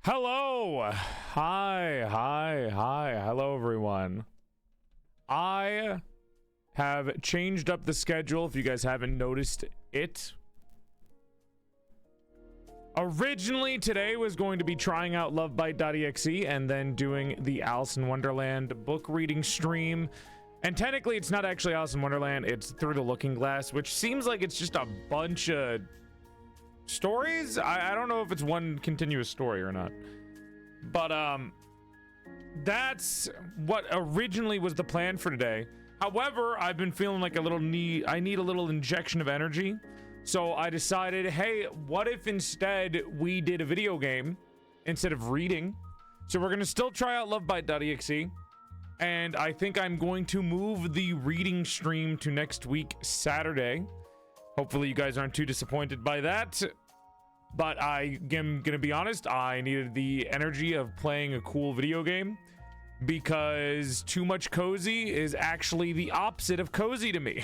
Hello. Hi. Hello, everyone. I have changed up the schedule, if you guys haven't noticed it. Originally, today was going to be trying out Lovebyte.Exe and then doing the Alice in Wonderland book reading stream. And technically, it's not actually Alice in Wonderland, it's Through the Looking Glass, which seems like it's just a bunch of stories. I don't know if it's one continuous story or not, but that's what originally was the plan for today. However, I've been feeling like I need a little injection of energy, so I decided, hey, what if instead we did a video game instead of reading? So we're gonna still try out Lovebyte.Exe, and I think I'm going to move the reading stream to next week, Saturday. Hopefully you guys aren't too disappointed by that. But I am gonna be honest, I needed the energy of playing a cool video game, because too much cozy is actually the opposite of cozy to me.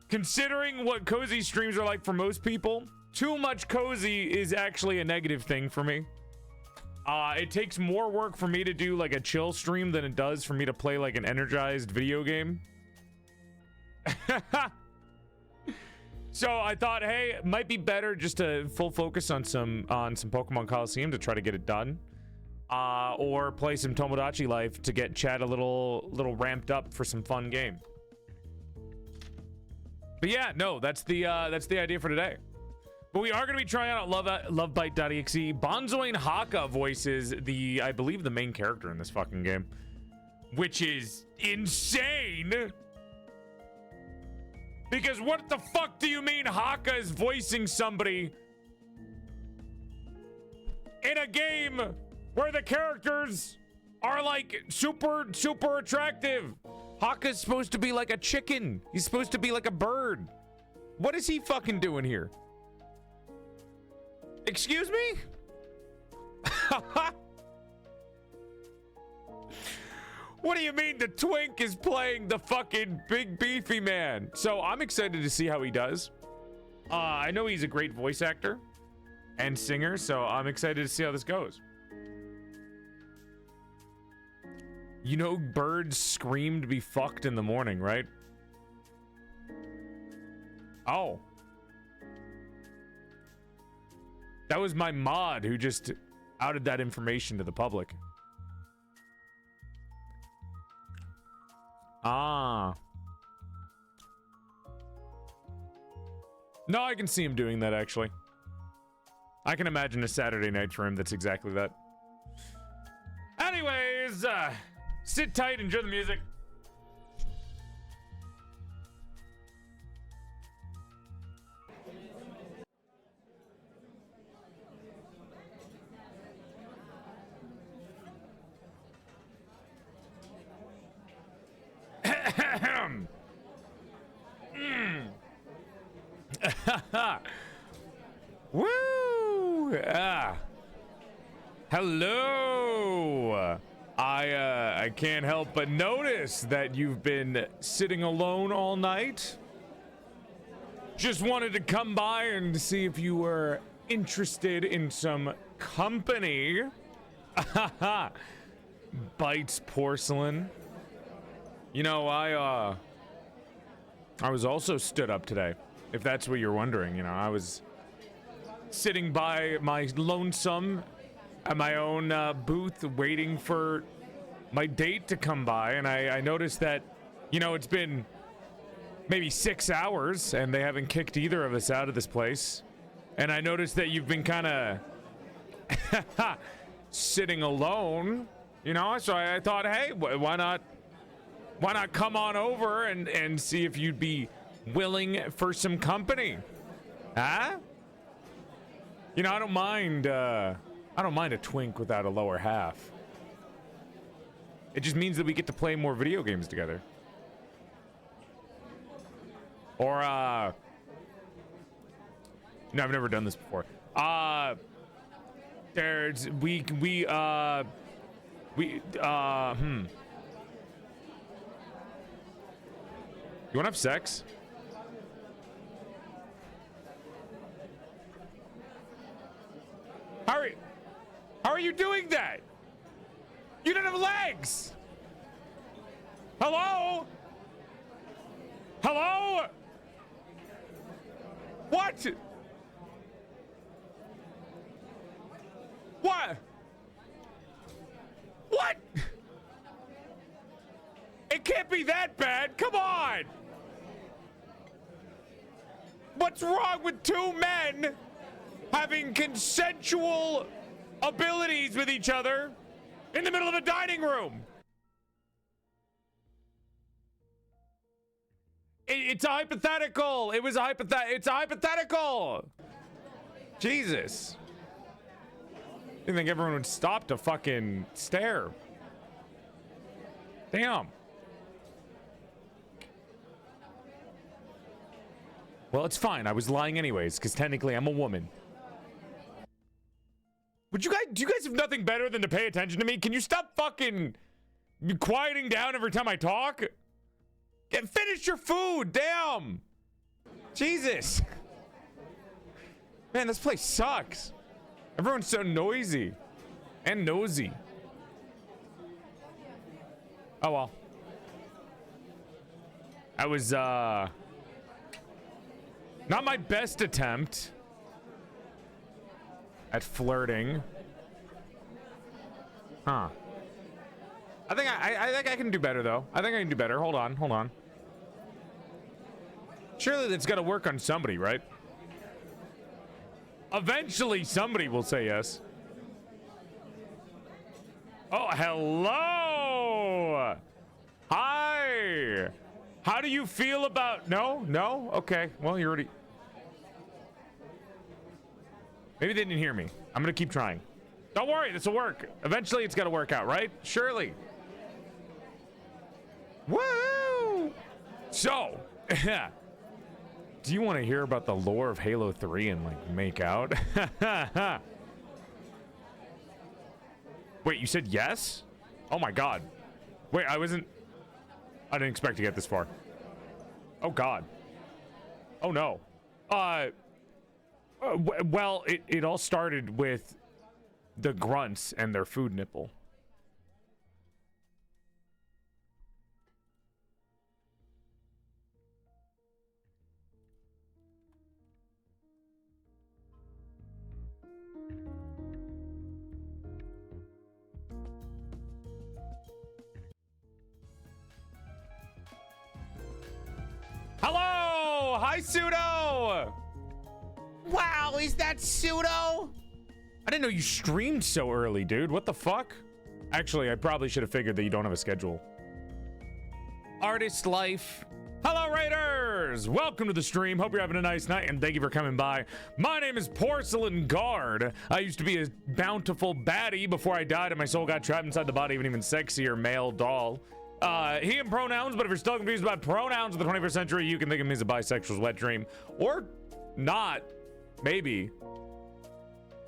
Considering what cozy streams are like for most people, too much cozy is actually a negative thing for me. It takes more work for me to do like a chill stream than it does for me to play like an energized video game. So I thought, hey, it might be better just to full focus on some Pokemon Coliseum to try to get it done, or play some Tomodachi Life to get Chad a little ramped up for some fun game. But yeah, no, that's the idea for today. But we are going to be trying out Lovebyte.Exe. Bonzoin Haka voices I believe the main character in this fucking game, which is insane. Because what the fuck do you mean Haka is voicing somebody in a game where the characters are like super attractive? Haka's supposed to be like a chicken. He's supposed to be like a bird. What is he fucking doing here? Excuse me? What do you mean the twink is playing the fucking big beefy man? So I'm excited to see how he does. I know he's a great voice actor and singer, so I'm excited to see how this goes. You know, birds scream to be fucked in the morning, right? Oh. That was my mod who just outed that information to the public. Ah. No, I can see him doing that, actually. I can imagine a Saturday night for him that's exactly that. Anyways, sit tight, enjoy the music. Woo! Hello! I can't help but notice that you've been sitting alone all night. Just wanted to come by and see if you were interested in some company. Bites Porcelain. You know, I was also stood up today, if that's what you're wondering. You know, I was sitting by my lonesome at my own booth waiting for my date to come by, and I noticed that, you know, it's been maybe 6 hours and they haven't kicked either of us out of this place. And I noticed that you've been kind of sitting alone, you know, so I thought, hey, why not come on over and see if you'd be willing for some company? Huh? You know, I don't mind a twink without a lower half. It just means that we get to play more video games together. Or no, I've never done this before. We You wanna have sex? Hurry! How are you doing that? You don't have legs. Hello? Hello? What? What? What? It can't be that bad. Come on. What's wrong with two men having consensual abilities with each other in the middle of a dining room? It's a hypothetical. It was a it's a hypothetical. Jesus. I think everyone would stop to fucking stare. Damn. Well, it's fine. I was lying anyways, because technically I'm a woman. Do you guys have nothing better than to pay attention to me? Can you stop fucking quieting down every time I talk? Finish your food, damn. Jesus. Man, this place sucks. Everyone's so noisy and nosy. Oh well. I was not my best attempt at flirting. Huh. I think I can do better though. I think I can do better. Hold on. Surely that's gotta work on somebody, right? Eventually somebody will say yes. Oh, hello. Hi. How do you feel about... No? Okay. Well, you already... Maybe they didn't hear me. I'm gonna keep trying. Don't worry, this will work. Eventually it's gotta work out, right? Surely. Woo! So, do you want to hear about the lore of Halo 3 and like make out? Wait, you said yes? Oh my god. Wait, I didn't expect to get this far. Oh god. Oh no. Well, it all started with the grunts and their food nipple. Hello! Hi, Pseudo! Wow, is that Pseudo? I didn't know you streamed so early, dude. What the fuck? Actually, I probably should have figured that you don't have a schedule. Artist life. Hello, Raiders! Welcome to the stream. Hope you're having a nice night, and thank you for coming by. My name is Porcelain Guard. I used to be a bountiful baddie before I died, and my soul got trapped inside the body of an even sexier male doll. He and pronouns, but if you're still confused about pronouns of the 21st century, you can think of me as a bisexual's wet dream. Or not. Maybe.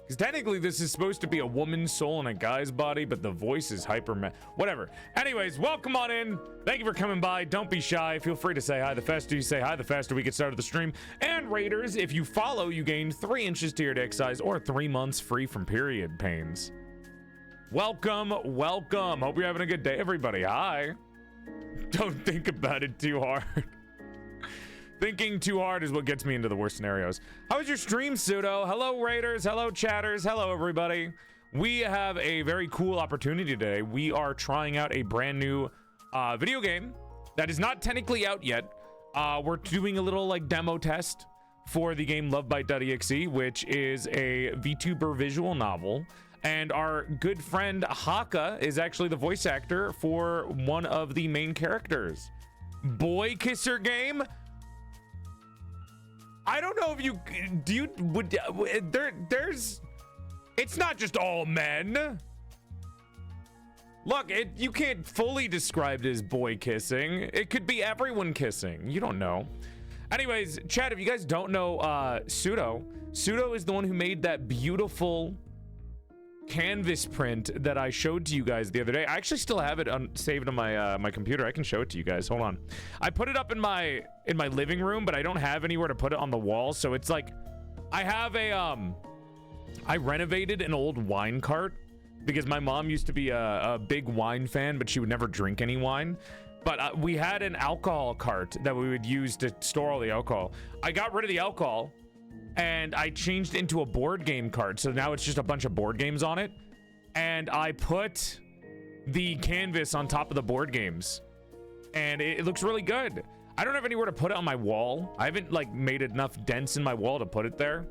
Because technically this is supposed to be a woman's soul in a guy's body, but the voice is whatever. Anyways, welcome on in. Thank you for coming by. Don't be shy. Feel free to say hi. The faster you say hi, the faster we get started the stream. And Raiders, if you follow, you gain 3 inches to your dick size or 3 months free from period pains. Welcome. Hope you're having a good day, everybody. Hi. Don't think about it too hard. Thinking too hard is what gets me into the worst scenarios. How was your stream, Pseudo? Hello, Raiders. Hello, chatters. Hello, everybody. We have a very cool opportunity today. We are trying out a brand new video game that is not technically out yet. We're doing a little like demo test for the game Lovebyte.Exe, which is a VTuber visual novel. And our good friend Haka is actually the voice actor for one of the main characters. Boy Kisser game? I don't know if you there's it's not just all men. Look, you can't fully describe it as boy kissing. It could be everyone kissing. You don't know. Anyways, chat, if you guys don't know Pseudo is the one who made that beautiful canvas print that I showed to you guys the other day. I actually still have it saved on my my computer. I can show it to you guys. Hold on. I put it up in my living room, but I don't have anywhere to put it on the wall. So it's like I have a I renovated an old wine cart because my mom used to be a big wine fan, but she would never drink any wine. But we had an alcohol cart that we would use to store all the alcohol. I got rid of the alcohol and I changed into a board game cart. So now it's just a bunch of board games on it. And I put the canvas on top of the board games. And it looks really good. I don't have anywhere to put it on my wall. I haven't like made enough dents in my wall to put it there.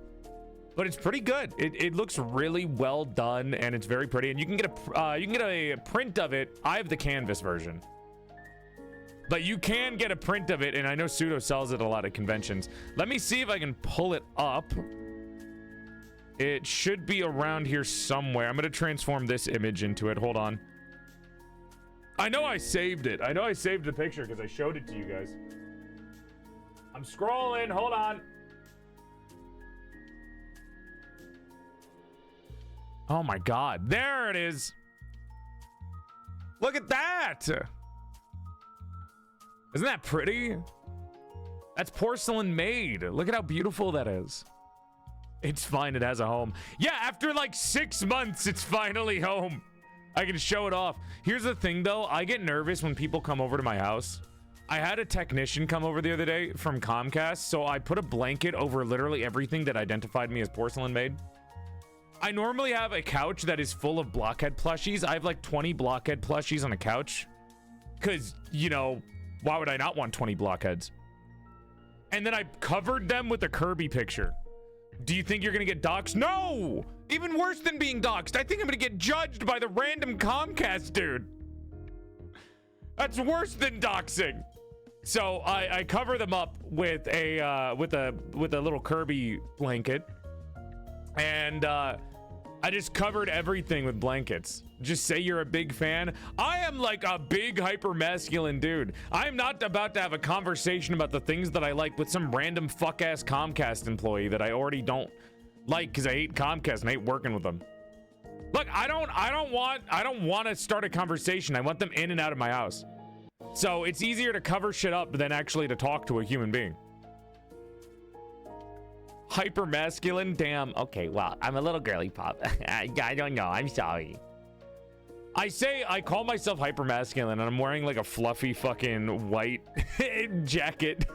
But it's pretty good. It looks really well done and it's very pretty. And you can get a print of it. I have the canvas version. But you can get a print of it, and I know Pseudo sells it at a lot of conventions. Let me see if I can pull it up. It should be around here somewhere. I'm going to transform this image into it. Hold on. I know I saved it. I know I saved the picture because I showed it to you guys. I'm scrolling. Hold on. Oh my God. There it is. Look at that. Isn't that pretty? That's PorcelainMaid. Look at how beautiful that is. It's fine. It has a home. Yeah, after like 6 months, it's finally home. I can show it off. Here's the thing, though. I get nervous when people come over to my house. I had a technician come over the other day from Comcast, so I put a blanket over literally everything that identified me as PorcelainMaid. I normally have a couch that is full of blockhead plushies. I have like 20 blockhead plushies on a couch. Because, you know, why would I not want 20 blockheads? And then I covered them with a Kirby picture. Do you think you're gonna get doxxed? No! Even worse than being doxxed. I think I'm gonna get judged by the random Comcast dude. That's worse than doxing. So I cover them up with a little Kirby blanket. And I just covered everything with blankets. Just say you're a big fan. I am like a big hyper masculine dude. I'm not about to have a conversation about the things that I like with some random fuck ass Comcast employee that I already don't like because I hate Comcast and I hate working with them. Look, I don't want to start a conversation. I want them in and out of my house. So it's easier to cover shit up than actually to talk to a human being. Hyper masculine, damn. Okay, well, I'm a little girly pop. I don't know. I'm sorry. I call myself hyper masculine, and I'm wearing like a fluffy fucking white jacket.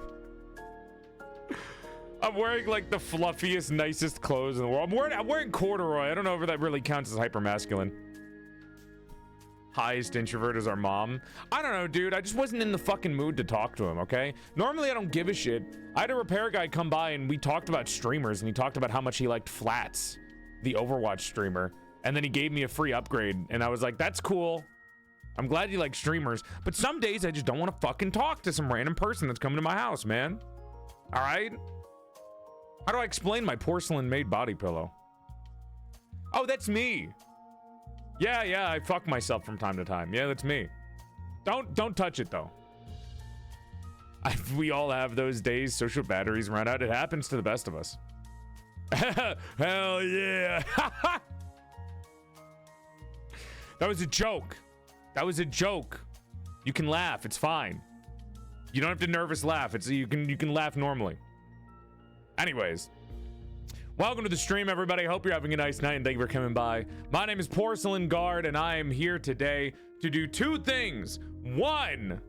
I'm wearing like the fluffiest, nicest clothes in the world. I'm wearing corduroy. I don't know if that really counts as hyper masculine. Highest introvert is our mom. I don't know, dude. I just wasn't in the fucking mood to talk to him, okay? Normally, I don't give a shit. I had a repair guy come by, and we talked about streamers, and he talked about how much he liked Flats, the Overwatch streamer. And then he gave me a free upgrade, and I was like, that's cool. I'm glad you like streamers. But some days, I just don't want to fucking talk to some random person that's coming to my house, man. All right? How do I explain my PorcelainMaid body pillow? Oh, that's me. Yeah, I fuck myself from time to time. Yeah, that's me. Don't touch it, though. We all have those days. Social batteries run out. It happens to the best of us. Hell yeah. That was a joke. That was a joke. You can laugh. It's fine. You don't have to nervous laugh. You can laugh normally. Anyways. Welcome to the stream, everybody. Hope you're having a nice night, and thank you for coming by. My name is Porcelain Guard, and I am here today to do two things. One,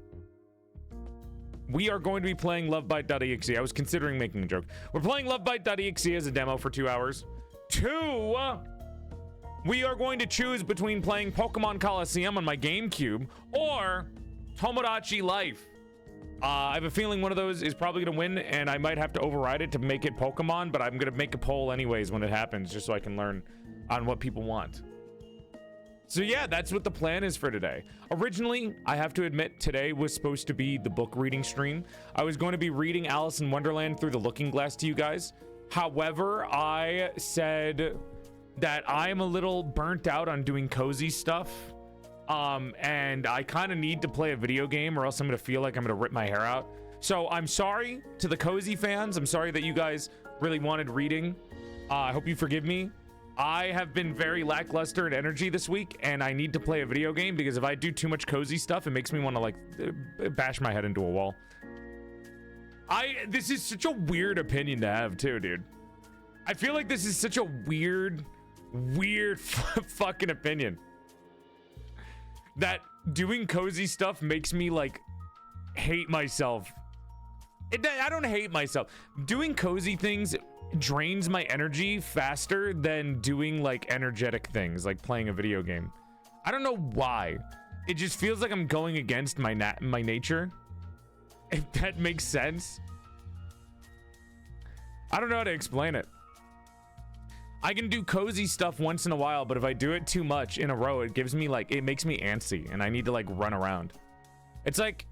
we are going to be playing Lovebyte.Exe. I was considering making a joke. We're playing Lovebyte.Exe as a demo for 2 hours. Two, we are going to choose between playing Pokemon Coliseum on my GameCube or Tomodachi Life. I have a feeling one of those is probably going to win, and I might have to override it to make it Pokemon, but I'm going to make a poll anyways when it happens, just so I can learn on what people want. So yeah, that's what the plan is for today. Originally, I have to admit, today was supposed to be the book reading stream. I was going to be reading Alice in Wonderland through the looking glass to you guys. However, I said that I'm a little burnt out on doing cozy stuff. And I kind of need to play a video game or else I'm gonna feel like I'm gonna rip my hair out. So I'm sorry to the cozy fans. I'm sorry that you guys really wanted reading. I hope you forgive me. I have been very lackluster in energy this week, and I need to play a video game because if I do too much cozy stuff, it makes me want to like bash my head into a wall. This is such a weird opinion to have too, dude. I feel like this is such a weird weird fucking opinion. That doing cozy stuff makes me like hate myself. I don't hate myself. Doing cozy things drains my energy faster than doing like energetic things like playing a video game. I don't know why. It just feels like I'm going against my nature. If that makes sense. I don't know how to explain it. I can do cozy stuff once in a while, but if I do it too much in a row, it gives me like, it makes me antsy and I need to like run around. It's like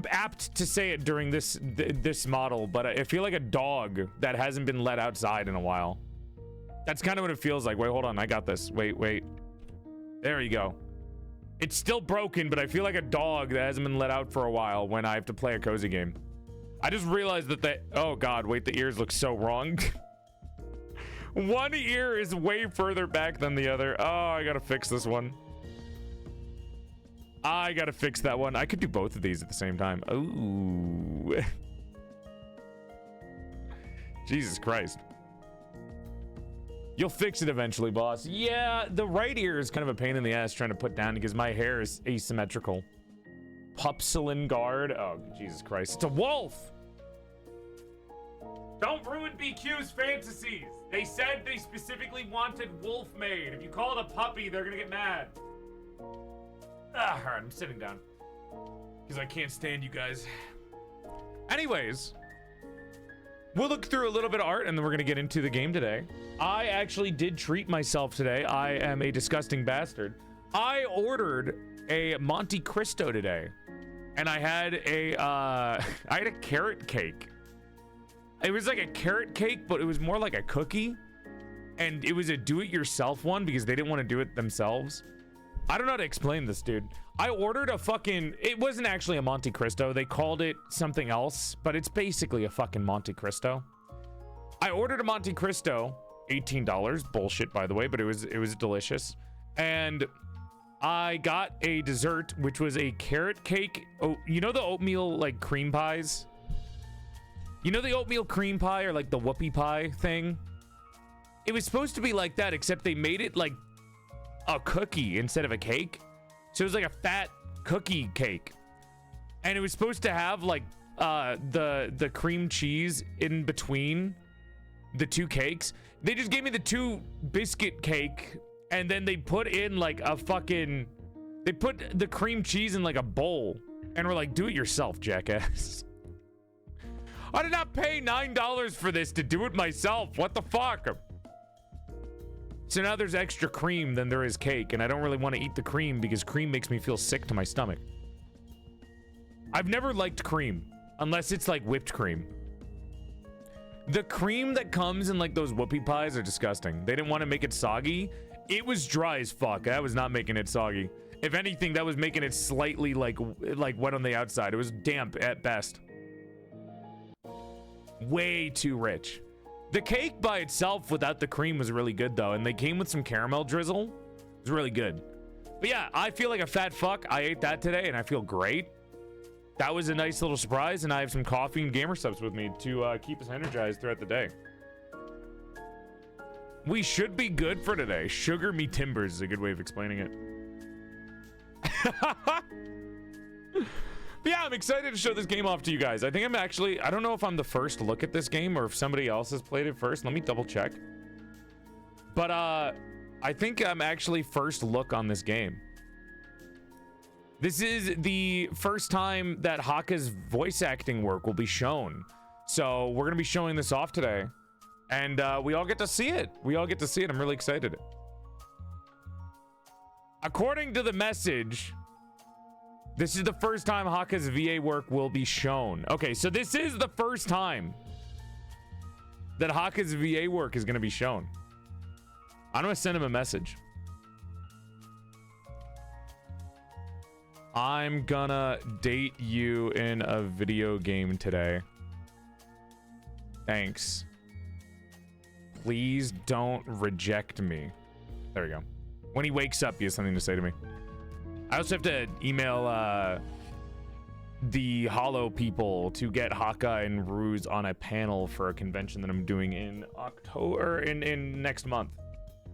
apt to say it during this model, but I feel like a dog that hasn't been let outside in a while. That's kind of what it feels like. Wait, hold on. I got this. Wait. There you go. It's still broken, but I feel like a dog that hasn't been let out for a while when I have to play a cozy game. I just realized that oh God, wait, the ears look so wrong. One ear is way further back than the other. Oh, I gotta fix this one. I gotta fix that one. I could do both of these at the same time. Ooh. Jesus Christ. You'll fix it eventually, boss. Yeah, the right ear is kind of a pain in the ass trying to put down because my hair is asymmetrical. PorcelainMaid. Oh, Jesus Christ. It's a wolf! Don't ruin BQ's fantasies. They said they specifically wanted wolf-made. If you call it a puppy, they're gonna get mad. Alright, I'm sitting down. Because I can't stand you guys. Anyways. We'll look through a little bit of art and then we're gonna get into the game today. I actually did treat myself today. I am a disgusting bastard. I ordered a Monte Cristo today. And I had a carrot cake. It was like a carrot cake, but it was more like a cookie. And it was a do-it-yourself one because they didn't want to do it themselves. I don't know how to explain this, dude. I ordered a fucking... It wasn't actually a Monte Cristo. They called it something else, but it's basically a fucking Monte Cristo. I ordered a Monte Cristo, $18. Bullshit, by the way, but it was delicious. And I got a dessert, which was a carrot cake. Oh, you know the oatmeal, like, cream pies? You know the oatmeal cream pie or, like, the whoopie pie thing? It was supposed to be like that, except they made it, like, a cookie instead of a cake. So it was like a fat cookie cake. And it was supposed to have, like, the cream cheese in between the two cakes. They just gave me the two biscuit cake, and then they put in, like, a fucking... They put the cream cheese in, like, a bowl. And we're like, do it yourself, jackass. I did not pay $9 for this to do it myself. What the fuck? So now there's extra cream than there is cake, and I don't really want to eat the cream because cream makes me feel sick to my stomach. I've never liked cream, unless it's like whipped cream. The cream that comes in like those whoopie pies are disgusting. They didn't want to make it soggy. It was dry as fuck. That was not making it soggy. If anything, that was making it slightly like wet on the outside. It was damp at best. Way too rich. The cake by itself without the cream was really good though, and they came with some caramel drizzle. It was really good. But yeah, I feel like a fat fuck. I ate that today and I feel great. That was a nice little surprise, and I have some coffee and gamer subs with me to keep us energized throughout the day. We should be good for today. Sugar me timbers is a good way of explaining it. But yeah, I'm excited to show this game off to you guys. I think I'm actually, I don't know if I'm the first to look at this game or if somebody else has played it first. Let me double check. But I think I'm actually first look on this game. This is the first time that Haka's voice acting work will be shown. So we're gonna be showing this off today. And we all get to see it. We all get to see it. I'm really excited. According to the message, this is the first time Haka's VA work will be shown. Okay, so this is the first time that Haka's VA work is going to be shown. I'm going to send him a message. I'm gonna date you in a video game today. Thanks. Please don't reject me. There we go. When he wakes up, he has something to say to me. I also have to email the Hollow people to get Haka and Ruse on a panel for a convention that I'm doing in October, in next month.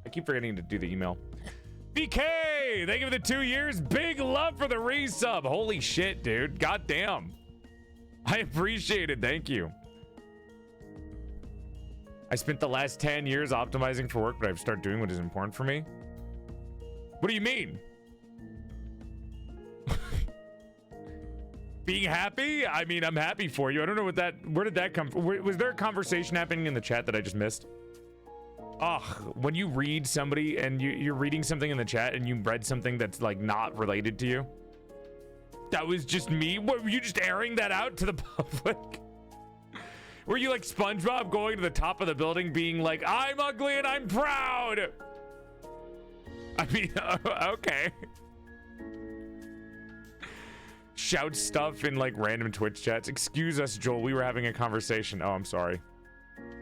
I keep forgetting to do the email. BK, thank you for the 2 years. Big love for the resub. Holy shit, dude. God damn. I appreciate it. Thank you. I spent the last 10 years optimizing for work, but I've started doing what is important for me. What do you mean? Being happy? I mean, I'm happy for you. I don't know where did that come from? Was there a conversation happening in the chat that I just missed? Ugh, when you read somebody and you're reading something in the chat and you read something that's like not related to you. That was just me? What, were you just airing that out to the public? Were you like SpongeBob going to the top of the building being like, I'm ugly and I'm proud? I mean, okay. Shout stuff in like random Twitch chats. Excuse us, Joel. We were having a conversation. Oh, I'm sorry.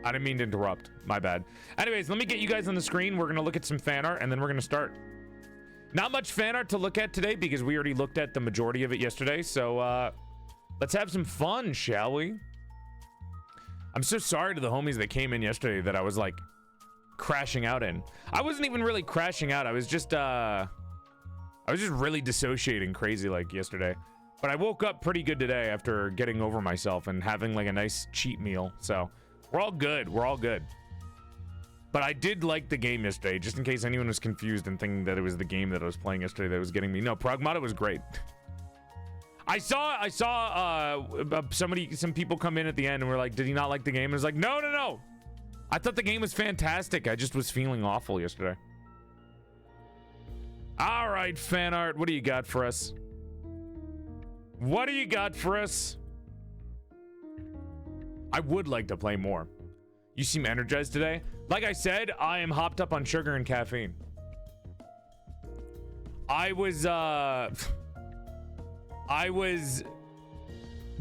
I didn't mean to interrupt. My bad. Anyways, let me get you guys on the screen. We're going to look at some fan art and then we're going to start. Not much fan art to look at today because we already looked at the majority of it yesterday. So let's have some fun, shall we? I'm so sorry to the homies that came in yesterday that I was like crashing out in. I wasn't even really crashing out. I was just really dissociating crazy like yesterday. But I woke up pretty good today after getting over myself and having like a nice cheat meal. So we're all good. We're all good. But I did like the game yesterday, just in case anyone was confused and thinking that it was the game that I was playing yesterday that was getting me. No, Pragmata was great. I saw some people come in at the end and were like, did he not like the game? And I was like, no. I thought the game was fantastic. I just was feeling awful yesterday. All right, fan art. What do you got for us? What do you got for us? I would like to play more. You seem energized today. Like I said, I am hopped up on sugar and caffeine. I was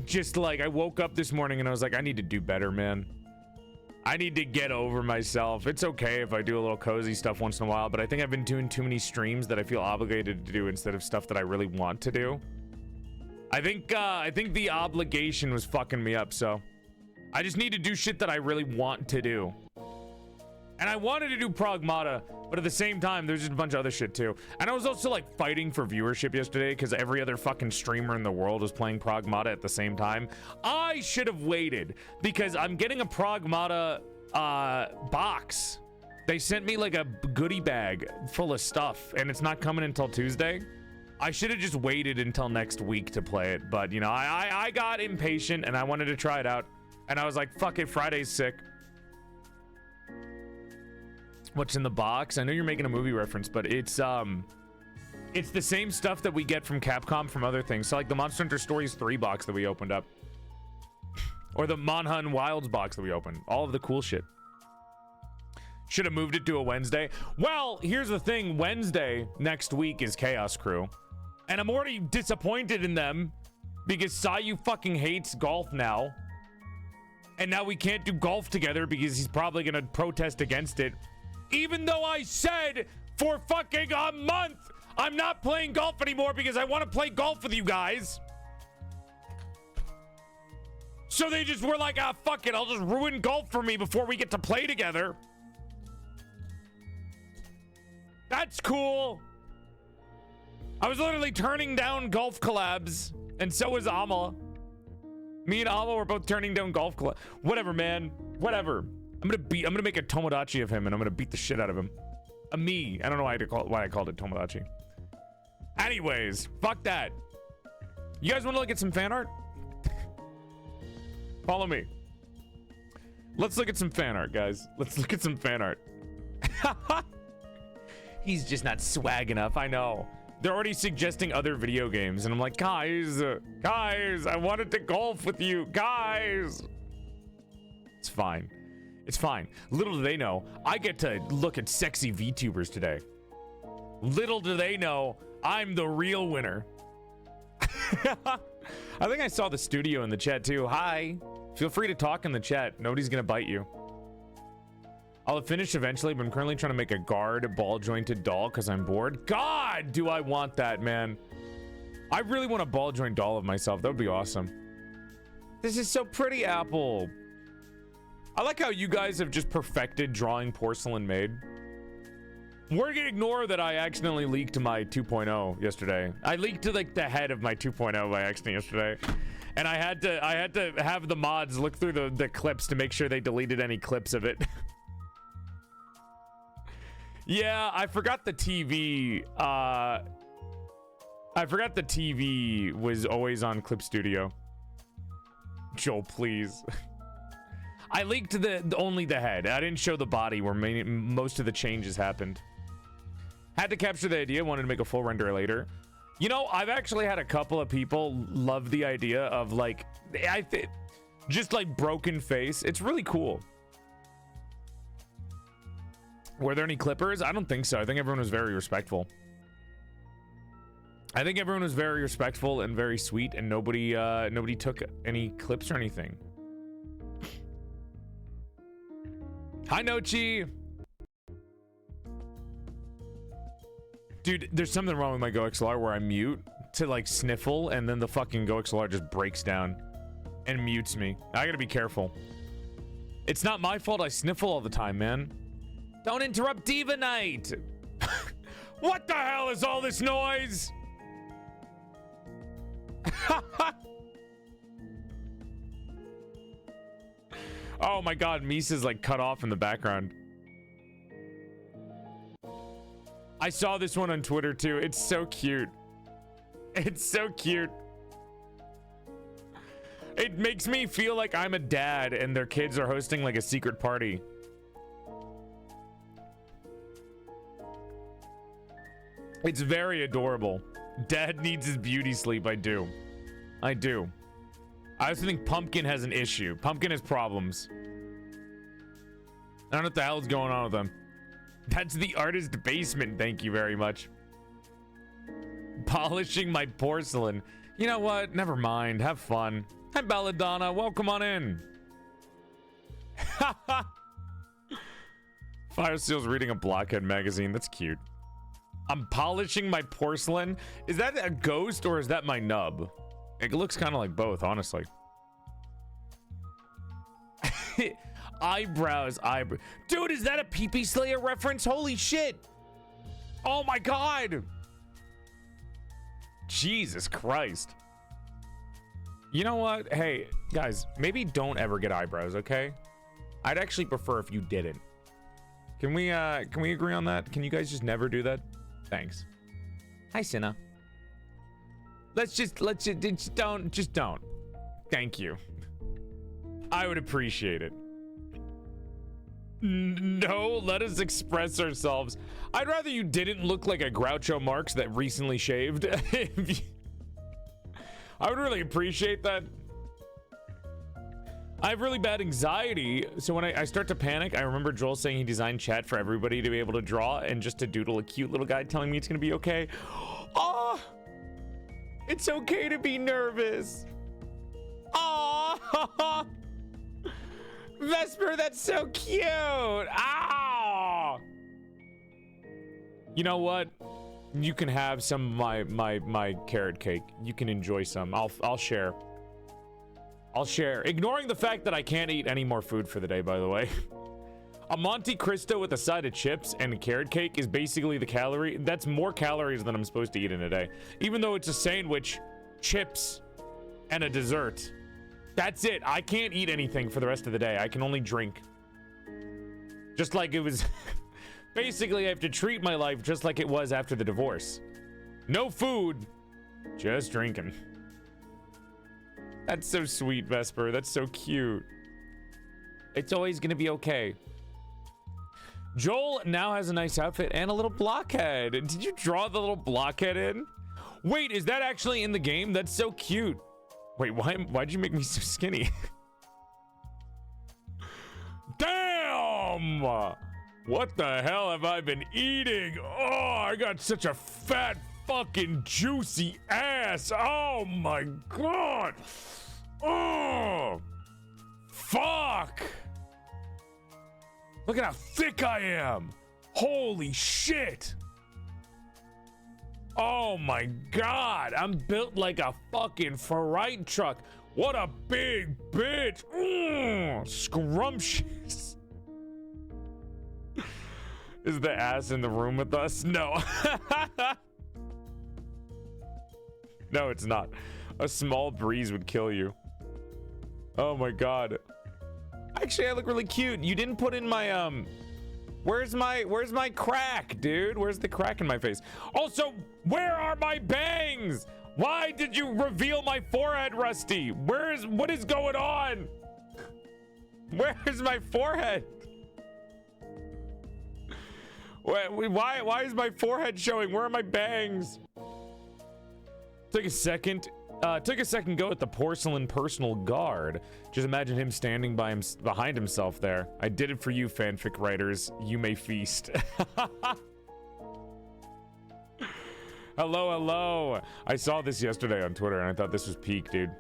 just like, I woke up this morning and I was like, I need to do better, man. I need to get over myself. It's okay if I do a little cozy stuff once in a while, but I think I've been doing too many streams that I feel obligated to do instead of stuff that I really want to do. I think the obligation was fucking me up, so I just need to do shit that I really want to do. And I wanted to do Pragmata, but at the same time, there's just a bunch of other shit too. And I was also like fighting for viewership yesterday because every other fucking streamer in the world was playing Pragmata at the same time. I should have waited because I'm getting a Pragmata box. They sent me like a goodie bag full of stuff and it's not coming until Tuesday. I should have just waited until next week to play it. But you know, I got impatient and I wanted to try it out. And I was like, fuck it, Friday's sick. What's in the box? I know you're making a movie reference, but it's the same stuff that we get from Capcom from other things. So like the Monster Hunter Stories 3 box that we opened up. Or the Monhun Wilds box that we opened. All of the cool shit. Should have moved it to a Wednesday. Well, here's the thing. Wednesday next week is Chaos Crew. And I'm already disappointed in them because Sayu fucking hates golf now. And now we can't do golf together because he's probably gonna protest against it. Even though I said for fucking a month, I'm not playing golf anymore because I want to play golf with you guys. So they just were like, ah, fuck it. I'll just ruin golf for me before we get to play together. That's cool. I was literally turning down golf collabs, and so was Ama. Me and Ama were both turning down golf collabs. Whatever, man. Whatever. I'm gonna make a Tomodachi of him, and I'm gonna beat the shit out of him. Me. I don't know why I called it Tomodachi. Anyways, fuck that. You guys want to look at some fan art? Follow me. Let's look at some fan art, guys. Let's look at some fan art. He's just not swag enough. I know. They're already suggesting other video games, and I'm like, guys, I wanted to golf with you, guys. It's fine. It's fine. Little do they know, I get to look at sexy VTubers today. Little do they know, I'm the real winner. I think I saw the studio in the chat too. Hi. Feel free to talk in the chat. Nobody's gonna bite you. I'll finish eventually, but I'm currently trying to make a guard ball jointed doll because I'm bored. God, do I want that, man. I really want a ball joint doll of myself. That would be awesome. This is so pretty, Apple. I like how you guys have just perfected drawing PorcelainMaid. We're gonna ignore that I accidentally leaked my 2.0 yesterday. I leaked like the head of my 2.0 by accident yesterday. And I had to have the mods look through the clips to make sure they deleted any clips of it. Yeah, I forgot the TV. I forgot the TV was always on Clip Studio. Joel, please. I leaked only the head. I didn't show the body where most of the changes happened. Had to capture the idea, wanted to make a full render later. You know, I've actually had a couple of people love the idea of like, just like broken face. It's really cool. Were there any clippers? I don't think so. I think everyone was very respectful. I think everyone was very respectful and very sweet, and nobody took any clips or anything. Hi, Nochi. Dude, there's something wrong with my GoXLR where I mute to like sniffle, and then the fucking GoXLR just breaks down and mutes me. I gotta be careful. It's not my fault I sniffle all the time, man. Don't interrupt Diva Night. What the hell is all this noise? Oh my god, Misa's like cut off in the background. I saw this one on Twitter too. It's so cute. It's so cute. It makes me feel like I'm a dad and their kids are hosting like a secret party. It's very adorable. Dad needs his beauty sleep. I do. I do. I also think Pumpkin has an issue. Pumpkin has problems. I don't know what the hell is going on with them. That's the artist basement. Thank you very much. Polishing my porcelain. You know what? Never mind. Have fun. Hi, Belladonna. Welcome on in. Fire Seal's reading a Blockhead magazine. That's cute. I'm polishing my porcelain. Is that a ghost or is that my nub? It looks kind of like both, honestly. Eyebrows, Dude, is that a Pee-Pee Slayer reference? Holy shit. Oh my god. Jesus Christ. You know what? Hey, guys, maybe don't ever get eyebrows, okay? I'd actually prefer if you didn't. Can we agree on that? Can you guys just never do that? Thanks. Hi, Cinna. Just don't. Thank you. I would appreciate it. No, let us express ourselves. I'd rather you didn't look like a Groucho Marx that recently shaved. I would really appreciate that. I have really bad anxiety, so when I start to panic, I remember Joel saying he designed chat for everybody to be able to draw and just to doodle a cute little guy telling me it's gonna be okay. Oh, it's okay to be nervous. Oh, Vesper, that's so cute. Ah, you know what? You can have some of my carrot cake. You can enjoy some. I'll share. I'll share. Ignoring the fact that I can't eat any more food for the day, by the way. A Monte Cristo with a side of chips and a carrot cake is basically the calorie. That's more calories than I'm supposed to eat in a day. Even though it's a sandwich, chips, and a dessert. That's it. I can't eat anything for the rest of the day. I can only drink. Just like it was... Basically, I have to treat my life just like it was after the divorce. No food, just drinking. That's so sweet, Vesper. That's so cute. It's always gonna be okay. Joel now has a nice outfit and a little blockhead. Did you draw the little blockhead in? Wait, is that actually in the game? That's so cute. Wait, why'd you make me so skinny? Damn! What the hell have I been eating? Oh, I got such a fat fucking juicy ass. Oh my god. Oh, fuck. Look at how thick I am. Holy shit. Oh my god, I'm built like a fucking freight truck. What a big bitch. Scrumptious. Is the ass in the room with us? No. No, it's not. A small breeze would kill you. Oh my god. Actually, I look really cute. You didn't put in my where's my crack, dude? Where's the crack in my face? Also, where are my bangs? Why did you reveal my forehead, Rusty? What is going on? Where's my forehead? Why is my forehead showing? Where are my bangs? Took a second go at the porcelain personal guard. Just imagine him standing behind himself there. I did it for you, fanfic writers. You may feast. Hello. I saw this yesterday on Twitter and I thought this was peak, dude.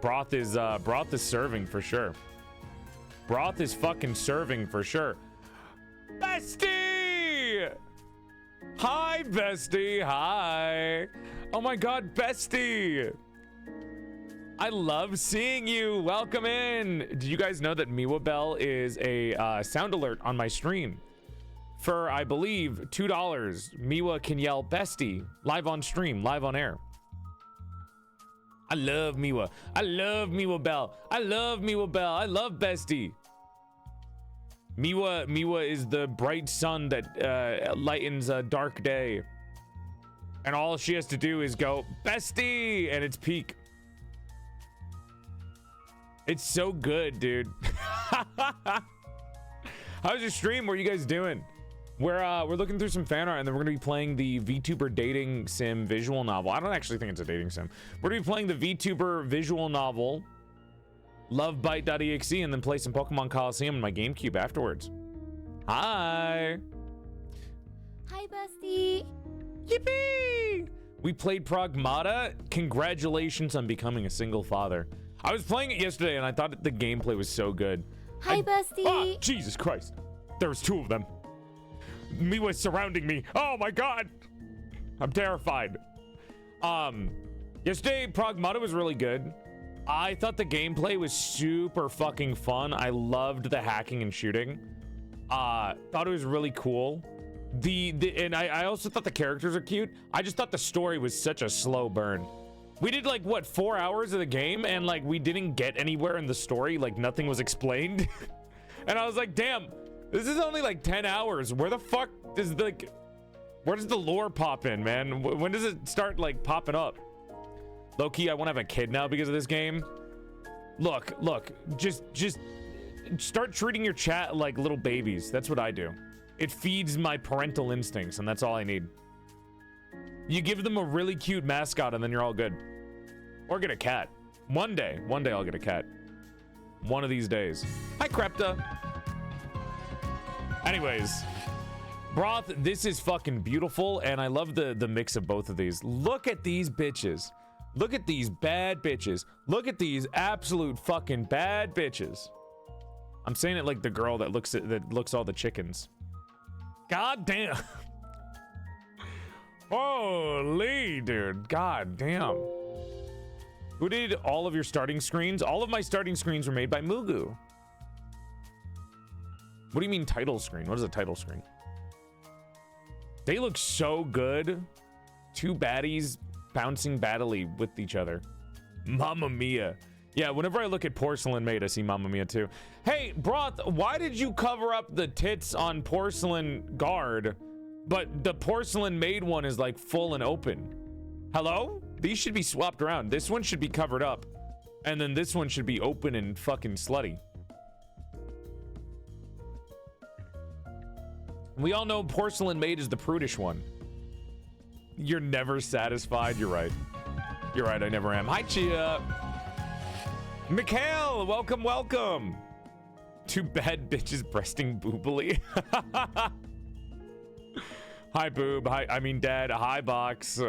Broth is serving for sure. Broth is fucking serving for sure. Bestie! Hi, Bestie. Hi. Oh my god, Bestie. I love seeing you. Welcome in. Did you guys know that Miwa Bell is a sound alert on my stream? For, I believe, $2, Miwa can yell Bestie live on stream, live on air. I love Miwa. I love Miwa Bell. I love Miwa Bell. I love Bestie. Miwa is the bright sun that lightens a dark day. And all she has to do is go, Bestie, and it's peak. It's so good, dude. How's your stream? What are you guys doing? We're looking through some fan art, and then we're gonna be playing the VTuber dating sim visual novel. I don't actually think it's a dating sim. We're gonna be playing the VTuber visual novel, Lovebyte.Exe, and then play some Pokemon Coliseum in my GameCube afterwards. Hi. Hi, Bestie. Yippee! We played Pragmata. Congratulations on becoming a single father. I was playing it yesterday, and I thought the gameplay was so good. Hi, Bestie. Ah, Jesus Christ. There was two of them. Miwa's surrounding me. Oh my god. I'm terrified. Yesterday, Pragmata was really good. I thought the gameplay was super fucking fun. I loved the hacking and shooting. Thought it was really cool. And I also thought the characters are cute. I just thought the story was such a slow burn. We did like, what, 4 hours of the game, and like we didn't get anywhere in the story. Like nothing was explained. And I was like, damn, this is only like 10 hours. Where the fuck does where does the lore pop in, man? When does it start like popping up? Low-key, I want to have a kid now because of this game. Look, just start treating your chat like little babies. That's what I do. It feeds my parental instincts, and that's all I need. You give them a really cute mascot, and then you're all good. Or get a cat. One day I'll get a cat. One of these days. Hi, Krepta. Anyways, Broth, this is fucking beautiful, and I love the mix of both of these. Look at these bitches. Look at these bad bitches. Look at these absolute fucking bad bitches. I'm saying it like the girl that looks all the chickens. God damn. Holy, dude. God damn. Who did all of your starting screens? All of my starting screens were made by Mugu. What do you mean title screen? What is a title screen? They look so good. Two baddies bouncing battily with each other. Mamma mia. Yeah, whenever I look at PorcelainMaid, I see Mamma mia too. Hey, Broth, why did you cover up the tits on Porcelain Guard, but the PorcelainMaid one is like full and open? Hello? These should be swapped around. This one should be covered up, and then this one should be open and fucking slutty. We all know PorcelainMaid is the prudish one. You're never satisfied. You're right. You're right, I never am. Hi, Chia. Mikhail, welcome. Two bad bitches breasting boobily. Hi, boob. I mean, dad. Hi, box.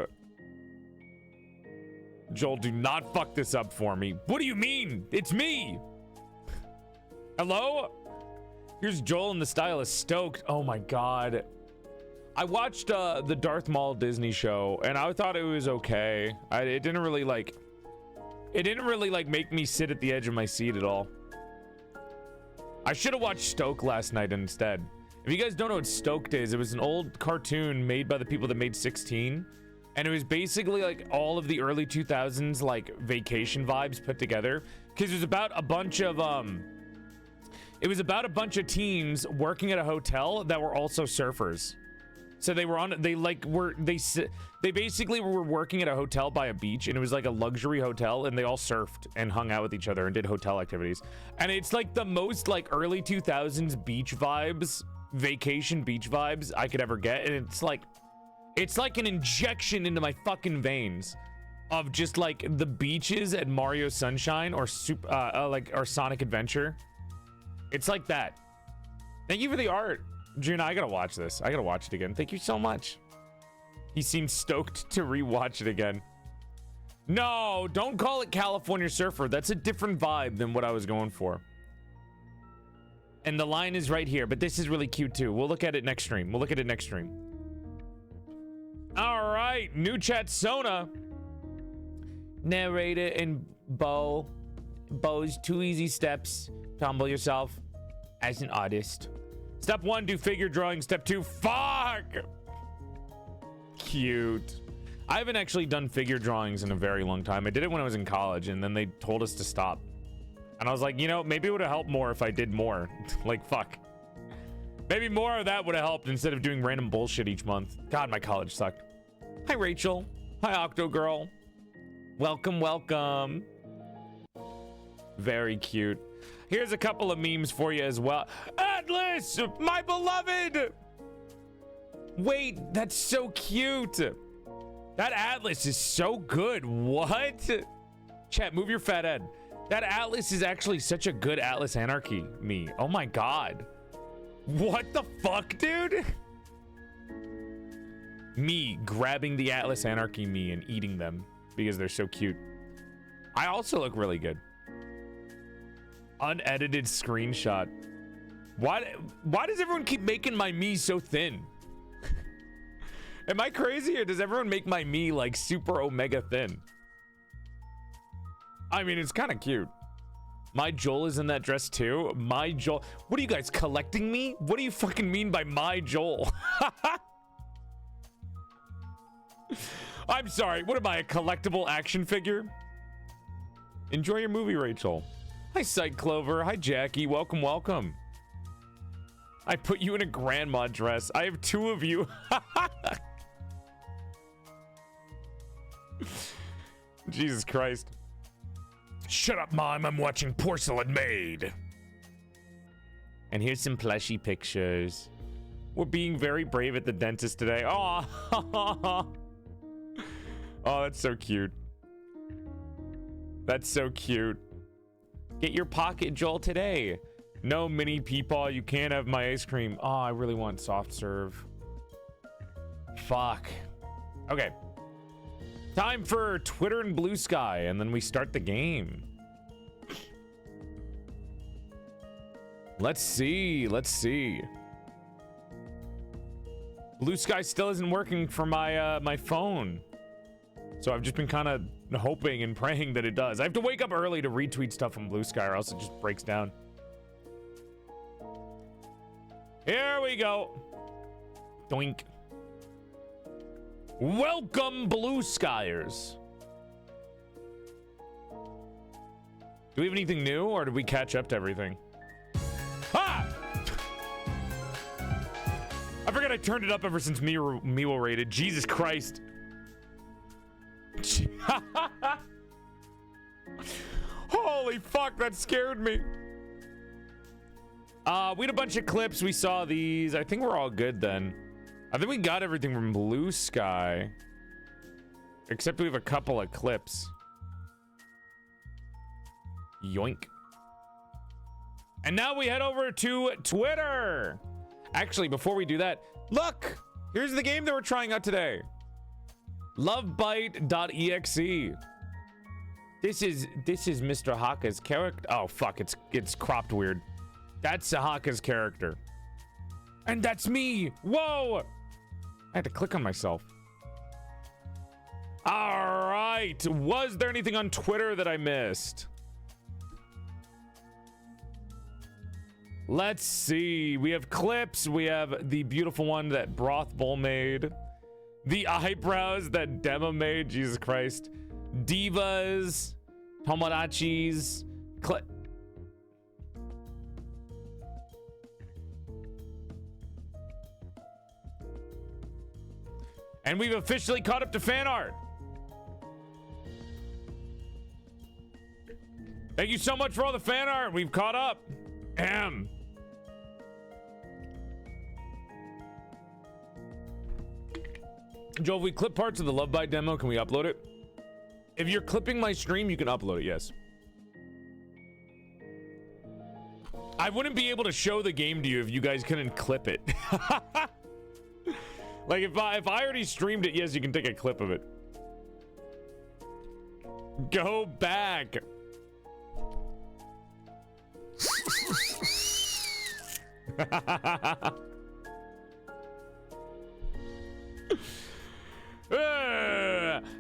Joel, do not fuck this up for me. What do you mean? It's me. Hello? Here's Joel and the stylist stoked. Oh my god. I watched the Darth Maul Disney show, and I thought it was okay. It didn't really like make me sit at the edge of my seat at all. I should have watched Stoke last night instead. If you guys don't know what Stoked is, it was an old cartoon made by the people that made 16, and it was basically like all of the early 2000s like vacation vibes put together, because it was about a bunch of teens working at a hotel that were also surfers. So they were they basically were working at a hotel by a beach, and it was like a luxury hotel, and they all surfed and hung out with each other and did hotel activities. And it's like the most like early 2000s beach vibes, vacation beach vibes I could ever get. And it's like an injection into my fucking veins of just like the beaches at Mario Sunshine or or Sonic Adventure. It's like that. Thank you for the art. Juna, I gotta watch this. I gotta watch it again. Thank you so much. He seems stoked to rewatch it again. No, don't call it California Surfer. That's a different vibe than what I was going for. And the line is right here, but this is really cute too. We'll look at it next stream. All right, new chat Sona. Narrator and Bo. Bo's 2 easy steps to humble yourself as an artist. Step 1, do figure drawing. Step 2, fuck! Cute. I haven't actually done figure drawings in a very long time. I did it when I was in college, and then they told us to stop. And I was like, you know, maybe it would have helped more if I did more. Like, fuck. Maybe more of that would have helped instead of doing random bullshit each month. God, my college sucked. Hi, Rachel. Hi, Octo Girl. Welcome, welcome. Very cute. Here's a couple of memes for you as well. Atlas, my beloved. Wait, that's so cute. That Atlas is so good. What? Chat, move your fat head. That Atlas is actually such a good Atlas Anarchy me. Oh my God. What the fuck, dude? Me grabbing the Atlas Anarchy me and eating them because they're so cute. I also look really good. Unedited screenshot. Why does everyone keep making my me so thin? Am I crazy, or does everyone make my me like super omega thin? I mean, it's kind of cute. My Joel is in that dress too. My Joel. What are you guys collecting me? What do you fucking mean by my Joel? I'm sorry. What am I, a collectible action figure? Enjoy your movie, Rachel. Hi, Sight Clover. Hi, Jackie. Welcome, welcome. I put you in a grandma dress. I have 2 of you. Jesus Christ. Shut up, Mom. I'm watching PorcelainMaid. And here's some plushy pictures. We're being very brave at the dentist today. Oh, oh, that's so cute. That's so cute. Get your pocket Joel today. No, mini peepaw, you can't have my ice cream. Oh, I really want soft serve. Fuck. Okay. Time for Twitter and Blue Sky, and then we start the game. Let's see. Let's see. Blue Sky still isn't working for my my phone. So I've just been kind of hoping and praying that it does. I have to wake up early to retweet stuff from Blue Sky, or else it just breaks down. Here we go. Doink. Welcome, Blue Skyers. Do we have anything new, or did we catch up to everything? Ah! I forgot I turned it up ever since Miwo rated. Jesus Christ. Holy fuck, that scared me. We had a bunch of clips. We saw these. I think we're all good then. I think we got everything from Blue Sky. Except we have a couple of clips. Yoink. And now we head over to Twitter. Actually, before we do that, look! Here's the game that we're trying out today. Lovebyte.Exe. This is Mr. Haka's character. Oh fuck, it's cropped weird. That's Haka's character. And that's me. Whoa! I had to click on myself. All right. Was there anything on Twitter that I missed? Let's see. We have clips. We have the beautiful one that Broth Bowl made. The eyebrows that Dema made. Jesus Christ. Divas. Tomodachis. And we've officially caught up to fan art. Thank you so much for all the fan art. We've caught up. Joe, if we clip parts of the Lovebyte demo, can we upload it? If you're clipping my stream, you can upload it, yes. I wouldn't be able to show the game to you if you guys couldn't clip it. Like, if I already streamed it, yes, you can take a clip of it. Go back.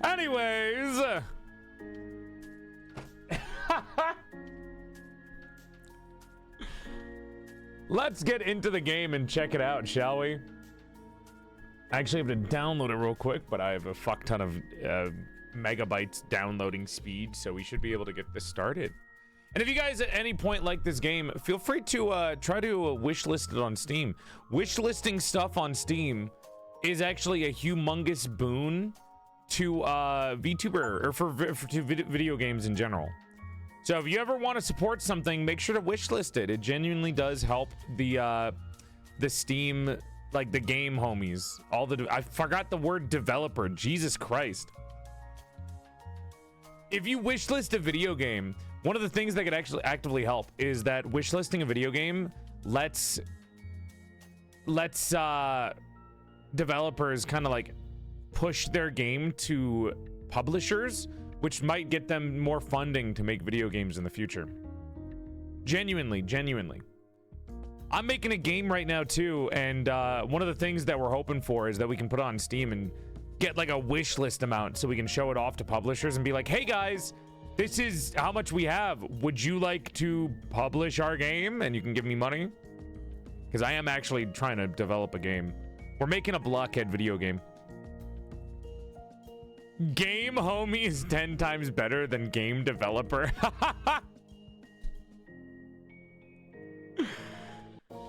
Anyways. Let's get into the game and check it out, shall we? I actually have to download it real quick, but I have a fuck ton of megabytes downloading speed, so we should be able to get this started. And if you guys at any point like this game, feel free to try to wishlist it on Steam. Wishlisting stuff on Steam is actually a humongous boon to VTuber, or for video games in general. So if you ever want to support something, make sure to wishlist it. It genuinely does help the Steam, like the game homies. I forgot the word developer. Jesus Christ. If you wishlist a video game, one of the things that could actually actively help is that wishlisting a video game lets developers kind of like push their game to publishers, which might get them more funding to make video games in the future. Genuinely. I'm making a game right now too, and one of the things that we're hoping for is that we can put it on Steam and get like a wish list amount so we can show it off to publishers and be like, hey guys, this is how much we have. Would you like to publish our game? And you can give me money. Because I am actually trying to develop a game. We're making a blockhead video game. Game homie is 10 times better than game developer.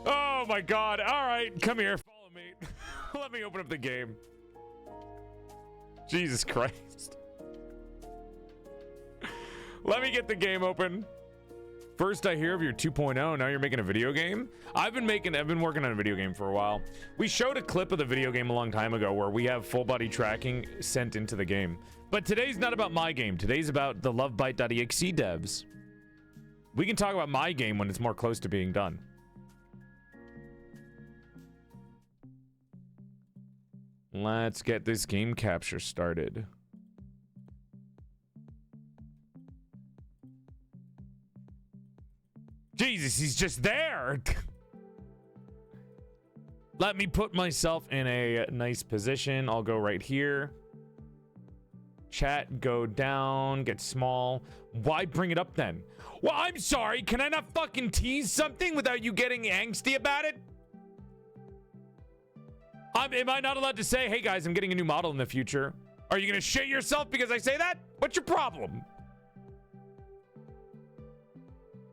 Oh my god. All right, come here. Follow me. Let me open up the game. Jesus Christ. Let me get the game open. First I hear of your 2.0, now you're making a video game? I've been working on a video game for a while. We showed a clip of the video game a long time ago where we have full body tracking sent into the game. But today's not about my game. Today's about the Lovebyte.Exe devs. We can talk about my game when it's more close to being done. Let's get this game capture started. Jesus, he's just there. Let me put myself in a nice position. I'll go right here. Chat, go down, get small. Why bring it up then? Well, I'm sorry. Can I not fucking tease something without you getting angsty about it? Am I not allowed to say, hey guys, I'm getting a new model in the future? Are you gonna shit yourself because I say that? What's your problem?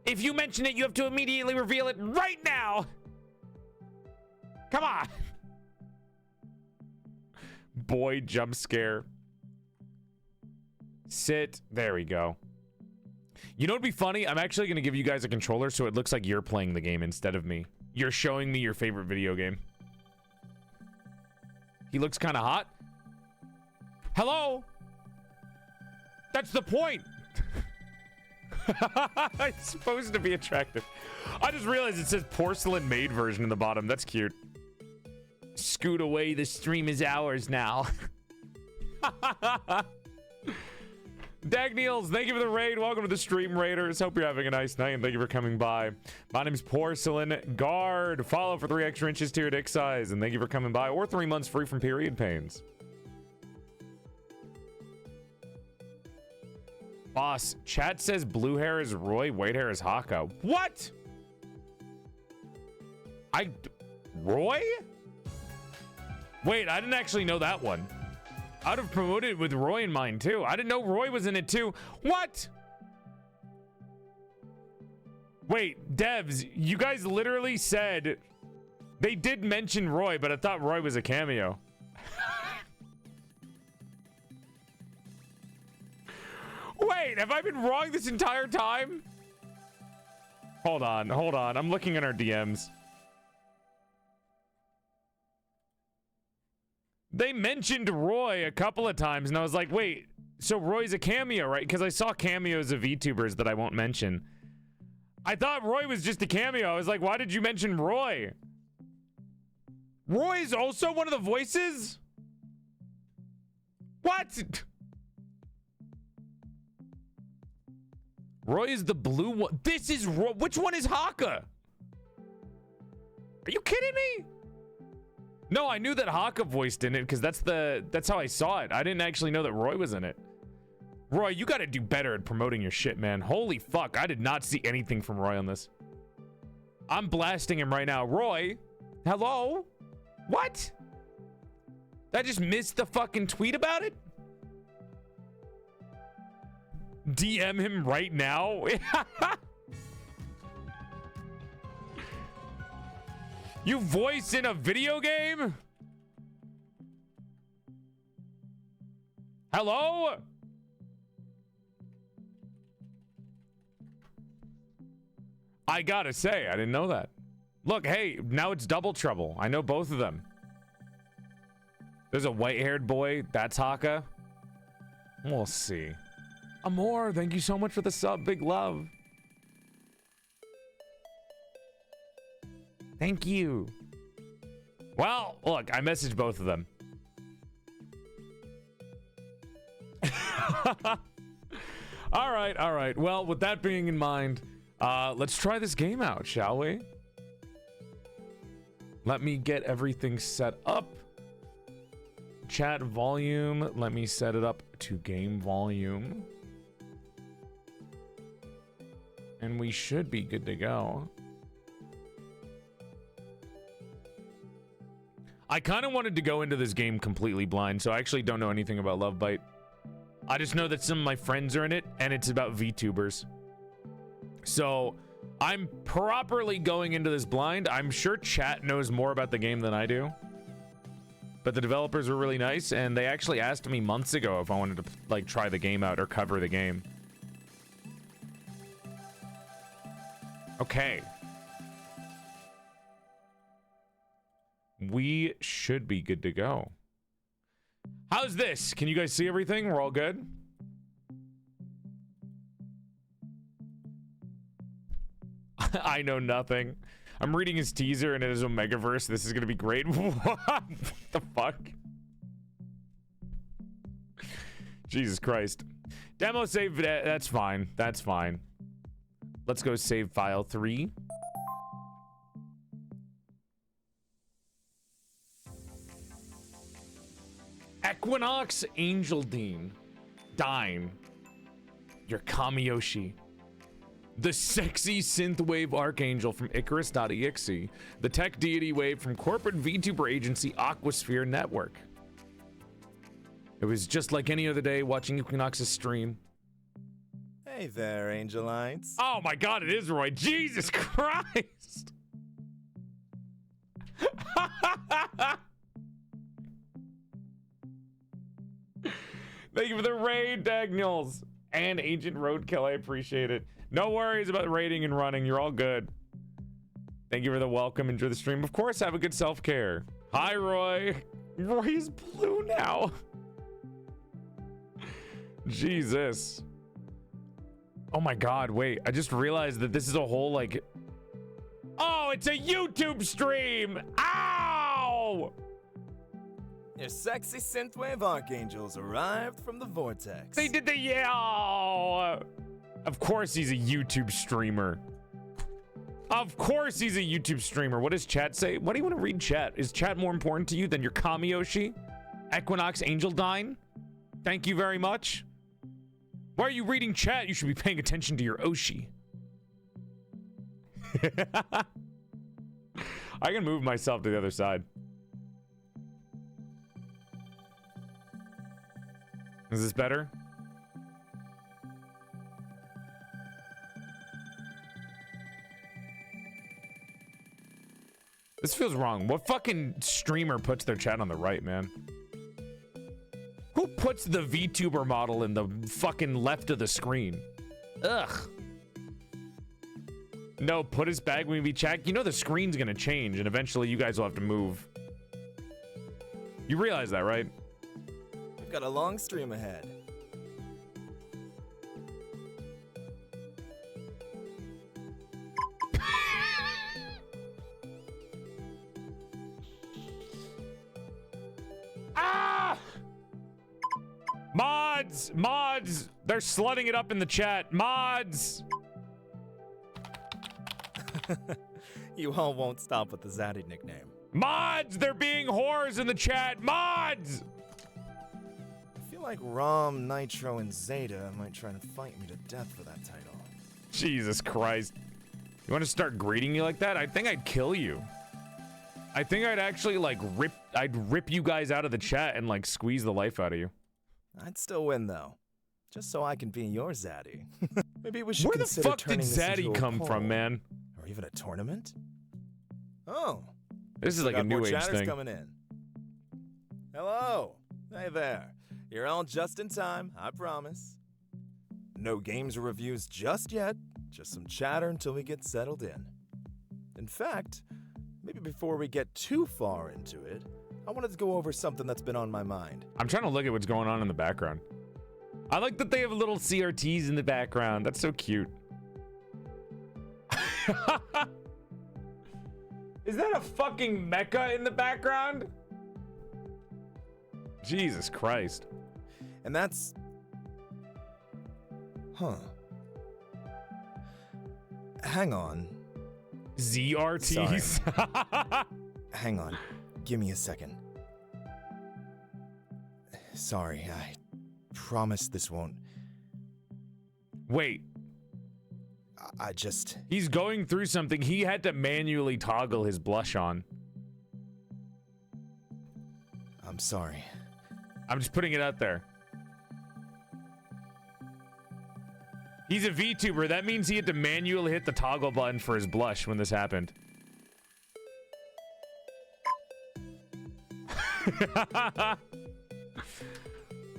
If you mention it, you have to immediately reveal it right now. Come on. Boy, jump scare. Sit. There we go. You know what'd be funny? I'm actually going to give you guys a controller so it looks like you're playing the game instead of me. You're showing me your favorite video game. He looks kind of hot. Hello? That's the point. It's supposed to be attractive. I just realized it says PorcelainMaid version in the bottom. That's cute. Scoot away. The stream is ours now. Dagniels, thank you for the raid. Welcome to the stream, Raiders. Hope you're having a nice night, and thank you for coming by. My name's Porcelain Guard. Follow for 3 extra inches to your dick size, and thank you for coming by. Or 3 months free from period pains. Boss, chat says blue hair is Roy, white hair is Haka. What? Roy? Wait, I didn't actually know that one. I'd have promoted it with Roy in mind too. I didn't know Roy was in it too. What? Wait, devs, you guys literally said they did mention Roy, but I thought Roy was a cameo. Wait, have I been wrong this entire time? Hold on. I'm looking at our DMs. They mentioned Roy a couple of times, and I was like, wait, so Roy's a cameo, right? Because I saw cameos of VTubers that I won't mention. I thought Roy was just a cameo. I was like, why did you mention Roy? Roy's also one of the voices? What? Roy is the blue one. This is Roy. Which one is Haka? Are you kidding me? No, I knew that Haka voiced in it because that's how I saw it. I didn't actually know that Roy was in it. Roy, you got to do better at promoting your shit, man. Holy fuck, I did not see anything from Roy on this. I'm blasting him right now. Roy, hello? What? I just missed the fucking tweet about it? DM him right now? You voice in a video game? Hello? I gotta say, I didn't know that. Look, hey, now it's double trouble. I know both of them. There's a white-haired boy. That's Haka. We'll see. Amor, thank you so much for the sub. Big love. Thank you. Well, look, I messaged both of them. All right. Well, with that being in mind, let's try this game out, shall we? Let me get everything set up. Chat volume. Let me set it up to game volume. And we should be good to go. I kind of wanted to go into this game completely blind, so I actually don't know anything about Lovebyte. I just know that some of my friends are in it, and it's about VTubers. So I'm properly going into this blind. I'm sure chat knows more about the game than I do. But the developers were really nice, and they actually asked me months ago if I wanted to like try the game out or cover the game. Okay. We should be good to go. How's this? Can you guys see everything? We're all good? I know nothing. I'm reading his teaser and it is Omegaverse. This is gonna be great. What the fuck? Jesus Christ. Demo save, that's fine. That's fine. Let's go save file 3. Equinox Angel Dean. Dine. Your Kamiyoshi. The sexy synthwave archangel from Icarus.exe. The tech deity wave from corporate VTuber agency Aquasphere Network. It was just like any other day watching Equinox's stream. Hey there, Angelites. Oh my god, it is Roy. Jesus Christ. Thank you for the raid, Dagniels. And Agent Roadkill, I appreciate it. No worries about raiding and running. You're all good. Thank you for the welcome. Enjoy the stream. Of course, have a good self-care. Hi, Roy. Roy's blue now. Jesus. Oh my god, wait. I just realized that this is a whole, like... Oh, it's a YouTube stream! Ow! Your sexy synthwave archangels arrived from the vortex. They did the Of course he's a YouTube streamer. Of course he's a YouTube streamer. What does chat say? Why do you want to read chat? Is chat more important to you than your Kamiyoshi? Equinox Angel Dine? Thank you very much. Why are you reading chat? You should be paying attention to your Oshi. I can move myself to the other side. Is this better? This feels wrong. What fucking streamer puts their chat on the right, man? Who puts the VTuber model in the fucking left of the screen? Ugh. No, put his bag when we chat. You know the screen's gonna change and eventually you guys will have to move. You realize that, right? We've got a long stream ahead. Ah! Mods! Mods! They're slutting it up in the chat. Mods! You all won't stop with the Zaddy nickname. Mods! They're being whores in the chat. Mods! I feel like Rom, Nitro, and Zeta might try and fight me to death for that title. Jesus Christ. You want to start greeting you like that? I think I'd kill you. I think I'd actually like rip you guys out of the chat and like squeeze the life out of you. I'd still win though. Just so I can be your Zaddy. Maybe we should Where the consider fuck did turning this into Zaddy a come poll. from, man? Or even a tournament? Oh. This is like a got new more age chatters thing. coming in. Hello. Hey there. You're all just in time, I promise. No games or reviews just yet. Just some chatter until we get settled in. In fact, maybe before we get too far into it, I wanted to go over something that's been on my mind. I'm trying to look at what's going on in the background. I like that they have little CRTs in the background. That's so cute. Is that a fucking mecha in the background? Jesus Christ. And that's... Huh. Hang on. ZRTs. Hang on. Give me a second. Sorry, I promise this won't... Wait. I just... He's going through something. He had to manually toggle his blush on. I'm sorry. I'm just putting it out there. He's a VTuber. That means he had to manually hit the toggle button for his blush when this happened.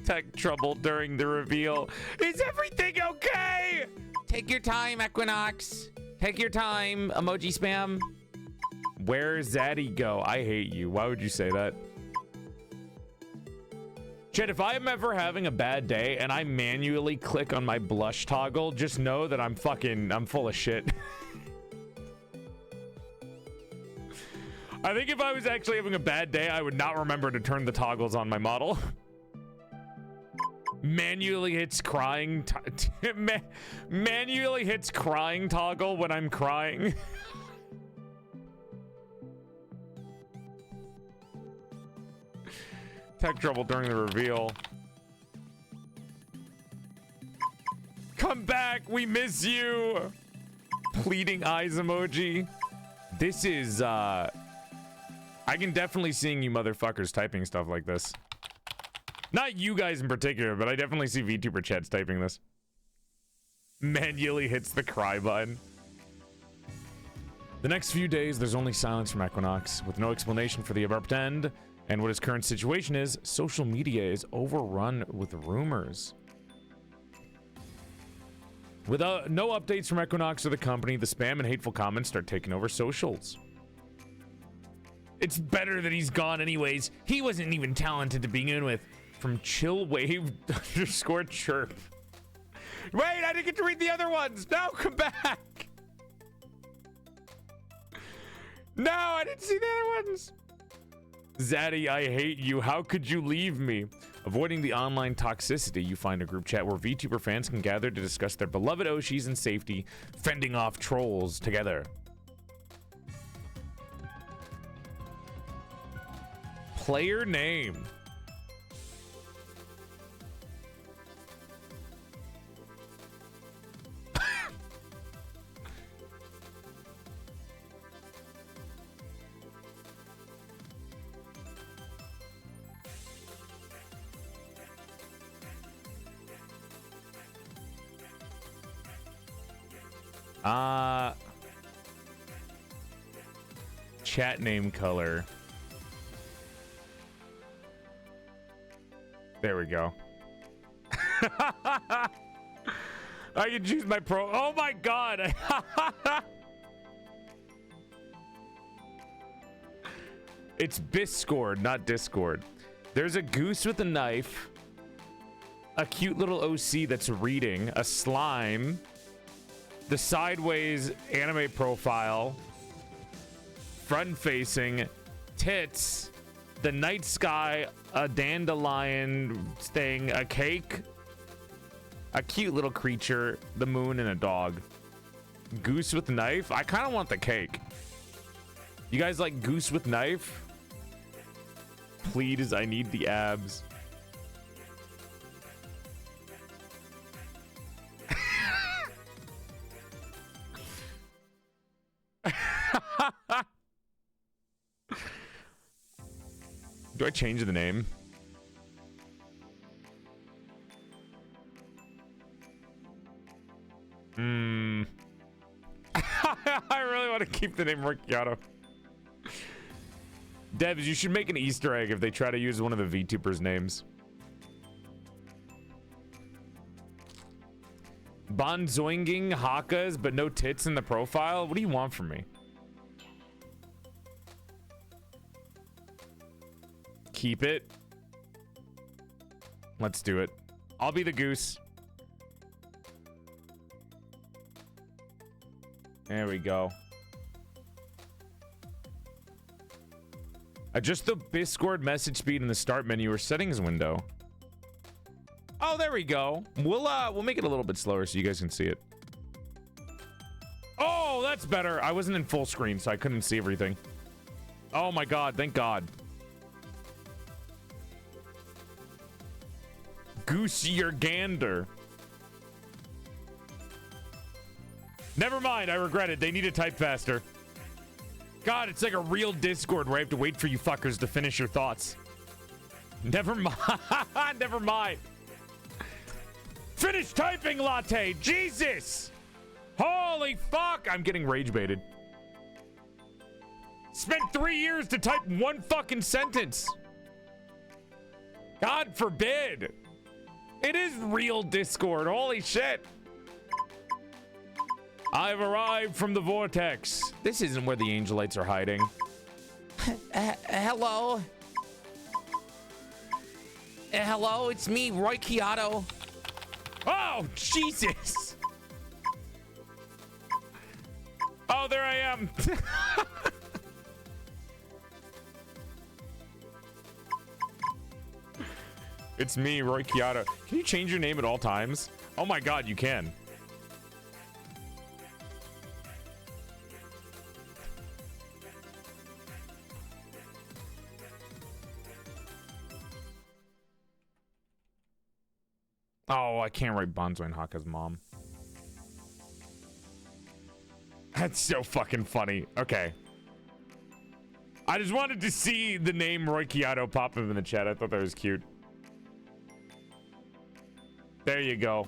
Tech trouble during the reveal. Is everything okay? Take your time, Equinox. Take your time, emoji spam. Where's Zaddy go? I hate you. Why would you say that? Chet, if I'm ever having a bad day and I manually click on my blush toggle, just know that I'm full of shit. I think if I was actually having a bad day, I would not remember to turn the toggles on my model. Manually hits crying, manually hits crying toggle when I'm crying. Tech trouble during the reveal. Come back, we miss you. Pleading eyes emoji. This is, I can definitely seeing you motherfuckers typing stuff like this. Not you guys in particular, but I definitely see VTuber chats typing this. Manually hits the cry button. The next few days, there's only silence from Equinox, with no explanation for the abrupt end, and what his current situation is. Social media is overrun with rumors. Without no updates from Equinox or the company, the spam and hateful comments start taking over socials. It's better that he's gone anyways. He wasn't even talented to begin with. From chillwave _ chirp. Wait, I didn't get to read the other ones. No, come back. No, I didn't see the other ones. Zaddy, I hate you. How could you leave me? Avoiding the online toxicity, you find a group chat where VTuber fans can gather to discuss their beloved Oshis and safety, fending off trolls together. Player name. Chat name color. There we go. I can choose my pro. Oh my god. It's Biscord, not Discord. There's a goose with a knife, a cute little OC that's reading, a slime, the sideways anime profile, front facing, tits, the night sky, a dandelion thing, a cake, a cute little creature, the moon, and a dog. Goose with knife? I kind of want the cake. You guys like goose with knife? Please, I need the abs. Do I change the name? I really want to keep the name Ricciato. Devs, you should make an Easter egg if they try to use one of the VTubers' names. Bonzoinging Hakas, but no tits in the profile? What do you want from me? Keep it. Let's do it. I'll be the goose. There we go. Adjust the Discord message speed in the start menu or settings window. Oh, there we go. We'll make it a little bit slower so you guys can see it. Oh, that's better. I wasn't in full screen, so I couldn't see everything. Oh my god, thank god. Goose your gander. Never mind, I regret it. They need to type faster. God, it's like a real Discord where I have to wait for you fuckers to finish your thoughts. Never mind. Never mind. Finish typing, Latte. Jesus. Holy fuck. I'm getting rage baited. Spent 3 years to type one fucking sentence. God forbid. It is real Discord. Holy shit. I've arrived from the vortex. This isn't where the Angelites are hiding. Hello? Hello, it's me, Roy Kiato. Oh, Jesus. Oh, there I am. It's me, Roy Kiato. Can you change your name at all times? Oh my god, you can. Oh, I can't write Bonzo and Haka's mom. That's so fucking funny. Okay. I just wanted to see the name Roy Kiato pop up in the chat. I thought that was cute. There you go.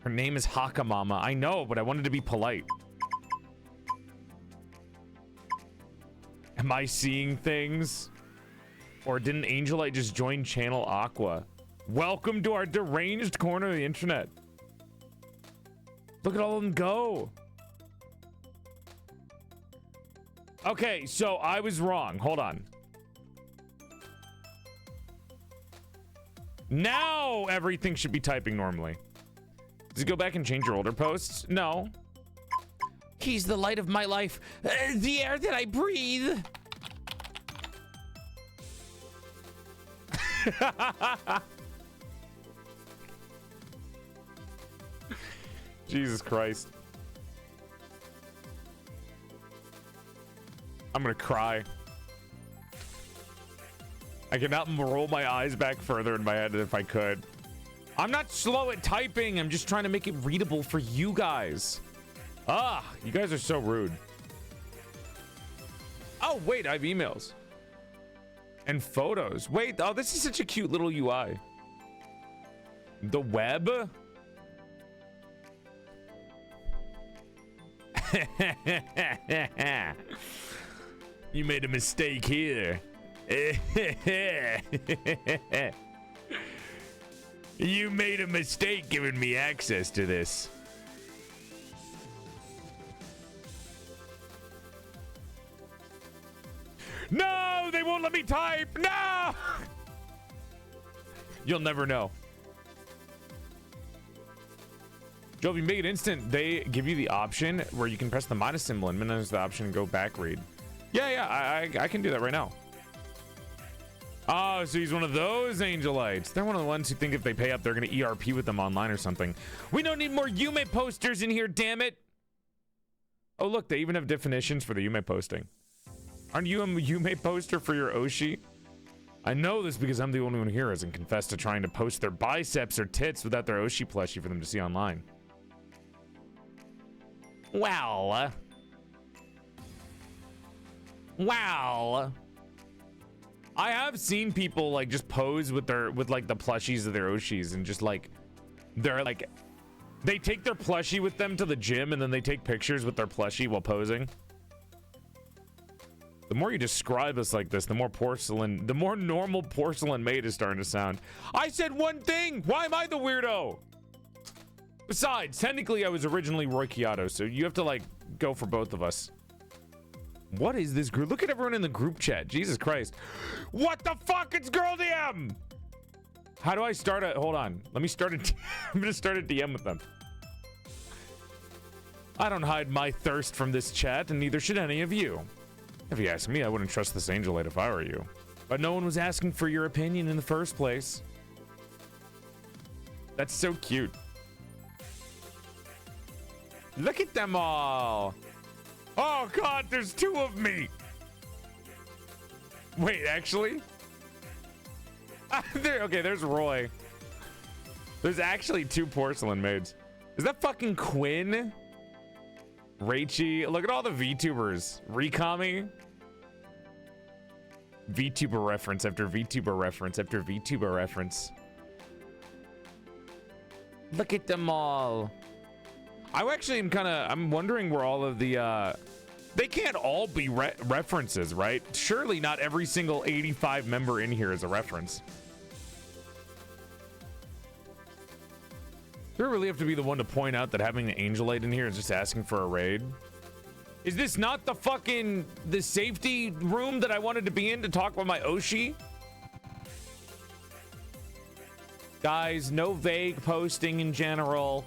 Her name is Haka Mama. I know, but I wanted to be polite. Am I seeing things? Or didn't Angelite just join Channel Aqua? Welcome to our deranged corner of the internet. Look at all of them go. Okay, so I was wrong. Hold on. Now everything should be typing normally. Does it go back and change your older posts? No. He's the light of my life, the air that I breathe. Jesus Christ. I'm gonna cry. I cannot roll my eyes back further in my head if I could. I'm not slow at typing. I'm just trying to make it readable for you guys. Ah, you guys are so rude. Oh, wait, I have emails. And photos. Wait, oh, this is such a cute little UI. The web? You made a mistake here. You made a mistake giving me access to this. No, they won't let me type. No. You'll never know. Joe, if you make it instant, they give you the option where you can press the minus symbol and minimize the option and go back read. Yeah, I can do that right now. Oh, so he's one of those angelites. They're one of the ones who think if they pay up, they're going to ERP with them online or something. We don't need more Yume posters in here, damn it. Oh, look, they even have definitions for the Yume posting. Aren't you a Yume poster for your Oshi? I know this because I'm the only one here who hasn't confessed to trying to post their biceps or tits without their Oshi plushie for them to see online. Well. Wow. I have seen people like just pose with like the plushies of their Oshis and just like they take their plushie with them to the gym and then they take pictures with their plushie while posing. The more you describe us like this, the more normal PorcelainMaid is starting to sound. I said one thing. Why am I the weirdo? Besides, technically I was originally Roy Kiyato, so you have to like go for both of us. What is this group? Look at everyone in the group chat. Jesus Christ. What the fuck? It's Girl DM. How do I start a... Hold on. Let me start a... I'm going to start a DM with them. I don't hide my thirst from this chat, and neither should any of you. If you ask me, I wouldn't trust this angelite if I were you. But no one was asking for your opinion in the first place. That's so cute. Look at them all. Oh God, there's two of me. Wait, actually? Okay, there's Roy. There's actually two PorcelainMaids. Is that fucking Quinn? Raichi. Look at all the VTubers. Rikami. VTuber reference after VTuber reference after VTuber reference. Look at them all. I actually am I'm wondering where all of the, they can't all be references, right? Surely not every single 85 member in here is a reference. Do I really have to be the one to point out that having the angelite in here is just asking for a raid? Is this not the safety room that I wanted to be in to talk about my Oshi? Guys, no vague posting in general.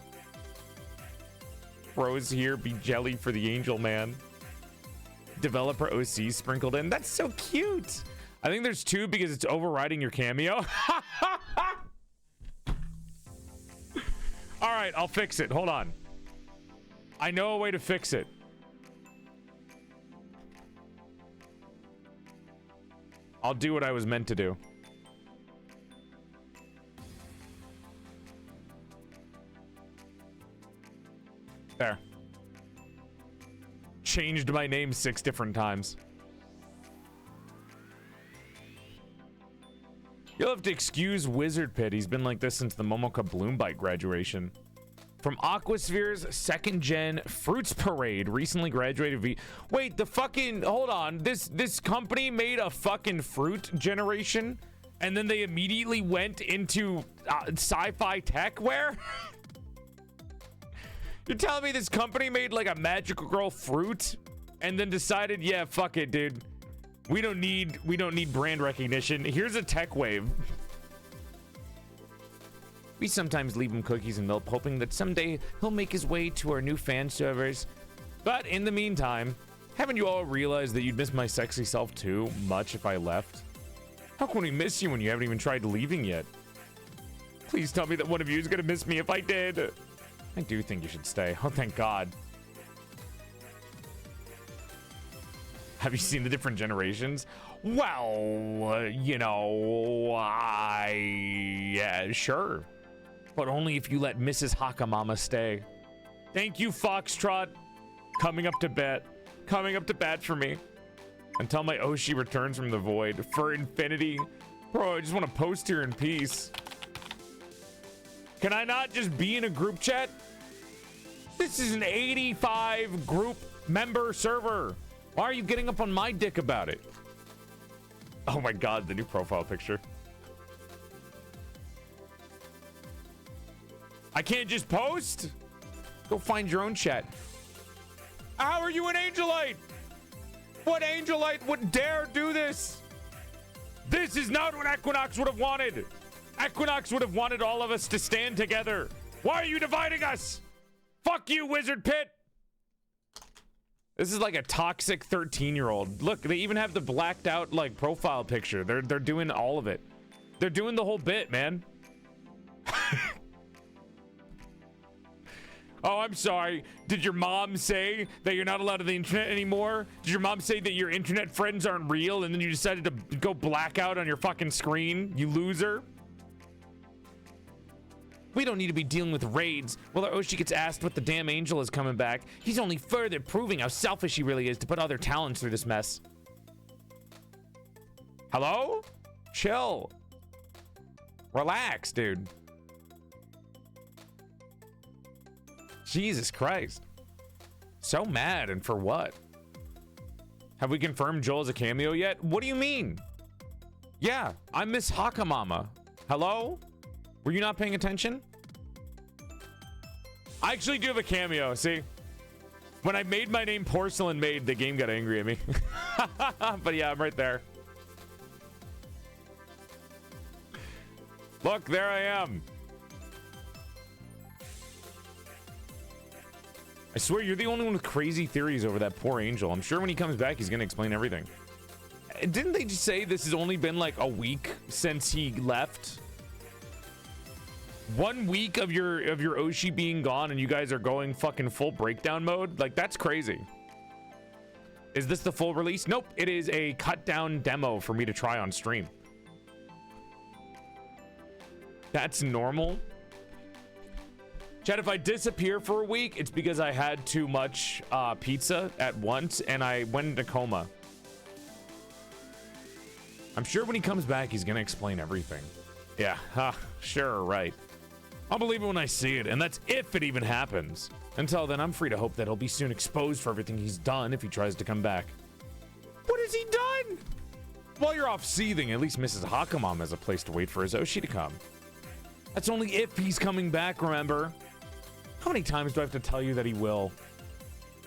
Rose here, be jelly for the angel man. Developer OC sprinkled in. That's so cute. I think there's two because it's overriding your cameo. All right, I'll fix it. Hold on. I know a way to fix it. I'll do what I was meant to do. There. Changed my name 6 different times. You'll have to excuse Wizard Pit. He's been like this since the Momoka Bloombite graduation. From Aquasphere's 2nd gen Fruits Parade, recently graduated Wait, the fucking... Hold on. This company made a fucking fruit generation, and then they immediately went into sci-fi tech wear? You're telling me this company made like a magical girl fruit and then decided, yeah, fuck it, dude. We don't need brand recognition. Here's a tech wave. We sometimes leave him cookies and milk, hoping that someday he'll make his way to our new fan servers. But in the meantime, haven't you all realized that you'd miss my sexy self too much if I left? How can we miss you when you haven't even tried leaving yet? Please tell me that one of you is gonna miss me if I did. I do think you should stay. Oh, thank God. Have you seen the different generations? Well, you know, yeah, sure. But only if you let Mrs. Hakamama stay. Thank you, Foxtrot. Coming up to bat. Coming up to bat for me. Until my Oshi returns from the void. For infinity. Bro, I just want to post here in peace. Can I not just be in a group chat? This is an 85 group member server. Why are you getting up on my dick about it? Oh my God, the new profile picture. I can't just post? Go find your own chat. How are you an Angelite? What Angelite would dare do this? This is not what Equinox would have wanted. Equinox would have wanted all of us to stand together. Why are you dividing us? Fuck you, Wizard Pit. This is like a toxic 13-year-old. Look, they even have the blacked out like profile picture. They're doing all of it. They're doing the whole bit, man. Oh, I'm sorry. Did your mom say that you're not allowed on the internet anymore? Did your mom say that your internet friends aren't real and then you decided to go blackout on your fucking screen? You loser. We don't need to be dealing with raids. Well, Oshi gets asked what the damn angel is coming back. He's only further proving how selfish he really is to put other talents through this mess. Hello? Chill. Relax, dude. Jesus Christ. So mad, and for what? Have we confirmed Joel's a cameo yet? What do you mean? Yeah, I'm Miss Hakamama. Hello? Were you not paying attention? I actually do have a cameo, see? When I made my name PorcelainMaid, the game got angry at me. But yeah, I'm right there. Look, there I am. I swear, you're the only one with crazy theories over that poor angel. I'm sure when he comes back, he's gonna explain everything. Didn't they just say this has only been like a week since he left? 1 week of your Oshi being gone and you guys are going fucking full breakdown mode? Like, that's crazy. Is this the full release? Nope, it is a cut down demo for me to try on stream. That's normal. Chad, if I disappear for a week, it's because I had too much pizza at once and I went into coma. I'm sure when he comes back, he's gonna explain everything. Yeah, sure, right. I'll believe it when I see it, and that's if it even happens. Until then, I'm free to hope that he'll be soon exposed for everything he's done if he tries to come back. What has he done? While you're off seething, at least Mrs. Hakamam has a place to wait for his Oshi to come. That's only if he's coming back, remember? How many times do I have to tell you that he will?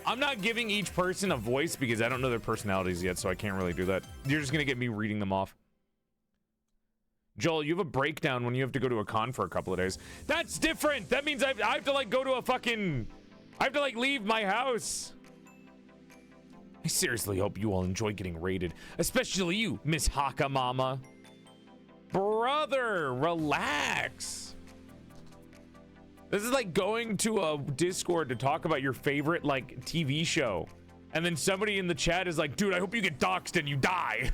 I'm not giving each person a voice because I don't know their personalities yet, so I can't really do that. You're just gonna get me reading them off. Joel, you have a breakdown when you have to go to a con for a couple of days. That's different. That means I have to like go to a fucking... I have to like leave my house. I seriously hope you all enjoy getting raided. Especially you, Miss Hakamama. Brother, relax. This is like going to a Discord to talk about your favorite like TV show. And then somebody in the chat is like, dude, I hope you get doxxed and you die.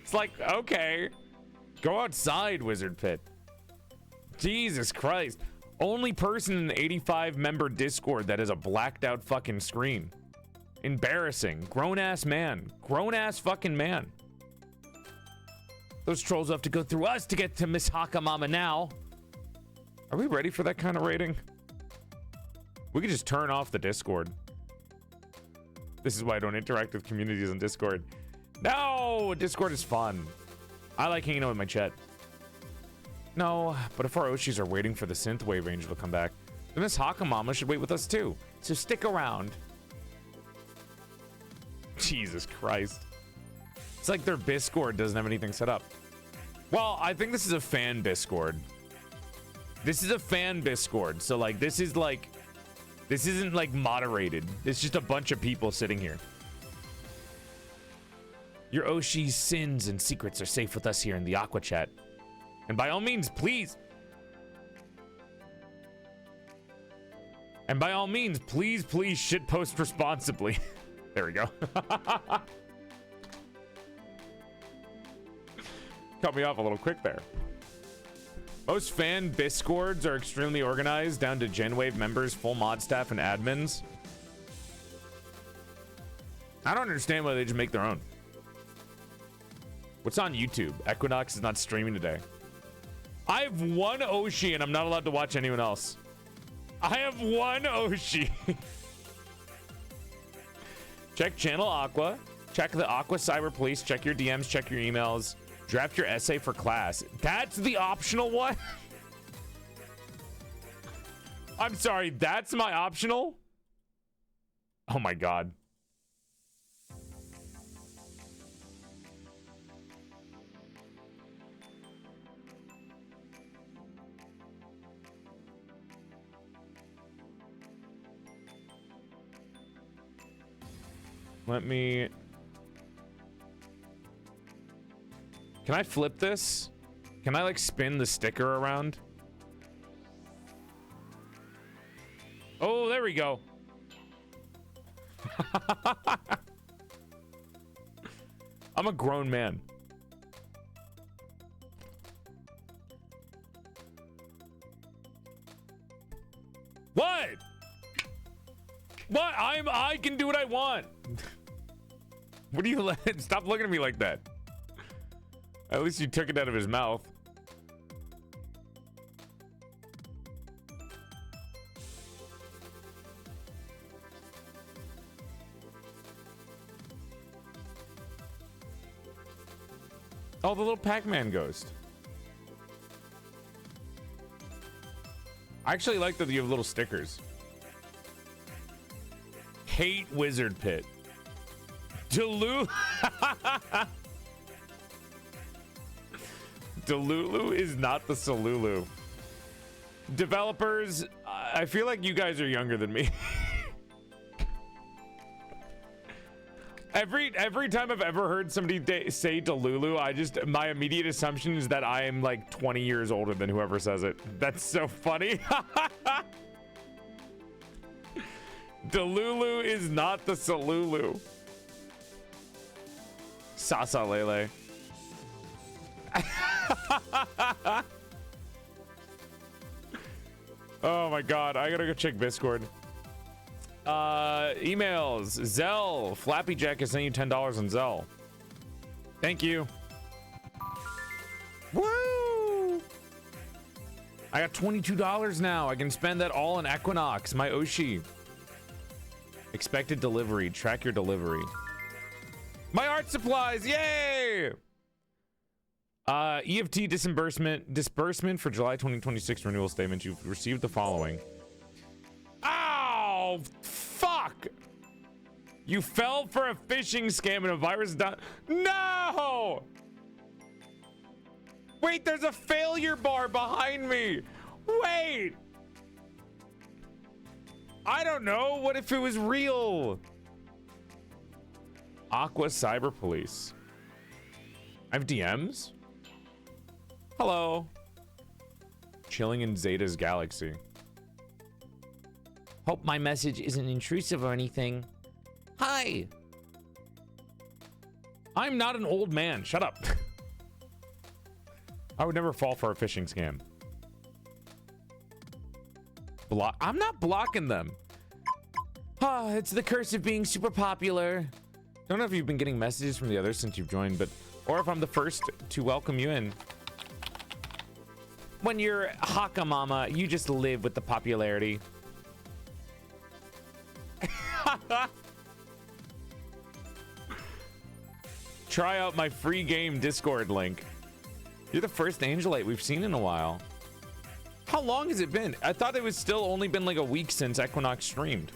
It's like, okay. Go outside, Wizard Pit. Jesus Christ. Only person in the 85 member Discord that has a blacked out fucking screen. Embarrassing. Grown ass man. Grown ass fucking man. Those trolls have to go through us to get to Miss Hakamama now. Are we ready for that kind of rating? We could just turn off the Discord. This is why I don't interact with communities on Discord. No, Discord is fun. I like hanging out with my chat. No, but if our Oshis are waiting for the Synthwave Angel to come back, then Miss Hakamama should wait with us too. So stick around. Jesus Christ. It's like their Discord doesn't have anything set up. Well, I think this is a fan Discord. This is a fan Discord. So like, this isn't like moderated. It's just a bunch of people sitting here. Your Oshi's sins and secrets are safe with us here in the Aqua Chat. And by all means, please. And by all means, please shitpost responsibly. There we go. Cut me off a little quick there. Most fan Discords are extremely organized, down to Genwave members, full mod staff, and admins. I don't understand why they just make their own. What's on YouTube? Equinox is not streaming today. I have one Oshi and I'm not allowed to watch anyone else. I have one Oshi. Check Channel Aqua. Check the Aqua Cyber Police. Check your DMs. Check your emails. Draft your essay for class. That's the optional one? I'm sorry, that's my optional? Oh my god. Let me... Can I flip this? Can I like spin the sticker around? Oh, there we go. I'm a grown man. What? What? I can do what I want. What do you let? Stop looking at me like that. At least you took it out of his mouth. Oh, the little Pac-Man ghost. I actually like that you have little stickers. Hate Wizard Pit. Delulu. Delulu is not the Salulu. Developers, I feel like you guys are younger than me. Every time I've ever heard somebody say Delulu, my immediate assumption is that I am like 20 years older than whoever says it. That's so funny. Delulu is not the Salulu. Sasa Lele. Oh my god, I gotta go check Discord. Emails. Zell. Flappy Jack is sending you $10 on Zell. Thank you. Woo! I got $22 now. I can spend that all in Equinox, my Oshi. Expected delivery. Track your delivery. My art supplies. Yay! EFT disbursement for July 2026 renewal statement. You've received the following. Ow! Fuck! You fell for a phishing scam and a virus down. No! Wait, there's a failure bar behind me. Wait! I don't know. What if it was real? Aqua Cyber Police. I have DMs? Hello. Chilling in Zeta's galaxy. Hope my message isn't intrusive or anything. Hi. I'm not an old man. Shut up. I would never fall for a phishing scam. I'm not blocking them. Ah, it's the curse of being super popular. Don't know if you've been getting messages from the others since you've joined, but or if I'm the first to welcome you in. When you're Haka Mama, you just live with the popularity. Try out my free game Discord link. You're the first Angelite we've seen in a while. How long has it been? I thought it was still only been like a week since Equinox streamed.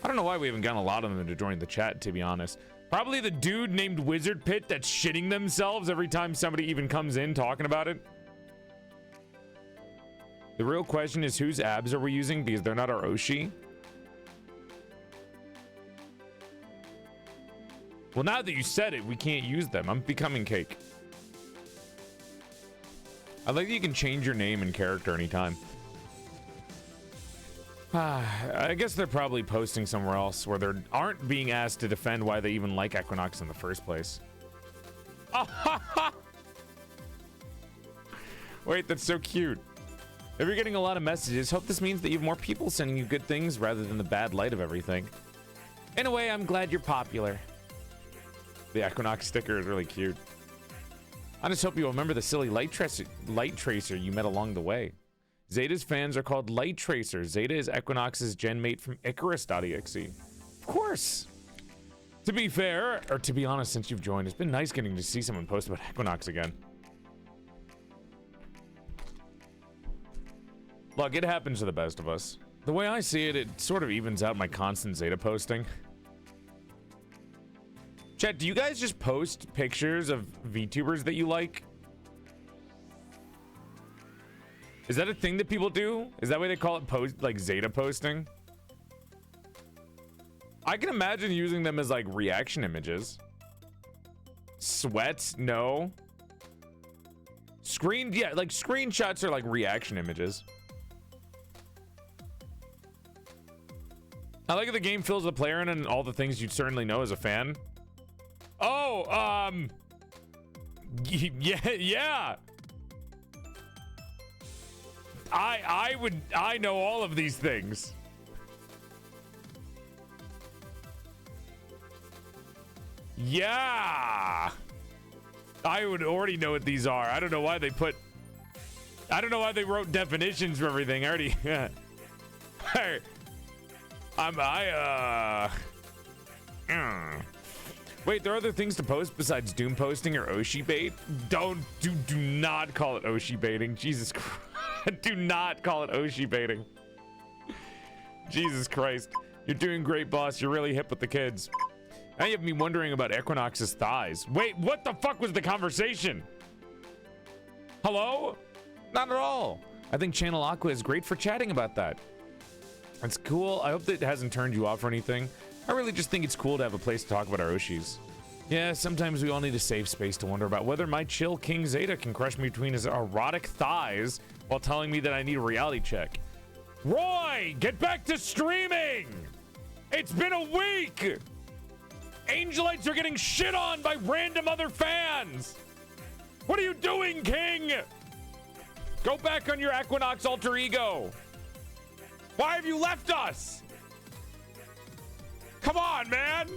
I don't know why we haven't gotten a lot of them to join the chat, to be honest. Probably the dude named Wizard Pit that's shitting themselves every time somebody even comes in talking about it. The real question is, whose abs are we using? Because they're not our Oshi. Well, now that you said it, we can't use them. I'm becoming cake. I like that you can change your name and character anytime. I guess they're probably posting somewhere else where they aren't being asked to defend why they even like Equinox in the first place. Wait, that's so cute. If you're getting a lot of messages, hope this means that you have more people sending you good things rather than the bad light of everything. In a way, I'm glad you're popular. The Equinox sticker is really cute. I just hope you remember the silly light tracer you met along the way. Zeta's fans are called light tracers. Zeta is Equinox's gen mate from Icarus.exe. Of course. To be fair, or to be honest, since you've joined, it's been nice getting to see someone post about Equinox again. Look, it happens to the best of us. The way I see it, it sort of evens out my constant Zeta posting. Chat, do you guys just post pictures of VTubers that you like? Is that a thing that people do? Is that why they call it post, like Zeta posting? I can imagine using them as like reaction images. Sweats? No. Yeah, like screenshots are like reaction images. I like that the game fills the player in and all the things you'd certainly know as a fan. Oh, yeah. I know all of these things. Yeah. I would already know what these are. I don't know why they wrote definitions for everything. I already Wait, there are other things to post besides Doom posting or Oshi bait? Do not call it Oshi baiting. Jesus Christ. Do not call it Oshi baiting. Jesus Christ. You're doing great, boss. You're really hip with the kids. Now you have me wondering about Equinox's thighs. Wait, what the fuck was the conversation? Hello? Not at all. I think Channel Aqua is great for chatting about that. That's cool. I hope that it hasn't turned you off or anything. I really just think it's cool to have a place to talk about our Oshis. Yeah, sometimes we all need a safe space to wonder about whether my chill King Zeta can crush me between his erotic thighs while telling me that I need a reality check. Roy, get back to streaming! It's been a week! Angelites are getting shit on by random other fans! What are you doing, King? Go back on your Equinox alter ego. Why have you left us? Come on, man!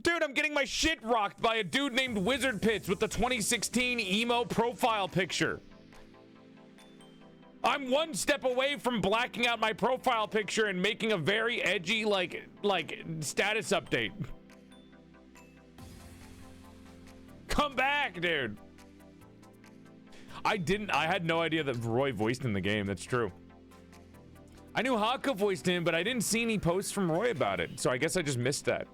Dude, I'm getting my shit rocked by a dude named Wizard Pits with the 2016 emo profile picture. I'm one step away from blacking out my profile picture and making a very edgy, like status update. Come back, dude. I had no idea that Roy voiced in the game. That's true. I knew Haka voiced him, but I didn't see any posts from Roy about it. So I guess I just missed that.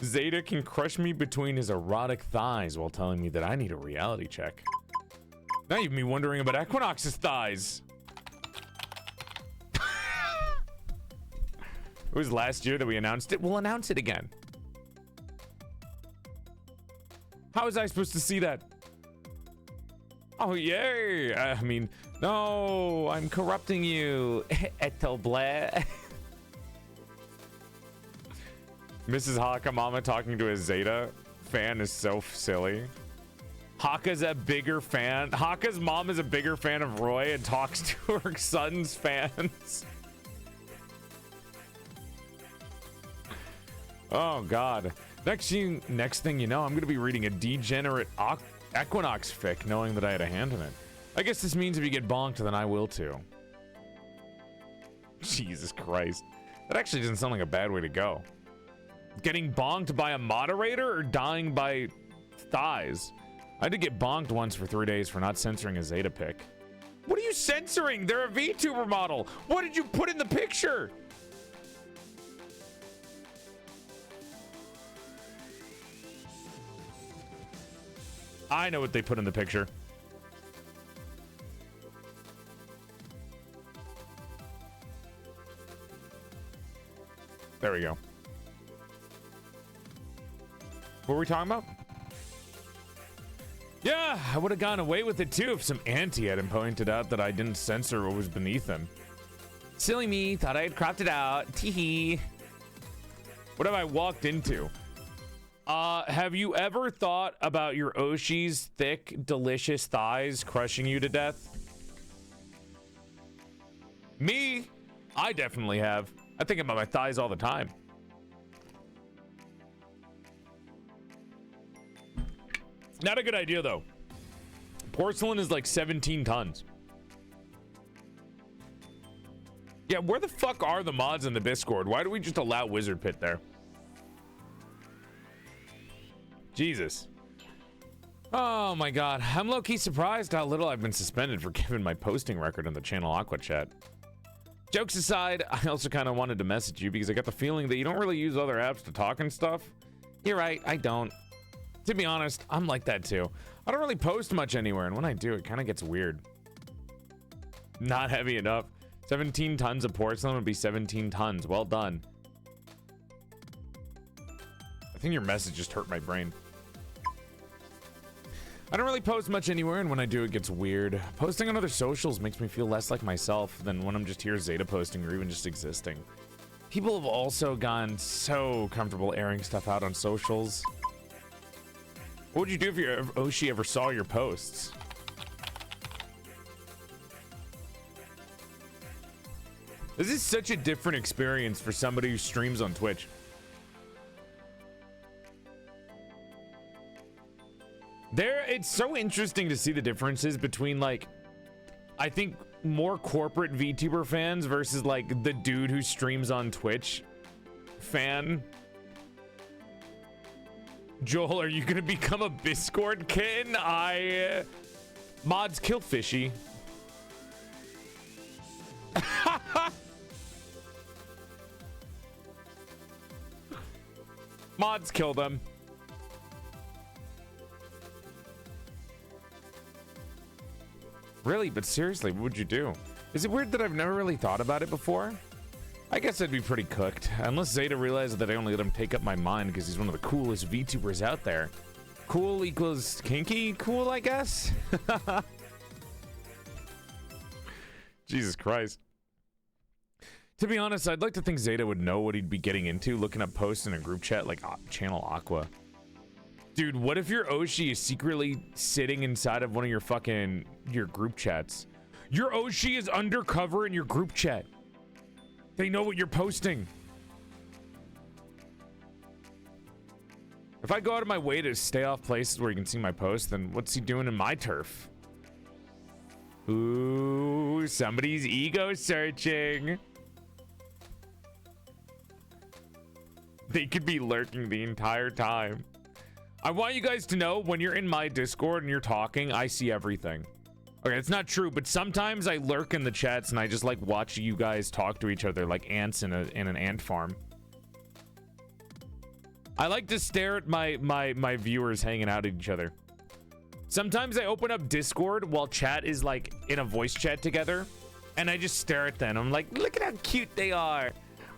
Zeta can crush me between his erotic thighs while telling me that I need a reality check. Now you have me wondering about Equinox's thighs. It was last year that we announced it. We'll announce it again. How was I supposed to see that? Oh, yay. I mean, no, I'm corrupting you. Etoblet. Mrs. Haka Mama talking to a Zeta fan is so silly. Haka's a bigger fan. Haka's mom is a bigger fan of Roy and talks to her son's fans. Oh, God. Next thing you know, I'm going to be reading a degenerate Equinox fic knowing that I had a hand in it. I guess this means if you get bonked, then I will too. Jesus Christ. That actually doesn't sound like a bad way to go. Getting bonked by a moderator or dying by thighs? I did get bonked once for 3 days for not censoring a Zeta pic. What are you censoring? They're a VTuber model. What did you put in the picture? I know what they put in the picture. There we go. What were we talking about? Yeah, I would have gone away with it too if some auntie hadn't pointed out that I didn't censor what was beneath them. Silly me, thought I had cropped it out. Teehee. What have I walked into? Have you ever thought about your Oshi's thick, delicious thighs crushing you to death? Me? I definitely have. I think about my thighs all the time. Not a good idea, though. Porcelain is like 17 tons. Yeah, where the fuck are the mods in the Discord? Why do we just allow Wizard Pit there? Jesus. Oh my god. I'm low-key surprised how little I've been suspended for giving my posting record in the channel Aqua chat. Jokes aside, I also kind of wanted to message you because I got the feeling that you don't really use other apps to talk and stuff. You're right, I don't. To be honest, I'm like that too. I don't really post much anywhere, and when I do, it kind of gets weird. Not heavy enough. 17 tons of porcelain would be 17 tons. Well done. I think your message just hurt my brain. I don't really post much anywhere, and when I do, it gets weird. Posting on other socials makes me feel less like myself than when I'm just here Zeta posting or even just existing. People have also gotten so comfortable airing stuff out on socials. What would you do if your Oshi ever saw your posts? This is such a different experience for somebody who streams on Twitch. It's so interesting to see the differences between, like, I think more corporate VTuber fans versus like the dude who streams on Twitch fan. Joel, are you gonna become a Discord kitten? Mods kill Fishy. Mods kill them. Really, but seriously, what would you do? Is it weird that I've never really thought about it before? I guess I'd be pretty cooked, unless Zeta realized that I only let him take up my mind because he's one of the coolest VTubers out there. Cool equals kinky cool, I guess? Jesus Christ. To be honest, I'd like to think Zeta would know what he'd be getting into looking up posts in a group chat like Channel Aqua. Dude, what if your Oshi is secretly sitting inside of one of your group chats? Your Oshi is undercover in your group chat. They know what you're posting. If I go out of my way to stay off places where you can see my posts, then what's he doing in my turf? Ooh, somebody's ego searching. They could be lurking the entire time. I want you guys to know when you're in my Discord and you're talking, I see everything. Okay, it's not true, but sometimes I lurk in the chats and I just like watch you guys talk to each other like ants in an ant farm. I like to stare at my viewers hanging out at each other. Sometimes I open up Discord while chat is like in a voice chat together, and I just stare at them. I'm like, look at how cute they are.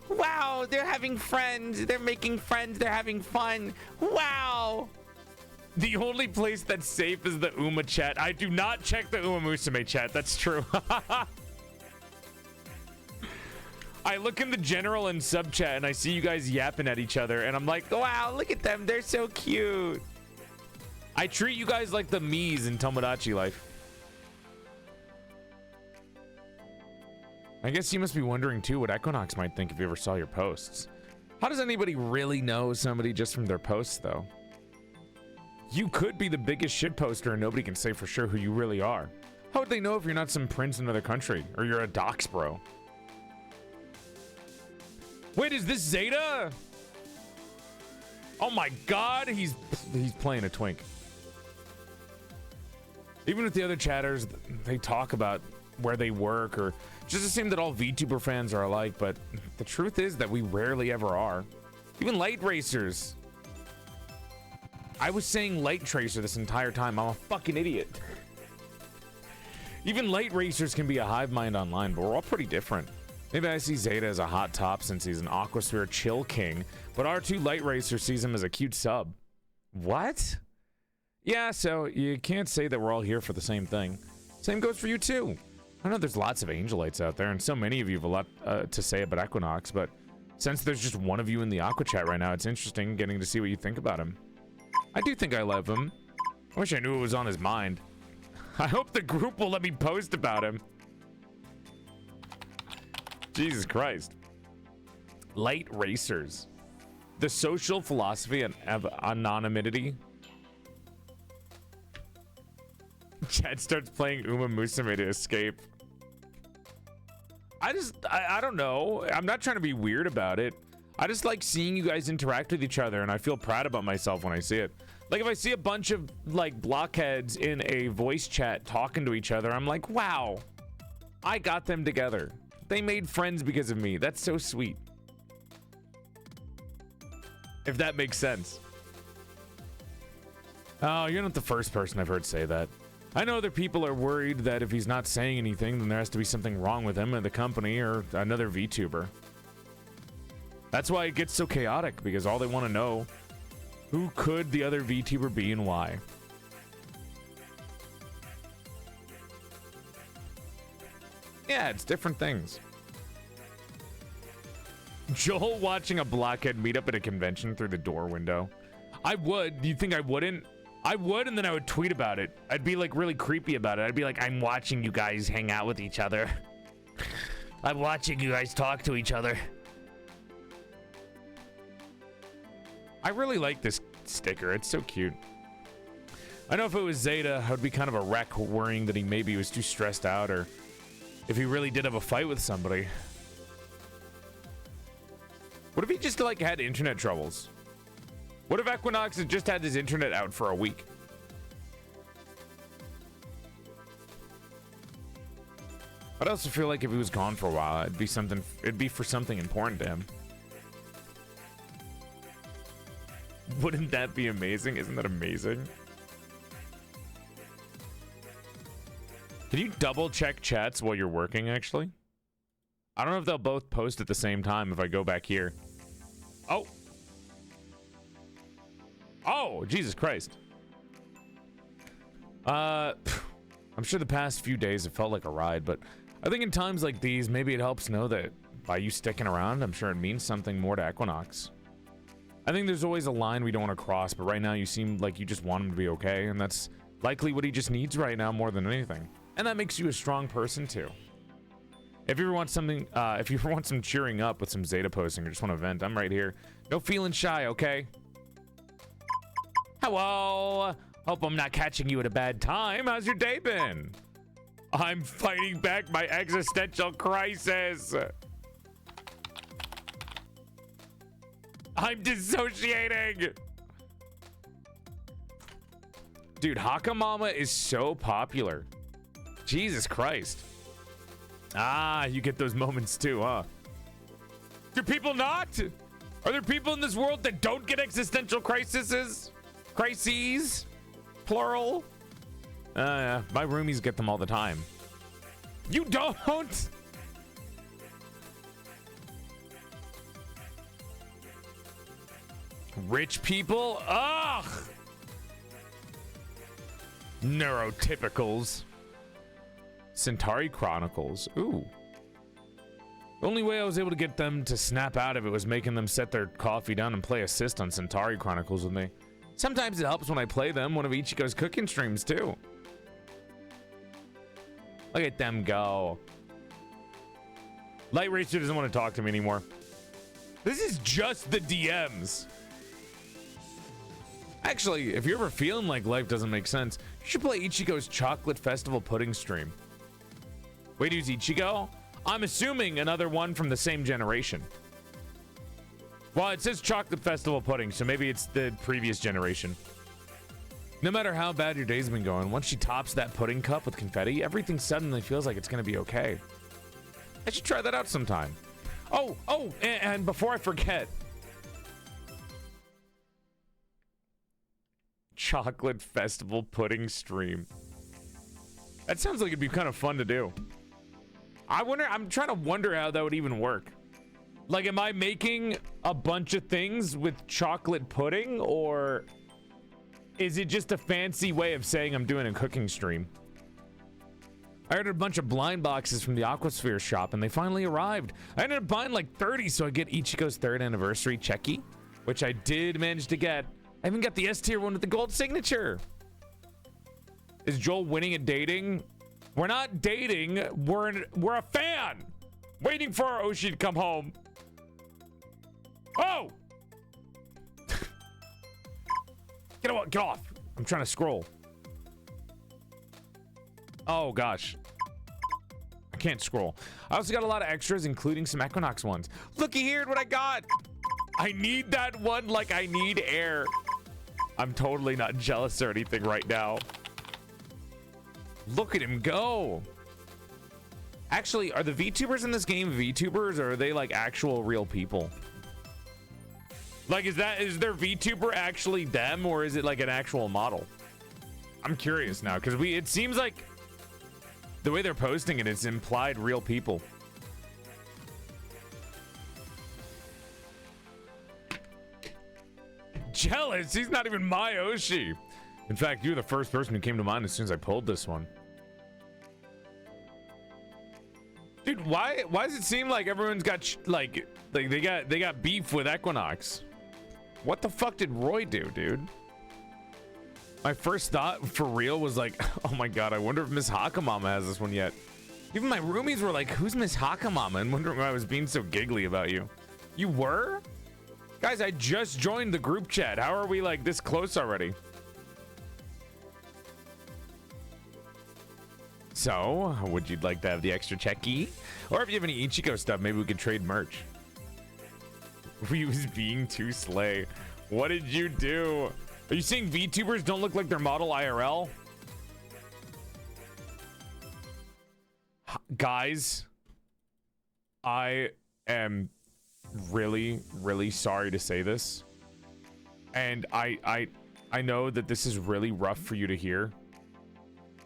Wow, they're having friends. They're making friends. They're having fun. Wow. The only place that's safe is the Uma chat. I do not check the Uma Musume chat. That's true. I look in the general and sub chat and I see you guys yapping at each other and I'm like, wow, look at them. They're so cute. I treat you guys like the Miis in Tomodachi Life. I guess you must be wondering too what Equinox might think if he ever saw your posts. How does anybody really know somebody just from their posts though? You could be the biggest shit poster and nobody can say for sure who you really are. How would they know if you're not some prince in another country or you're a dox bro? Wait, is this Zeta? Oh my god, he's playing a twink. Even with the other chatters, they talk about where they work or just assume that all VTuber fans are alike, but the truth is that we rarely ever are. Even light racers. I was saying light tracer this entire time. I'm a fucking idiot. Even light racers can be a hive mind online, but we're all pretty different. Maybe I see Zeta as a hot top since he's an Aquasphere chill king, but R2 Light Racer sees him as a cute sub. What? Yeah, so you can't say that we're all here for the same thing. Same goes for you too. I know there's lots of Angelites out there, and so many of you have a lot to say about Equinox, but since there's just one of you in the Aqua chat right now, it's interesting getting to see what you think about him. I do think I love him. I wish I knew it was on his mind. I hope the group will let me post about him. Jesus Christ. Light Racers. The social philosophy of anonymity. Chad starts playing Uma Musume to escape. I don't know. I'm not trying to be weird about it. I just like seeing you guys interact with each other, and I feel proud about myself when I see it. Like, if I see a bunch of, like, blockheads in a voice chat talking to each other, I'm like, wow, I got them together. They made friends because of me. That's so sweet. If that makes sense. Oh, you're not the first person I've heard say that. I know other people are worried that if he's not saying anything, then there has to be something wrong with him or the company or another VTuber. That's why it gets so chaotic, because all they want to know, who could the other VTuber be and why? Yeah, it's different things. Joel watching a blockhead meet up at a convention through the door window. I would. Do you think I wouldn't? I would, and then I would tweet about it. I'd be like really creepy about it. I'd be like, I'm watching you guys hang out with each other. I'm watching you guys talk to each other. I really like this sticker. It's so cute. I know if it was Zeta, I would be kind of a wreck worrying that he maybe was too stressed out, or if he really did have a fight with somebody. What if he just like had internet troubles? What if Equinox had just had his internet out for a week? I'd also feel like if he was gone for a while, it'd be for something important to him. Wouldn't that be amazing? Isn't that amazing? Can you double check chats while you're working, actually? I don't know if they'll both post at the same time if I go back here. Oh. Oh, Jesus Christ. I'm sure the past few days have felt like a ride, but I think in times like these, maybe it helps know that by you sticking around, I'm sure it means something more to Equinox. I think there's always a line we don't want to cross, but right now you seem like you just want him to be okay, and that's likely what he just needs right now more than anything. And that makes you a strong person too. If you ever want something, if you ever want some cheering up with some Zeta posting or just want to vent, I'm right here. No feeling shy, okay? Hello. Hope I'm not catching you at a bad time. How's your day been? I'm fighting back my existential crisis. I'm dissociating. Dude, Hakamama is so popular. Jesus Christ. Ah, you get those moments too, huh? Do people not? Are there people in this world that don't get existential crises? Crises? Plural? Yeah, my roomies get them all the time. You don't? Rich people? Ugh! Neurotypicals. Centauri Chronicles. Ooh. The only way I was able to get them to snap out of it was making them set their coffee down and play assist on Centauri Chronicles with me. Sometimes it helps when I play them, one of Ichigo's cooking streams too. Look at them go. Light Racer doesn't want to talk to me anymore. This is just the DMs. Actually, if you're ever feeling like life doesn't make sense, you should play Ichigo's Chocolate Festival Pudding stream. Wait, who's Ichigo? I'm assuming another one from the same generation. Well, it says Chocolate Festival Pudding, so maybe it's the previous generation. No matter how bad your day's been going, once she tops that pudding cup with confetti, everything suddenly feels like it's gonna be okay. I should try that out sometime. Oh, and before I forget, Chocolate Festival Pudding stream. That sounds like it'd be kind of fun to do. I'm trying to wonder how that would even work. Like, am I making a bunch of things with chocolate pudding, or is it just a fancy way of saying I'm doing a cooking stream? I ordered a bunch of blind boxes from the Aquasphere shop, and they finally arrived. I ended up buying like 30, so I get Ichigo's 3rd anniversary checky, which I did manage to get. I even got the S tier one with the gold signature. Is Joel winning at dating? We're not dating. We're a fan waiting for our Oshi to come home. Oh! Get off. I'm trying to scroll. Oh gosh, I can't scroll. I also got a lot of extras, including some Equinox ones. Looky here at what I got. I need that one like I need air. I'm totally not jealous or anything right now. Look at him go. Actually, are the VTubers in this game VTubers, or are they like actual real people? Like, is their VTuber actually them, or is it like an actual model? I'm curious now, because it seems like the way they're posting it, it's implied real people. Jealous? He's not even my Oshi. In fact, you're the first person who came to mind as soon as I pulled this one. Dude, why does it seem like everyone's got like they got beef with Equinox? What the fuck did Roy do, dude? My first thought for real was like, oh my god, I wonder if Miss Hakamama has this one yet. Even my roomies were like, who's Miss Hakamama? And wondering why I was being so giggly about you. You were? Guys, I just joined the group chat. How are we like this close already? So, would you like to have the extra checky? Or if you have any Ichigo stuff, maybe we could trade merch. We was being too slay. What did you do? Are you saying VTubers don't look like their model IRL? Guys, I am really, really sorry to say this. And I know that this is really rough for you to hear.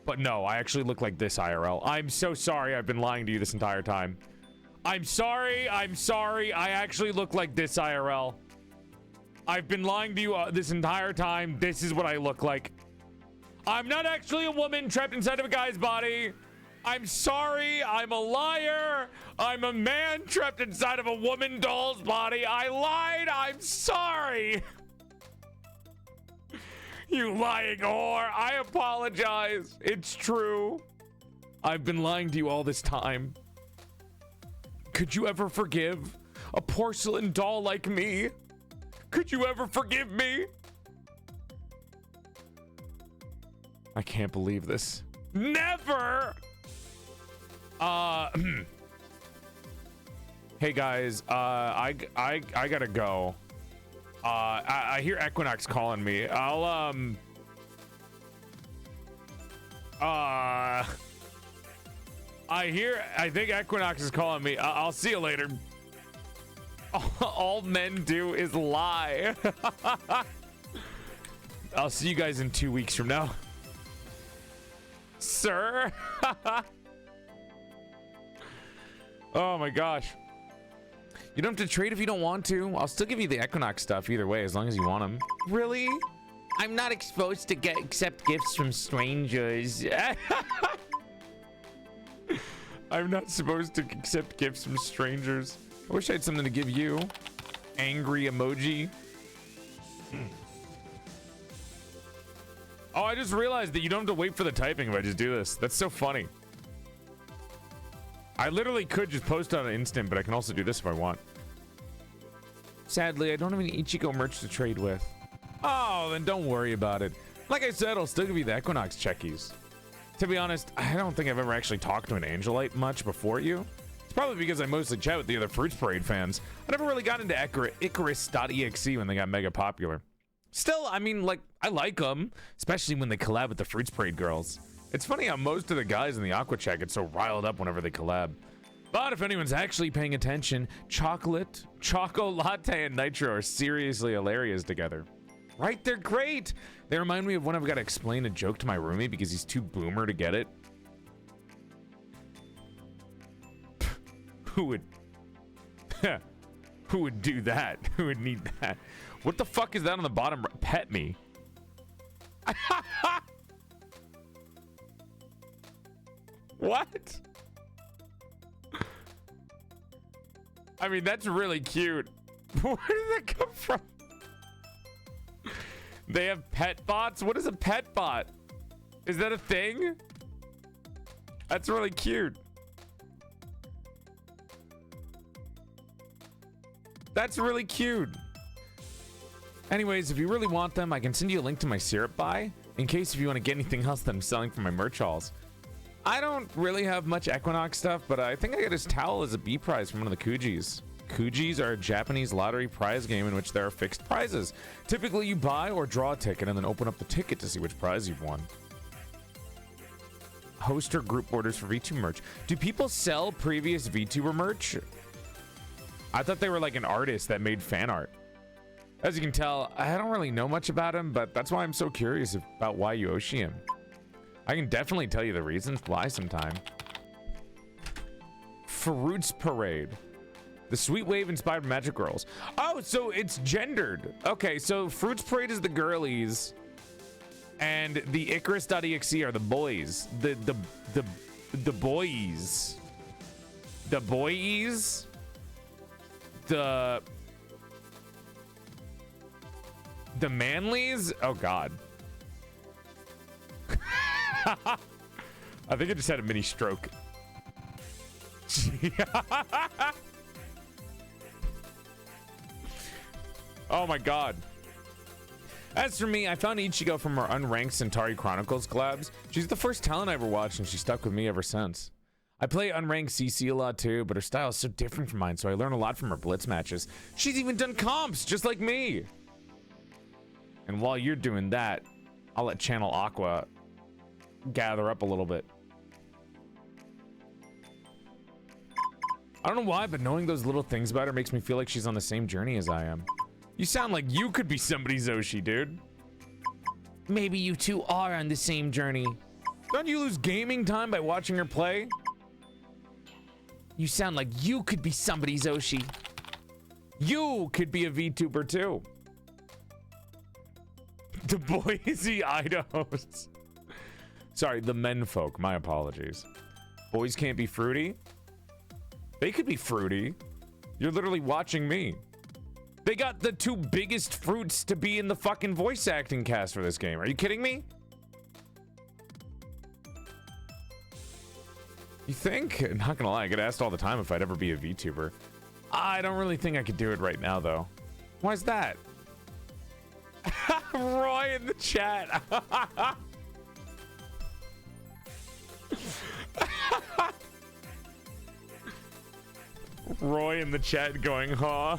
But no, I actually look like this IRL. I'm so sorry. I've been lying to you this entire time. I'm sorry. I actually look like this IRL. I've been lying to you this entire time. This is what I look like. I'm not actually a woman trapped inside of a guy's body. I'm sorry. I'm a liar. I'm a man trapped inside of a woman doll's body. I lied. I'm sorry. You lying whore. I apologize. It's true. I've been lying to you all this time. Could you ever forgive a porcelain doll like me? Could you ever forgive me? I can't believe this. Never! Hey guys, I gotta go. I hear Equinox calling me. I think Equinox is calling me. I'll see you later. All men do is lie. I'll see you guys in 2 weeks from now. Sir? Oh my gosh. You don't have to trade if you don't want to. I'll still give you the Equinox stuff either way, as long as you want them. Really? I'm not exposed to accept gifts from strangers. I'm not supposed to accept gifts from strangers. I wish I had something to give you. Angry emoji. Oh, I just realized that you don't have to wait for the typing if I just do this. That's so funny. I literally could just post on an instant, but I can also do this if I want. Sadly, I don't have any Ichigo merch to trade with. Oh, then don't worry about it. Like I said, I'll still give you the Equinox checkies. To be honest, I don't think I've ever actually talked to an Angelite much before you. It's probably because I mostly chat with the other Fruits Parade fans. I never really got into Icarus.exe when they got mega popular. Still, I mean, like, I like them, especially when they collab with the Fruits Parade girls. It's funny how most of the guys in the Aqua chat get so riled up whenever they collab. But if anyone's actually paying attention, Chocolate, Choco Latte, and Nitro are seriously hilarious together. Right? They're great. They remind me of when I've got to explain a joke to my roomie because he's too boomer to get it. Who would who would do that? Who would need that? What the fuck is that on the bottom? Pet me. What? I mean, that's really cute. Where did that come from? They have pet bots? What is a pet bot? Is that a thing? That's really cute. That's really cute. Anyways, if you really want them, I can send you a link to my syrup buy in case if you want to get anything else that I'm selling from my merch halls. I don't really have much Equinox stuff, but I think I got his towel as a B prize from one of the Kujis. Kujis are a Japanese lottery prize game in which there are fixed prizes. Typically, you buy or draw a ticket and then open up the ticket to see which prize you've won. Hoster group orders for VTuber merch. Do people sell previous VTuber merch? I thought they were like an artist that made fan art. As you can tell, I don't really know much about him, but that's why I'm so curious about why you Oshi him. I can definitely tell you the reasons why sometime. Fruits Parade. The Sweet Wave inspired Magic Girls. Oh, so it's gendered. Okay, so Fruits Parade is the girlies, and the Icarus.exe are the boys. The boys. The boys. The manlies? Oh God. I think I just had a mini stroke. Oh my God. As for me, I found Ichigo from our Unranked Centauri Chronicles collabs. She's the first talent I ever watched, and she stuck with me ever since. I play Unranked CC a lot too, but her style is so different from mine, so I learn a lot from her blitz matches. She's even done comps, just like me. And while you're doing that, I'll let Channel Aqua gather up a little bit. I don't know why, but knowing those little things about her makes me feel like she's on the same journey as I am. You sound like you could be somebody's Oshi, dude. Maybe you two are on the same journey. Don't you lose gaming time by watching her play? You sound like you could be somebody's Oshi. You could be a VTuber too. The Boise Idahos. Sorry, the menfolk. My apologies. Boys can't be fruity? They could be fruity. You're literally watching me. They got the two biggest fruits to be in the fucking voice acting cast for this game. Are you kidding me? You think? Not gonna lie, I get asked all the time if I'd ever be a VTuber. I don't really think I could do it right now, though. Why's that? Roy in the chat. Roy in the chat going, huh?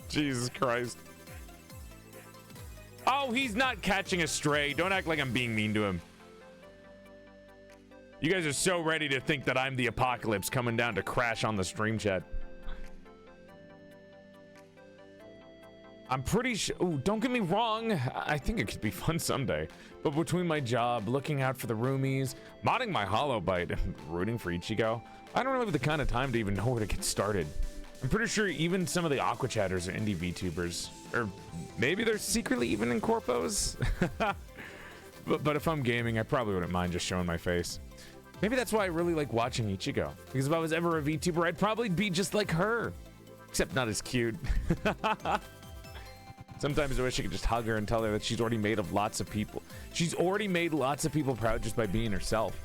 Jesus Christ. Oh, he's not catching a stray. Don't act like I'm being mean to him. You guys are so ready to think that I'm the apocalypse coming down to crash on the stream chat. I'm pretty sure. Ooh, don't get me wrong. I think it could be fun someday. But between my job, looking out for the roomies, modding my Lovebyte, and rooting for Ichigo, I don't really have the kind of time to even know where to get started. I'm pretty sure even some of the Aqua Chatters are indie VTubers. Or maybe they're secretly even in corpos. but if I'm gaming, I probably wouldn't mind just showing my face. Maybe that's why I really like watching Ichigo. Because if I was ever a VTuber, I'd probably be just like her. Except not as cute. Sometimes I wish I could just hug her and tell her that she's already made of lots of people. She's already made lots of people proud just by being herself.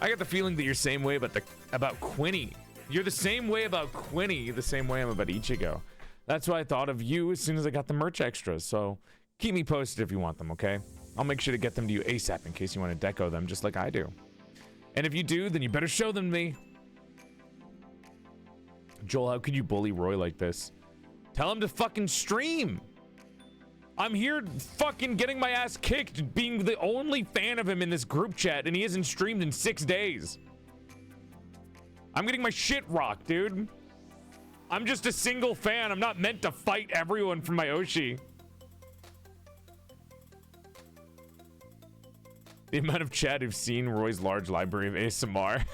I get the feeling that you're the same way about Quinny. You're the same way about Quinny, the same way I'm about Ichigo. That's why I thought of you as soon as I got the merch extras. So keep me posted if you want them, okay? I'll make sure to get them to you ASAP in case you want to deco them just like I do. And if you do, then you better show them to me. Joel, how could you bully Roy like this? Tell him to fucking stream. I'm here fucking getting my ass kicked being the only fan of him in this group chat, and he hasn't streamed in 6 days. I'm getting my shit rocked, dude. I'm just a single fan. I'm not meant to fight everyone from my Oshi. The amount of chat who've seen Roy's large library of ASMR.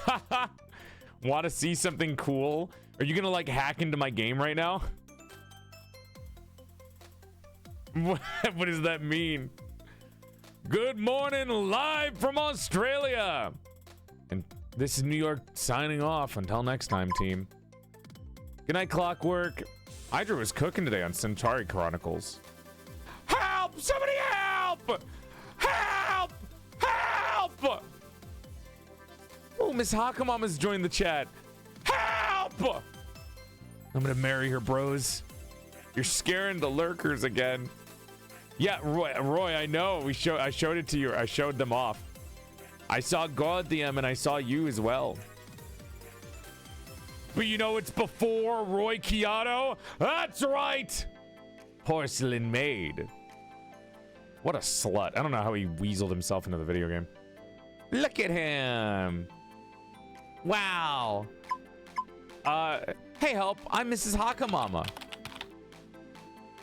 Want to see something cool? Are you gonna like hack into my game right now? What does that mean? Good morning, live from Australia. And this is New York signing off. Until next time, team. Good night, Clockwork. Hydra was cooking today on Centauri Chronicles. Help! Somebody help! Help! Help! Oh, Miss Hakamama's joined the chat. Help! I'm gonna marry her, bros. You're scaring the lurkers again. Yeah, Roy, I know. I showed it to you. I showed them off. I saw God DM and I saw you as well. But you know it's before Roy Keanu? That's right! PorcelainMaid. What a slut. I don't know how he weaseled himself into the video game. Look at him. Wow. Hey, help. I'm Mrs. Hakamama.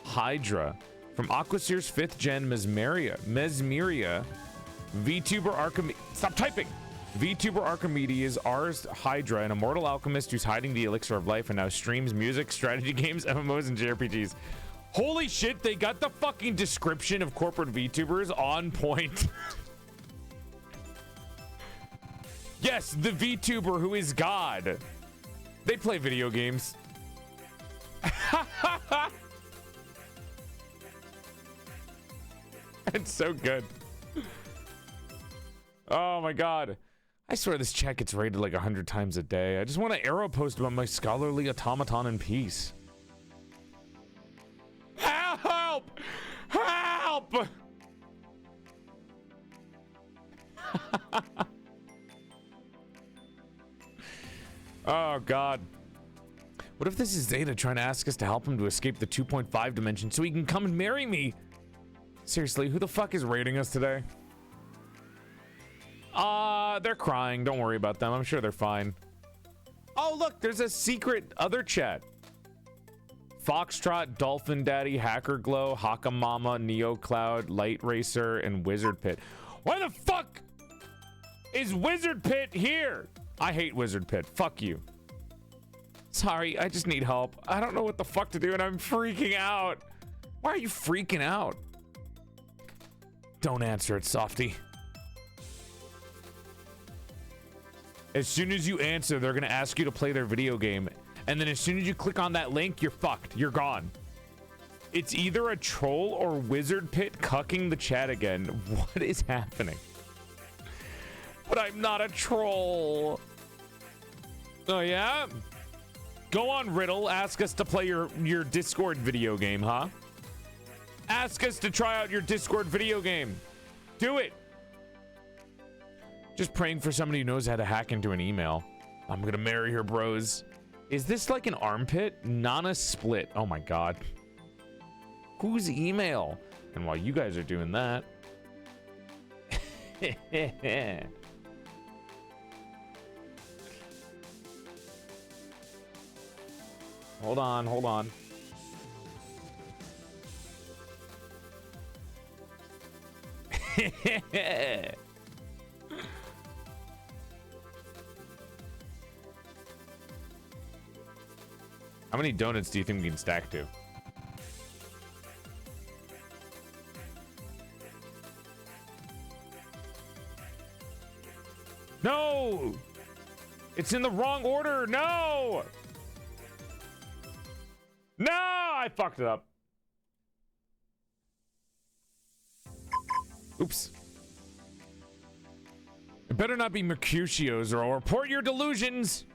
Hydra. From Aquaseer's 5th gen Mesmeria. VTuber Archimedes. Stop typing! VTuber Archimedes, Ars Hydra, an immortal alchemist who's hiding the elixir of life and now streams music, strategy games, MMOs, and JRPGs. Holy shit, they got the fucking description of corporate VTubers on point. Yes, the VTuber who is God. They play video games. It's so good. Oh my god. I swear this chat gets rated like 100 times a day. I just want to arrow post about my scholarly automaton in peace. Help! Help! Oh god. What if this is Zeta trying to ask us to help him to escape the 2.5 dimension so he can come and marry me? Seriously, who the fuck is raiding us today? They're crying. Don't worry about them. I'm sure they're fine. Oh, look, there's a secret other chat. Foxtrot, Dolphin Daddy, Hacker Glow, Hakamama, Neo Cloud, Light Racer, and Wizard Pit. Why the fuck is Wizard Pit here? I hate Wizard Pit. Fuck you. Sorry, I just need help. I don't know what the fuck to do and I'm freaking out. Why are you freaking out? Don't answer it, softy. As soon as you answer, they're gonna ask you to play their video game. And then as soon as you click on that link, you're fucked. You're gone. It's either a troll or Wizard Pit cucking the chat again. What is happening? But I'm not a troll. Oh, yeah? Go on, Riddle. Ask us to play your Discord video game, huh? Ask us to try out your Discord video game. Do it. Just praying for somebody who knows how to hack into an email. I'm gonna marry her, bros. Is this like an armpit? Nana Split. Oh my god. Whose email? And while you guys are doing that... Hold on, hold on. How many donuts do you think we can stack to? No! It's in the wrong order. No! No! I fucked it up. Oops. It better not be Mercutio's or I'll report your delusions.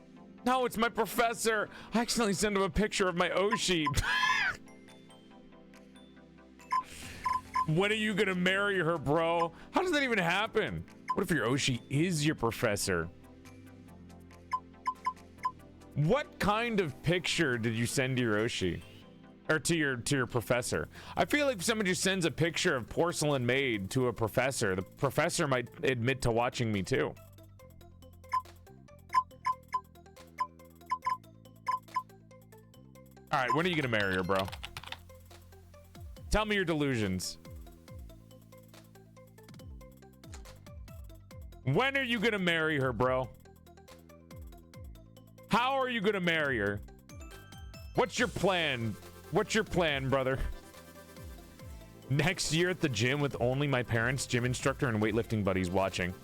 No, it's my professor. I accidentally sent him a picture of my Oshi. When are you gonna marry her, bro? How does that even happen? What if your Oshi is your professor? What kind of picture did you send to your Oshi? Or to your professor? I feel like if somebody just sends a picture of PorcelainMaid to a professor, the professor might admit to watching me too. Alright, when are you gonna marry her, bro? Tell me your delusions. When are you gonna marry her, bro? How are you gonna marry her? What's your plan? What's your plan, brother? Next year at the gym with only my parents, gym instructor, and weightlifting buddies watching.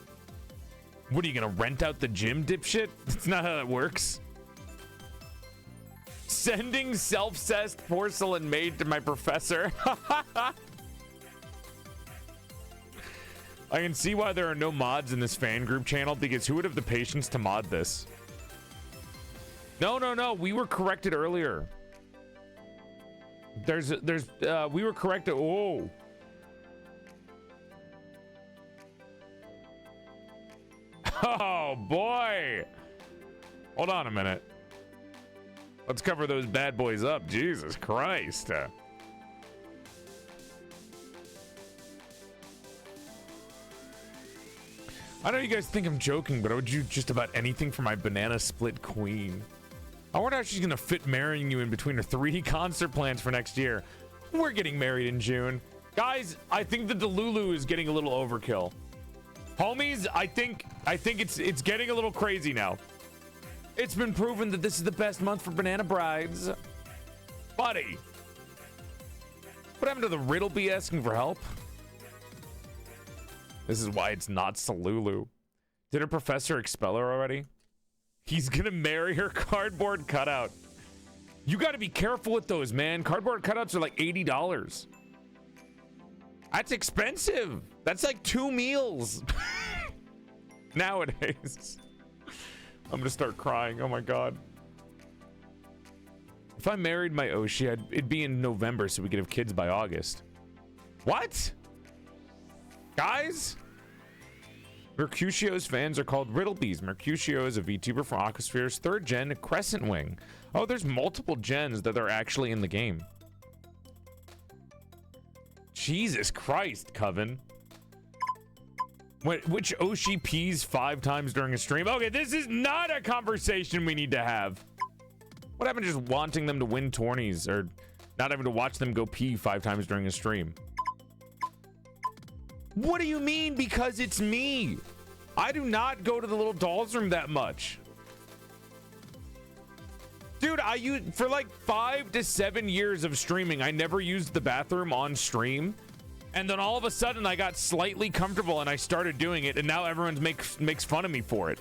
What are you gonna rent out the gym, dipshit? That's not how that works. Sending self-cessed PorcelainMaid to my professor. I can see why there are no mods in this fan group channel, because who would have the patience to mod this? No, we were corrected earlier. We were corrected. Oh. Oh boy. Hold on a minute. Let's cover those bad boys up. Jesus Christ. I know you guys think I'm joking, but I would do just about anything for my banana split queen. I wonder how she's gonna fit marrying you in between her 3 concert plans for next year. We're getting married in June. Guys, I think the Delulu is getting a little overkill. Homies, I think it's getting a little crazy now. It's been proven that this is the best month for banana brides. Buddy. What happened to the Riddleby asking for help? This is why it's not Salulu. Did her professor expel her already? He's gonna marry her cardboard cutout. You gotta be careful with those, man. Cardboard cutouts are like $80. That's expensive. That's like 2 meals. Nowadays. I'm gonna start crying. Oh my god. If I married my Oshi, it'd be in November so we could have kids by August. What? Guys? Mercutio's fans are called Riddlebees. Mercutio is a VTuber from Aquasphere's 3rd gen Crescent Wing. Oh, there's multiple gens that are actually in the game. Jesus Christ, Coven. Which Oshi pees 5 times during a stream? Okay, this is not a conversation we need to have. What happened to just wanting them to win tourneys or not having to watch them go pee 5 times during a stream? What do you mean because it's me? I do not go to the little dolls room that much. Dude, for like 5 to 7 years of streaming, I never used the bathroom on stream. And then all of a sudden I got slightly comfortable and I started doing it, and now everyone makes fun of me for it.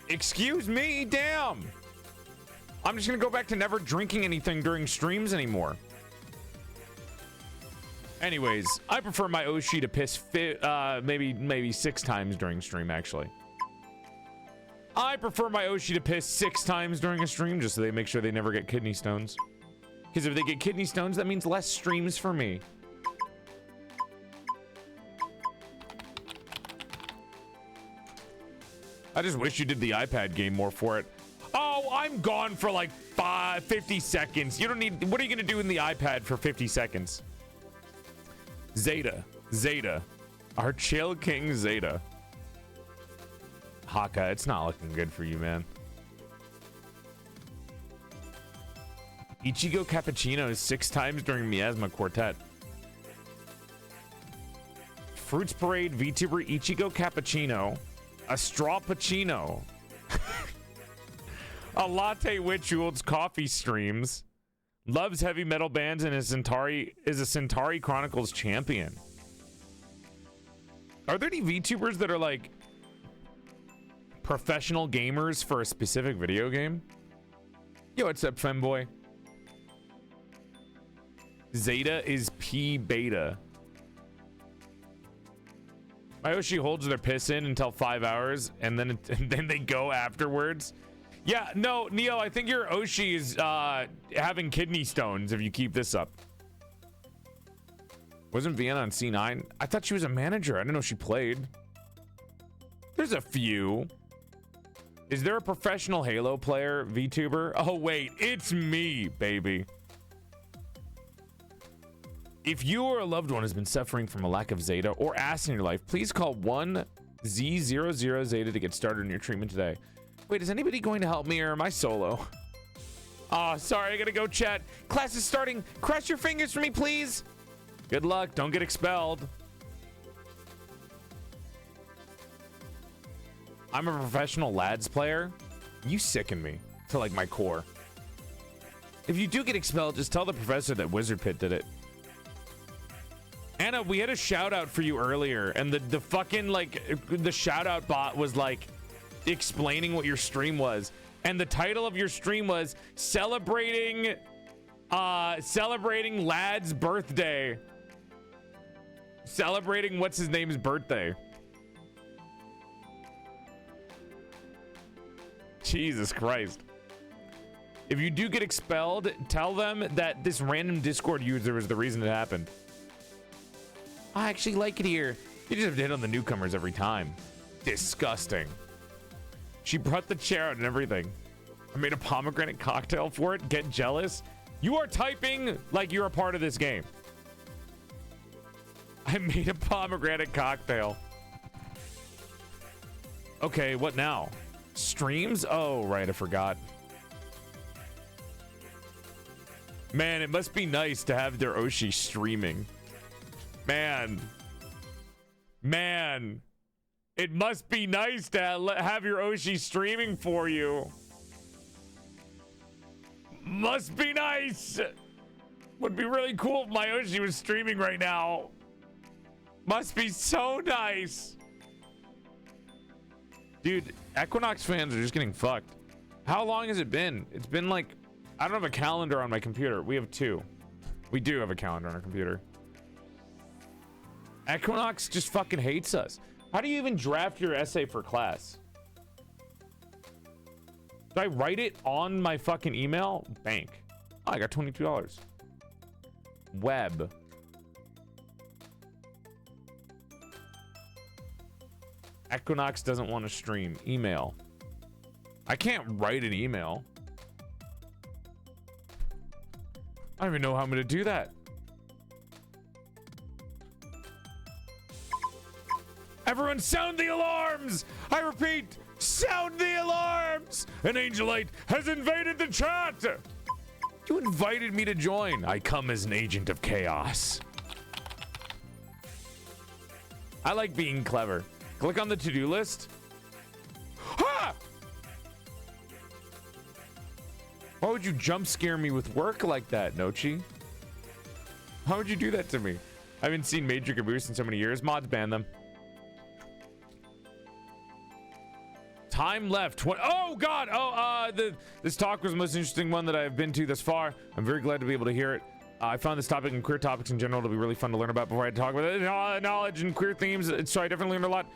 Excuse me, damn. I'm just gonna go back to never drinking anything during streams anymore. Anyways, I prefer my Oshi to piss maybe 6 times during stream, actually. I prefer my Oshi to piss 6 times during a stream just so they make sure they never get kidney stones. Because if they get kidney stones, that means less streams for me. I just wish you did the iPad game more for it. Oh, I'm gone for like 50 seconds. You don't need... What are you going to do in the iPad for 50 seconds? Zeta. Our chill king Zeta. Haka, it's not looking good for you, man. Ichigo Cappuccino is 6 times during Miasma Quartet. Fruits Parade VTuber Ichigo Cappuccino. A Straw Pacino. A Latte Witch who holds coffee streams. Loves heavy metal bands and is a Centauri Chronicles champion. Are there any VTubers that are like professional gamers for a specific video game? Yo, what's up, femboy? Zeta is P beta. My Oshi holds their piss in until 5 hours and then they go afterwards. Yeah, no, Neo, I think your Oshi is having kidney stones if you keep this up. Wasn't Vienna on C9? I thought she was a manager. I didn't know she played. There's a few. Is there a professional Halo player, VTuber? Oh, wait, it's me, baby. If you or a loved one has been suffering from a lack of Zeta or acid in your life, please call 1Z00 Zeta to get started on your treatment today. Wait, is anybody going to help me or am I solo? Oh, sorry, I gotta go, chat. Class is starting. Cross your fingers for me, please. Good luck. Don't get expelled. I'm a professional lads player. You sicken me to like my core. If you do get expelled, just tell the professor that Wizard Pit did it. Anna, we had a shout out for you earlier, and the fucking like the shout out bot was like explaining what your stream was, and the title of your stream was celebrating Lad's birthday. Celebrating what's his name's birthday. Jesus Christ. If you do get expelled, tell them that this random Discord user was the reason it happened. I actually like it here. You just have to hit on the newcomers every time. Disgusting. She brought the chair out and everything. I made a pomegranate cocktail for it. Get jealous? You are typing like you're a part of this game. I made a pomegranate cocktail. Okay, what now? Streams? Oh, right, I forgot. Man, it must be nice to have their Oshi streaming. Man, it must be nice to have your Oshi streaming for you. Must be nice. Would be really cool if my Oshi was streaming right now. Must be so nice. Dude, Equinox fans are just getting fucked. How long has it been? It's been like, I don't have a calendar on my computer. We have two. We do have a calendar on our computer. Equinox just fucking hates us. How do you even draft your essay for class? Did I write it on my fucking email? Bank. Oh, I got $22. Web. Equinox doesn't want to stream. Email. I can't write an email. I don't even know how I'm going to do that. Everyone sound the alarms! I repeat, sound the alarms! An Angelite has invaded the chat! You invited me to join. I come as an agent of chaos. I like being clever. Click on the to-do list. Ha! Why would you jump scare me with work like that, Nochi? How would you do that to me? I haven't seen Major Caboose in so many years. Mods ban them. Time left. Oh God! This talk was the most interesting one that I've been to thus far. I'm very glad to be able to hear it. I found this topic and queer topics in general to be really fun to learn about before I talk about it. Knowledge and queer themes. So I definitely learned a lot.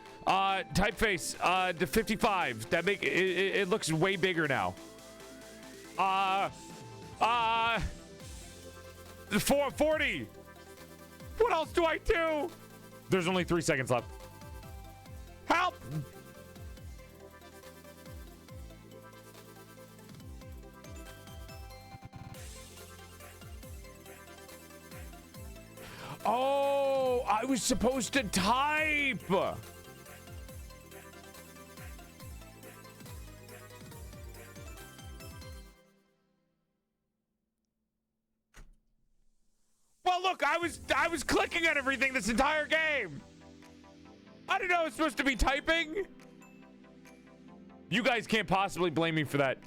Typeface. To 55. That make it looks way bigger now. 440. What else do I do? There's only 3 seconds left. Help! Oh, I was supposed to type. Well, look, I was clicking at everything this entire game. I didn't know I was supposed to be typing. You guys can't possibly blame me for that.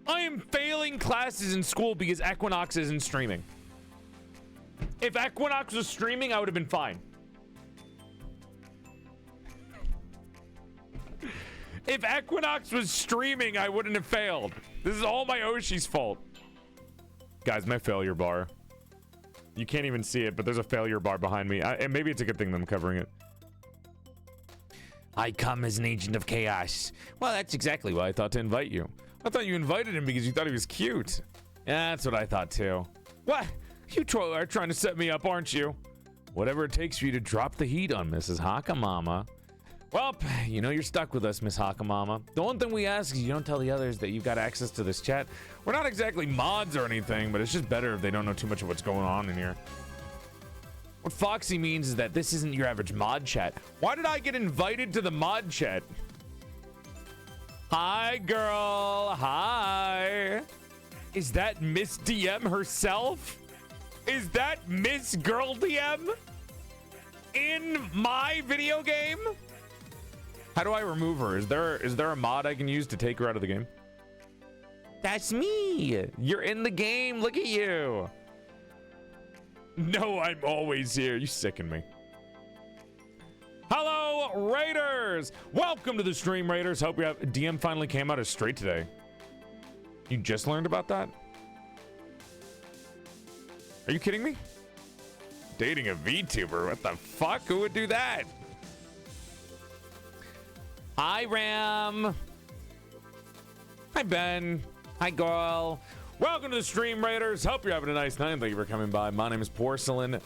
I am failing classes in school because Equinox isn't streaming. If Equinox was streaming, I would have been fine. If Equinox was streaming, I wouldn't have failed. This is all my Oshi's fault. Guys, my failure bar. You can't even see it, but there's a failure bar behind me. And maybe it's a good thing that I'm covering it. I come as an agent of chaos. Well, that's exactly why I thought to invite you. I thought you invited him because you thought he was cute. Yeah, that's what I thought too. What? You are trying to set me up, aren't you? Whatever it takes for you to drop the heat on Mrs. Hakamama. Well, you know you're stuck with us, Miss Hakamama. The one thing we ask is you don't tell the others that you've got access to this chat. We're not exactly mods or anything, but it's just better if they don't know too much of what's going on in here. What Foxy means is that this isn't your average mod chat. Why did I get invited to the mod chat? Hi, girl. Hi. Is that Miss DM herself? Is that Miss Girl DM in my video game? How do I remove her? Is there a mod I can use to take her out of the game? That's me. You're in the game. Look at you. No, I'm always here. You sicken me. Hello, Raiders. Welcome to the stream, Raiders. Hope you have... DM finally came out as straight today. You just learned about that? Are you kidding me? Dating a VTuber? What the fuck? Who would do that? Hi, Ram. Hi, Ben. Hi, girl. Welcome to the stream, Raiders. Hope you're having a nice night. Thank you for coming by. My name is PorcelainMaid.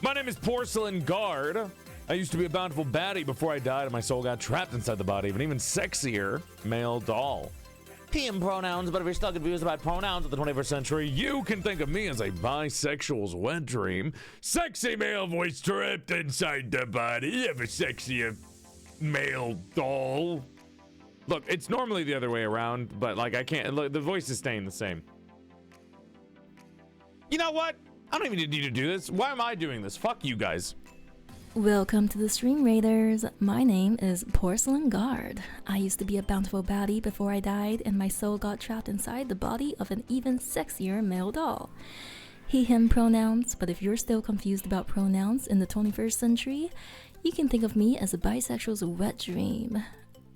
My name is Porcelain Guard. I used to be a bountiful baddie before I died and my soul got trapped inside the body of an even sexier male doll. Him pronouns, but if you're still confused about pronouns of the 21st century, you can think of me as a bisexual's wet dream. Sexy male voice trapped inside the body of a sexy male doll. Look, it's normally the other way around, but like I can't, look, the voice is staying the same. You know what? I don't even need to do this. Why am I doing this? Fuck you guys. Welcome to the stream, Raiders. My name is Porcelain Guard. I used to be a bountiful baddie before I died and my soul got trapped inside the body of an even sexier male doll. He, him pronouns, but if you're still confused about pronouns in the 21st century, you can think of me as a bisexual's wet dream.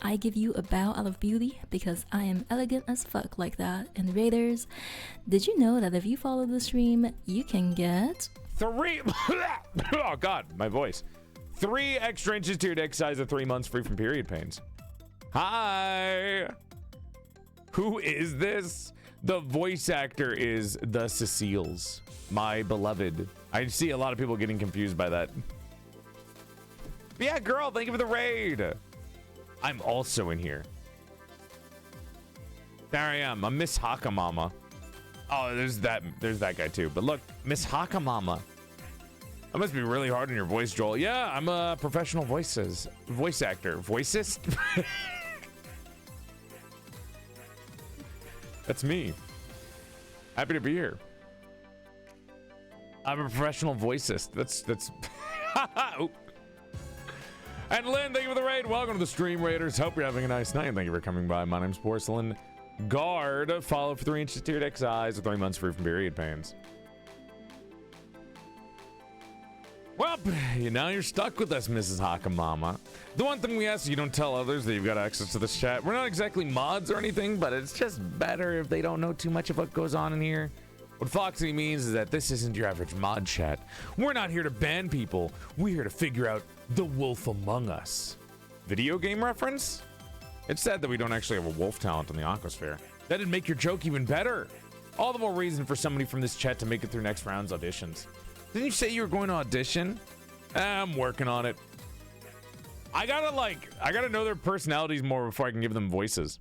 I give you a bow out of beauty because I am elegant as fuck like that. And Raiders, did you know that if you follow the stream, you can get 3 oh god, my voice. 3 extra inches to your dick size of 3 months free from period pains. Hi. Who is this? The voice actor is the Ceciles, my beloved. I see a lot of people getting confused by that. But yeah, girl, thank you for the raid. I'm also in here. There I am. I'm Miss Hakamama. Oh, there's that guy too. But look, Miss Hakamama. That must be really hard on your voice, Joel. Yeah, I'm a professional voice actor. Voicist? That's me. Happy to be here. I'm a professional voicist. That's oh. And Lynn, thank you for the raid. Welcome to the stream, Raiders. Hope you're having a nice night. Thank you for coming by. My name's Porcelain Guard. Follow for 3 inches to your dick size with 3 months free from period pains. Well, now you're stuck with us, Mrs. Hakamama. The one thing we ask is you don't tell others that you've got access to this chat. We're not exactly mods or anything, but it's just better if they don't know too much of what goes on in here. What Foxy means is that this isn't your average mod chat. We're not here to ban people. We're here to figure out the wolf among us. Video game reference? It's sad that we don't actually have a wolf talent in the Aquasphere. That'd make your joke even better. All the more reason for somebody from this chat to make it through next round's auditions. Didn't you say you were going to audition? I'm working on it. I gotta know their personalities more before I can give them voices.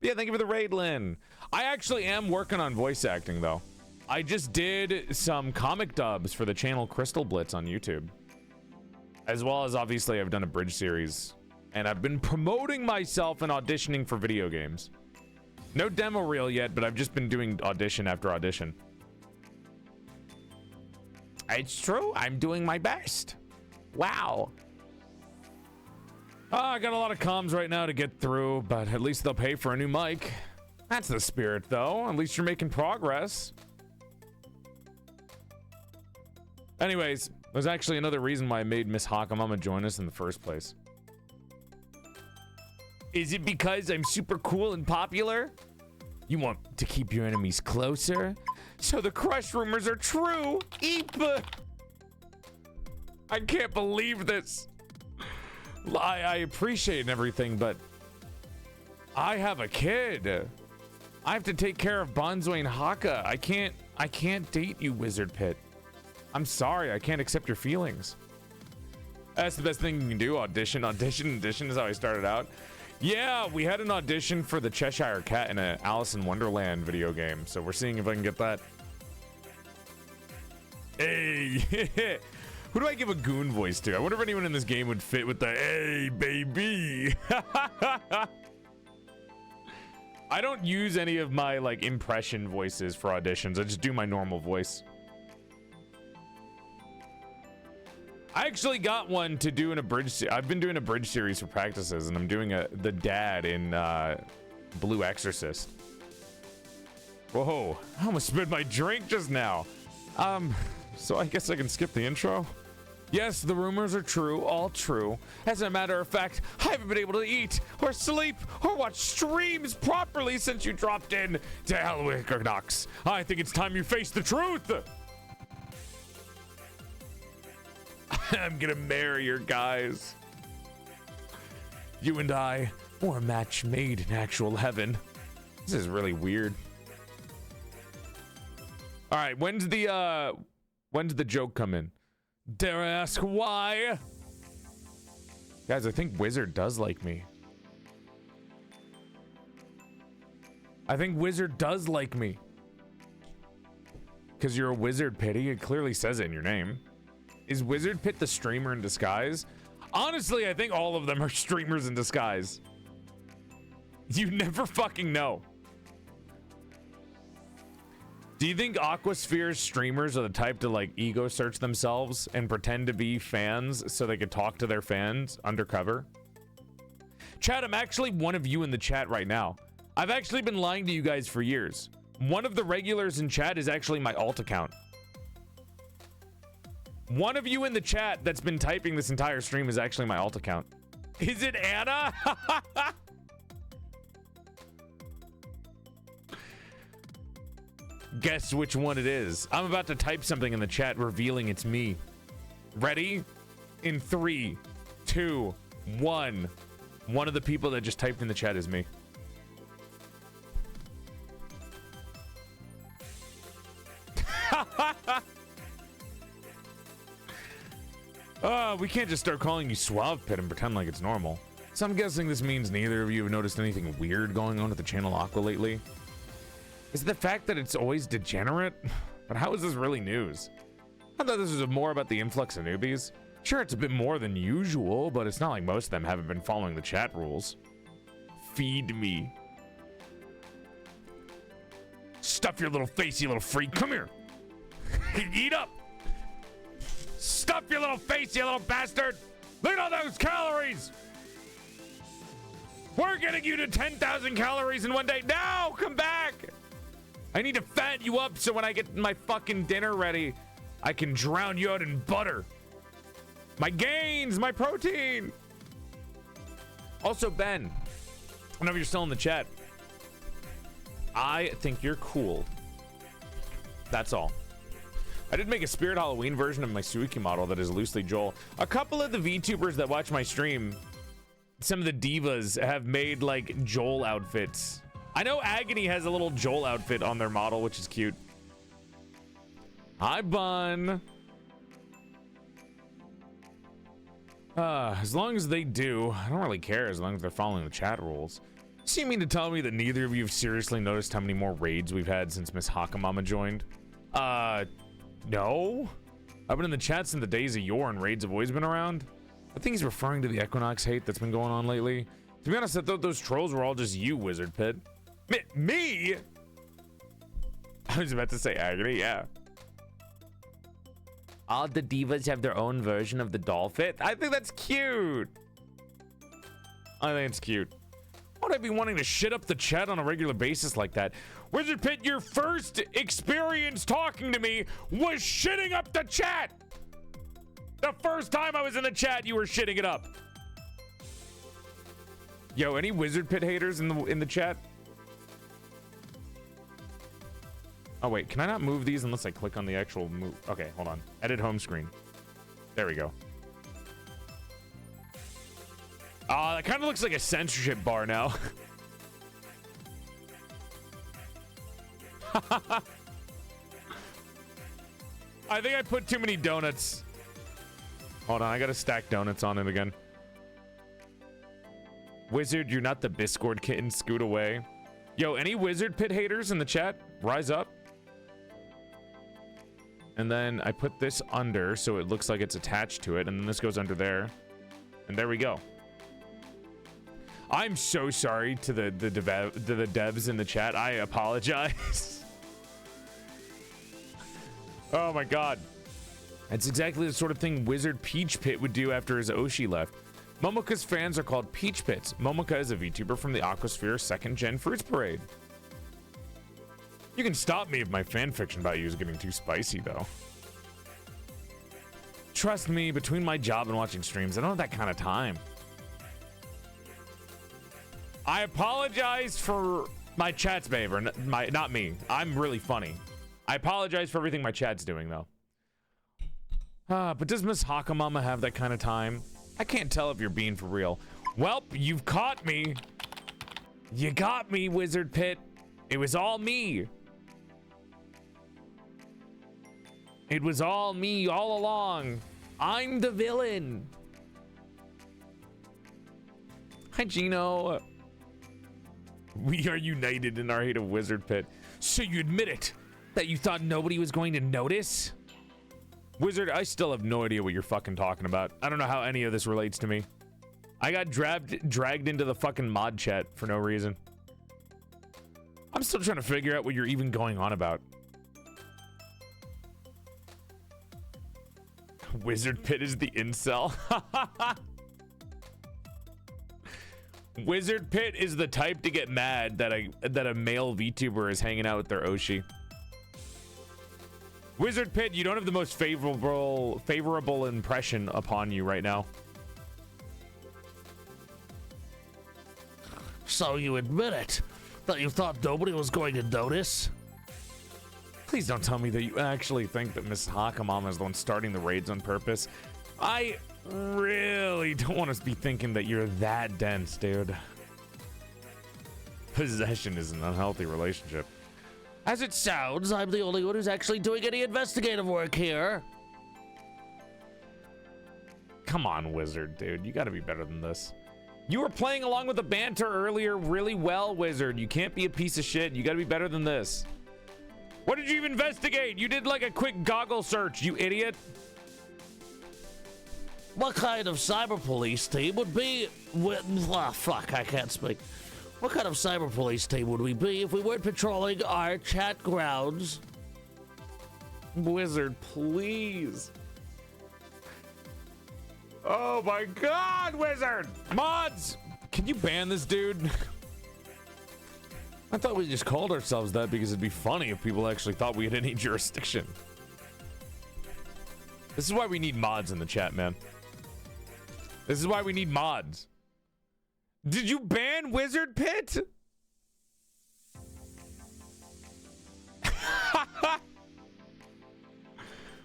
Yeah, thank you for the raid, Lynn. I actually am working on voice acting, though. I just did some comic dubs for the channel Crystal Blitz on YouTube. As well as, obviously, I've done a bridge series. And I've been promoting myself and auditioning for video games. No demo reel yet, but I've just been doing audition after audition. It's true. I'm doing my best. Wow. I got a lot of comms right now to get through, but at least they'll pay for a new mic. That's the spirit, though. At least you're making progress. Anyways, there's actually another reason why I made Miss Hakamama join us in the first place. Is it because I'm super cool and popular? You want to keep your enemies closer? So the crush rumors are true. Eep! I can't believe this. I appreciate and everything, but I have a kid. I have to take care of Bonzo and Haka. I can't date you, Wizard Pit. I'm sorry, I can't accept your feelings. That's the best thing you can do. Audition is how I started out. Yeah, we had an audition for the Cheshire Cat in an Alice in Wonderland video game, so we're seeing if I can get that. Hey, who do I give a goon voice to? I wonder if anyone in this game would fit with the hey, baby. I don't use any of my like impression voices for auditions. I just do my normal voice. I actually got one to do in a bridge. I've been doing a bridge series for practices, and I'm doing the dad in Blue Exorcist. Whoa, I almost spilled my drink just now. So I guess I can skip the intro. Yes, the rumors are true, all true. As a matter of fact, I haven't been able to eat or sleep or watch streams properly since you dropped in to Hellwickernox. I think it's time you face the truth. I'm gonna marry your guys. You and I were a match made in actual heaven. This is really weird. All right, when's the joke come in? Dare I ask why? Guys, I think Wizard does like me. I think Wizard does like me. Because you're a Wizard, Pity. It clearly says it in your name. Is Wizard Pit the streamer in disguise? Honestly, I think all of them are streamers in disguise. You never fucking know. Do you think Aquasphere's streamers are the type to like ego search themselves and pretend to be fans so they could talk to their fans undercover? Chat, I'm actually one of you in the chat right now. I've actually been lying to you guys for years. One of the regulars in chat is actually my alt account. One of you in the chat that's been typing this entire stream is actually my alt account. Is it Anna? Guess which one it is. I'm about to type something in the chat revealing it's me. Ready? In 3, 2, 1. One of the people that just typed in the chat is me. We can't just start calling you Suave Pit and pretend like it's normal. So I'm guessing this means neither of you have noticed anything weird going on at the channel Aqua lately. Is it the fact that it's always degenerate? But how is this really news? I thought this was more about the influx of newbies. Sure, it's a bit more than usual, but it's not like most of them haven't been following the chat rules. Feed me. Stuff your little face, you little freak. Come here. Eat up. Stuff your little face, you little bastard. Look at all those calories. We're getting you to 10,000 calories in one day. Now, come back. I need to fatten you up so when I get my fucking dinner ready, I can drown you out in butter. My gains, my protein. Also, Ben, I know if you're still in the chat. I think you're cool. That's all. I did make a Spirit Halloween version of my Suiki model that is loosely Joel. A couple of the VTubers that watch my stream, some of the divas have made like Joel outfits. I know Agony has a little Joel outfit on their model, which is cute. Hi, Bun. As long as they do, I don't really care as long as they're following the chat rules. So you mean to tell me that neither of you have seriously noticed how many more raids we've had since Miss Hakamama joined? No. I've been in the chat since the days of yore and raids have always been around. I think he's referring to the Equinox hate that's been going on lately. To be honest, I thought those trolls were all just you, Wizard Pit. Me? I was about to say Agony, yeah. All the divas have their own version of the doll fit. I think that's cute. I think it's cute. Why would I be wanting to shit up the chat on a regular basis like that? Wizard Pit, your first experience talking to me was shitting up the chat. The first time I was in the chat, you were shitting it up. Yo, any Wizard Pit haters in the chat? Oh wait, can I not move these unless I click on the actual move? Okay, hold on. Edit home screen. There we go. That kind of looks like a censorship bar now. I think I put too many donuts. Hold on, I gotta stack donuts on it again. Wizard, you're not the Biscord kitten. Scoot away. Yo, any Wizard Pit haters in the chat? Rise up. And then I put this under so it looks like it's attached to it, and then this goes under there. And there we go. I'm so sorry to the devs in the chat. I apologize. Oh my god. It's exactly the sort of thing Wizard Peach Pit would do after his Oshi left. Momoka's fans are called Peach Pits. Momoka is a VTuber from the Aquasphere 2nd Gen Fruits Parade. You can stop me if my fanfiction about you is getting too spicy, though. Trust me, between my job and watching streams, I don't have that kind of time. I apologize for my chat's behavior, not me. I'm really funny. I apologize for everything my chat's doing, though. But does Miss Hakamama have that kind of time? I can't tell if you're being for real. Welp, you've caught me. You got me, Wizard Pit. It was all me. It was all me all along. I'm the villain. Hi, Gino. We are united in our hate of Wizard Pit. So you admit it, that you thought nobody was going to notice? Wizard, I still have no idea what you're fucking talking about. I don't know how any of this relates to me. I got dragged into the fucking mod chat for no reason. I'm still trying to figure out what you're even going on about. Wizard Pit is the incel. Wizard Pit is the type to get mad that a male VTuber is hanging out with their Oshi. Wizard Pit, you don't have the most favorable impression upon you right now. So you admit it, that you thought nobody was going to notice? Please don't tell me that you actually think that Miss Hakamama is the one starting the raids on purpose. I really don't want to be thinking that you're that dense, dude. Possession is an unhealthy relationship. As it sounds, I'm the only one who's actually doing any investigative work here. Come on, Wizard, dude. You gotta be better than this. You were playing along with the banter earlier really well, Wizard. You can't be a piece of shit. You gotta be better than this. What did you investigate? You did like a quick goggle search, you idiot. What kind of cyber police team would be with... Oh, fuck, I can't speak. What kind of cyber police team would we be if we weren't patrolling our chat grounds? Wizard, please. Oh my god, Wizard! Mods! Can you ban this dude? I thought we just called ourselves that because it'd be funny if people actually thought we had any jurisdiction. This is why we need mods in the chat, man. This is why we need mods. Did you ban Wizard Pit?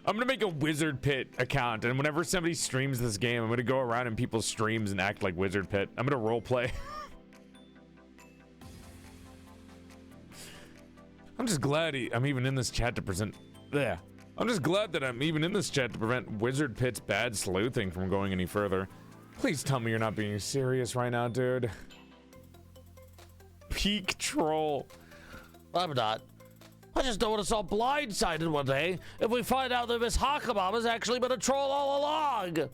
I'm gonna make a Wizard Pit account, and whenever somebody streams this game, I'm gonna go around in people's streams and act like Wizard Pit. I'm gonna roleplay. I'm just glad I'm even in this chat to present. Yeah, I'm just glad that I'm even in this chat to prevent Wizard Pit's bad sleuthing from going any further. Please tell me you're not being serious right now, dude. Peak troll. I'm not. I just don't want us all blindsided one day if we find out that Miss Hakamama's actually been a troll all along.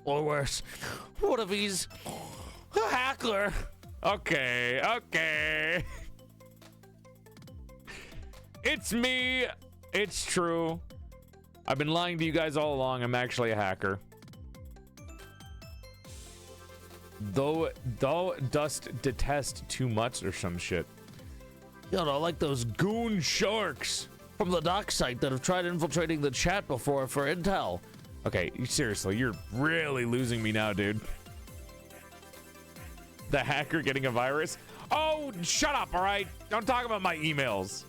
Or worse, what if he's a hacker? Okay, okay. It's me. It's true. I've been lying to you guys all along. I'm actually a hacker. Though dost detest too much or some shit. You know, like those Goon sharks from the doc site that have tried infiltrating the chat before for intel. Okay, seriously, you're really losing me now, dude. The hacker getting a virus? Oh, shut up, all right? Don't talk about my emails.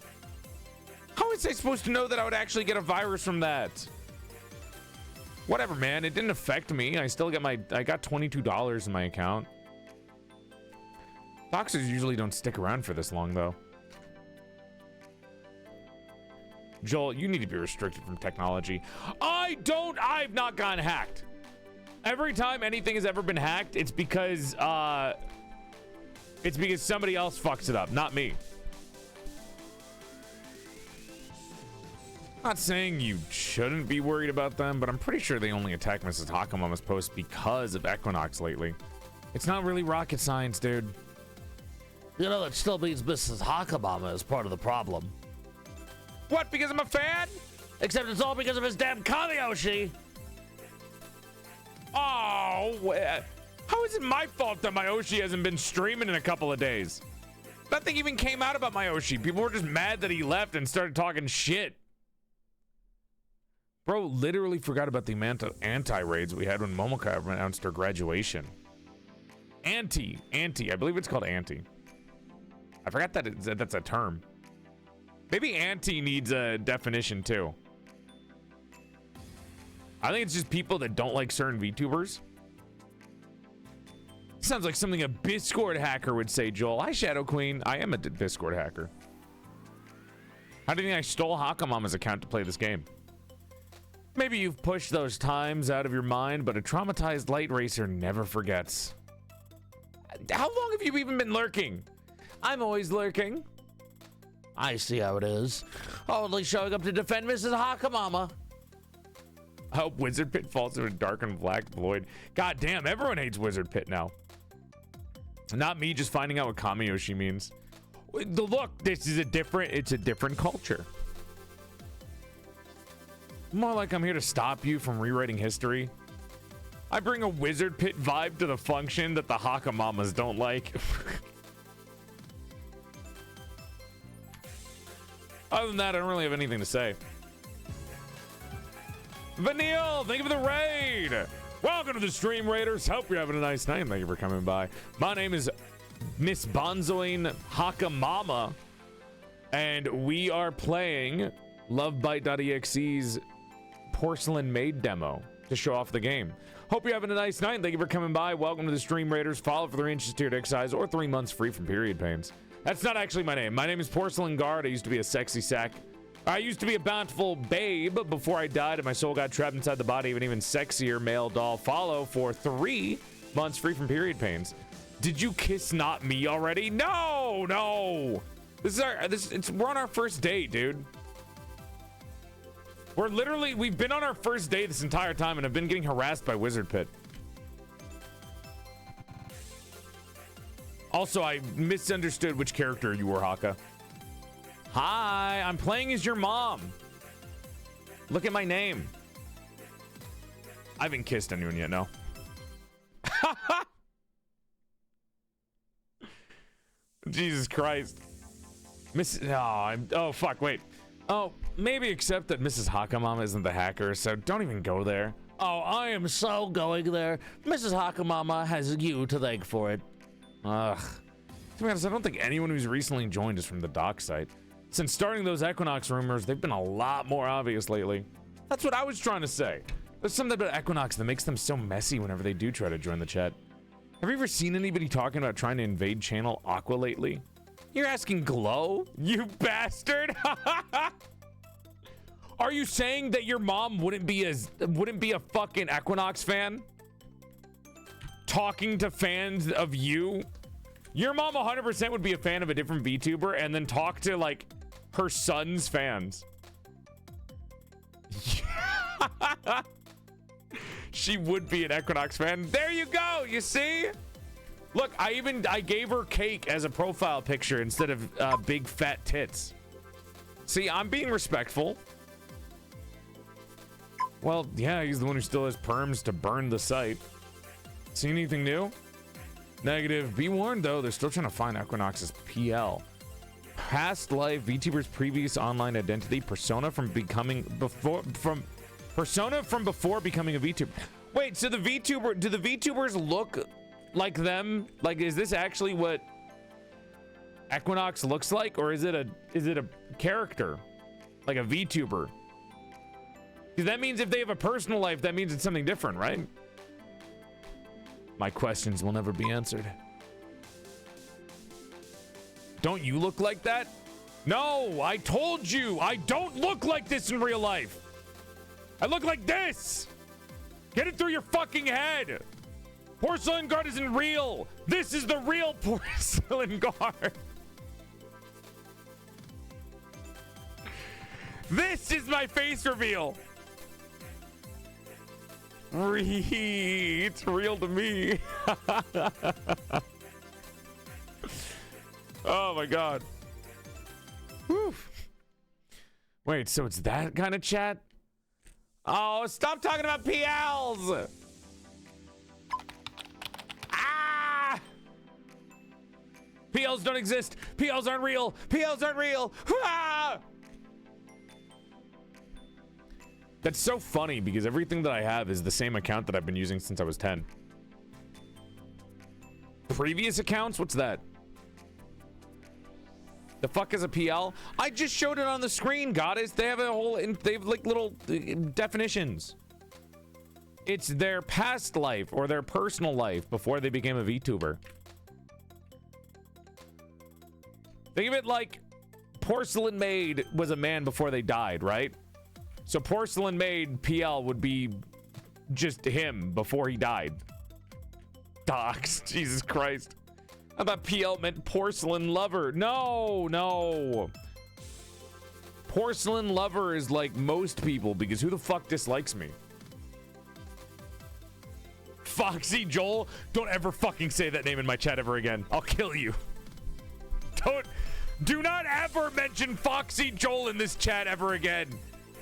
How was I supposed to know that I would actually get a virus from that? Whatever, man. It didn't affect me. I still get I got $22 in my account. Doxers usually don't stick around for this long, though. Joel, you need to be restricted from technology. I've not gotten hacked. Every time anything has ever been hacked, it's because somebody else fucks it up, not me. Not saying you shouldn't be worried about them, but I'm pretty sure they only attack Mrs. Hakamama's post because of Equinox lately. It's not really rocket science, dude. You know, that still means Mrs. Hakamama is part of the problem. What, because I'm a fan? Except it's all because of his damn Kamiyoshi. Oh, how is it my fault that my Oshi hasn't been streaming in a couple of days? Nothing even came out about my Oshi. People were just mad that he left and started talking shit. Bro, literally forgot about the amount of anti-raids we had when Momoka announced her graduation. Anti. I believe it's called anti. I forgot that that's a term. Maybe anti needs a definition too. I think it's just people that don't like certain VTubers. Sounds like something a Discord hacker would say, Joel. Hi, Shadow Queen. I am a Discord hacker. How do you think I stole Hakamama's account to play this game? Maybe you've pushed those times out of your mind, but a traumatized light racer never forgets. How long have you even been lurking? I'm always lurking. I see how it is. Only showing up to defend Mrs. Hakamama. I hope Wizard Pit falls into a dark and black void. God damn, everyone hates Wizard Pit now. Not me just finding out what Kamiyoshi means. Look, this is it's a different culture. More like I'm here to stop you from rewriting history. I bring a Wizard Pit vibe to the function that the Hakamamas don't like. Other than that, I don't really have anything to say. Vanille, thank you for the raid. Welcome to the stream, Raiders. Hope you're having a nice night. Thank you for coming by. My name is Miss Bonzoin Hakamama, and we are playing Lovebyte.Exe's PorcelainMaid demo to show off the game. Hope you're having a nice night. Thank you for coming by. Welcome to the stream, Raiders. Follow for 3 inches tiered excise or 3 months free from period pains. That's not actually my name. My name is Porcelain Guard. I used to be a sexy sack. I used to be a bountiful babe before I died and my soul got trapped inside the body of an even sexier male doll. Follow for 3 months free from period pains. Did you kiss not me already? No. We're on our first date, dude. We've been on our first date this entire time and I've been getting harassed by Wizard Pit. Also, I misunderstood which character you were, Haka. Hi, I'm playing as your mom. Look at my name. I haven't kissed anyone yet, no. Jesus Christ. Oh, fuck, wait. Oh, maybe accept that Mrs. Hakamama isn't the hacker, so don't even go there. Oh, I am so going there. Mrs. Hakamama has you to thank for it. Ugh. To be honest, I don't think anyone who's recently joined is from the doc site. Since starting those Equinox rumors, they've been a lot more obvious lately. That's what I was trying to say. There's something about Equinox that makes them so messy whenever they do try to join the chat. Have you ever seen anybody talking about trying to invade channel Aqua lately? You're asking Glow? You bastard! Are you saying that your mom wouldn't be a fucking Equinox fan? Talking to fans of you? Your mom 100% would be a fan of a different VTuber and then talk to like her son's fans. She would be an Equinox fan. There you go. You see? Look, I gave her cake as a profile picture instead of big fat tits. See, I'm being respectful. Well, yeah, he's the one who still has perms to burn the site. See anything new? Negative. Be warned though, they're still trying to find Equinox's PL. Past life, VTuber's previous online identity, persona from before becoming a VTuber. Wait, so do the VTubers look like them? Like, is this actually what Equinox looks like, or is it a character? Like a VTuber? Because that means if they have a personal life, that means it's something different, right? My questions will never be answered. Don't you look like that? No, I told you, I don't look like this in real life. I look like this. Get it through your fucking head. Porcelain Guard isn't real. This is the real Porcelain Guard. This is my face reveal. It's real to me. Oh my god. Whew. Wait, so it's that kind of chat? Oh, stop talking about PLs! Ah! PLs don't exist. PLs aren't real. PLs aren't real. Ah! That's so funny because everything that I have is the same account that I've been using since I was 10. Previous accounts? What's that? The fuck is a PL? I just showed it on the screen, goddess. They have a whole, they have like little definitions. It's their past life or their personal life before they became a VTuber. Think of it like PorcelainMaid was a man before they died, right? So PorcelainMaid PL would be just him before he died. Docs, Jesus Christ. I thought PL meant porcelain lover. No, no. Porcelain lover is like most people because who the fuck dislikes me? Foxy Joel, don't ever fucking say that name in my chat ever again. I'll kill you. Do not ever mention Foxy Joel in this chat ever again.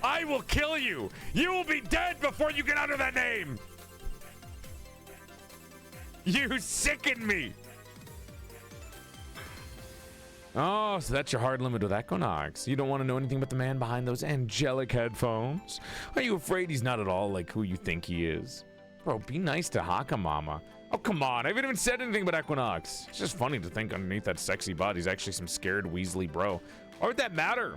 I will kill you. You will be dead before you get out of that name. You sicken me. Oh, so that's your hard limit with Equinox. You don't want to know anything about the man behind those angelic headphones? Are you afraid he's not at all like who you think he is? Bro, be nice to Hakamama. Oh, come on. I haven't even said anything about Equinox. It's just funny to think underneath that sexy body is actually some scared Weasley bro. Why would that matter?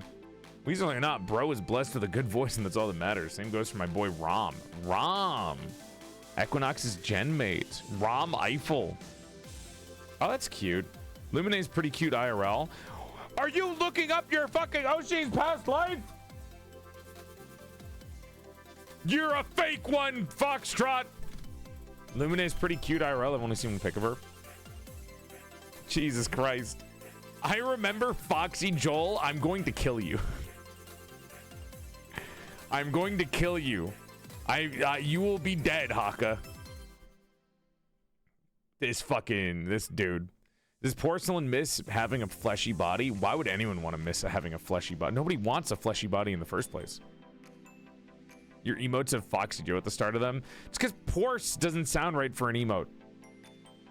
Weasley or not, bro is blessed with a good voice and that's all that matters. Same goes for my boy Rom. Rom. Equinox's gen mate. Rom Eiffel. Oh, that's cute. Luminae's pretty cute IRL. Are you looking up your fucking Oshi's past life? You're a fake one, Foxtrot. Luminae's pretty cute IRL. I've only seen one pic of her. Jesus Christ. I remember Foxy Joel. I'm going to kill you. I'm going to kill you. You will be dead, Haka. This dude. Does Porcelain miss having a fleshy body? Why would anyone want to miss having a fleshy body? Nobody wants a fleshy body in the first place. Your emotes have Foxy Joe at the start of them. It's because Porce doesn't sound right for an emote.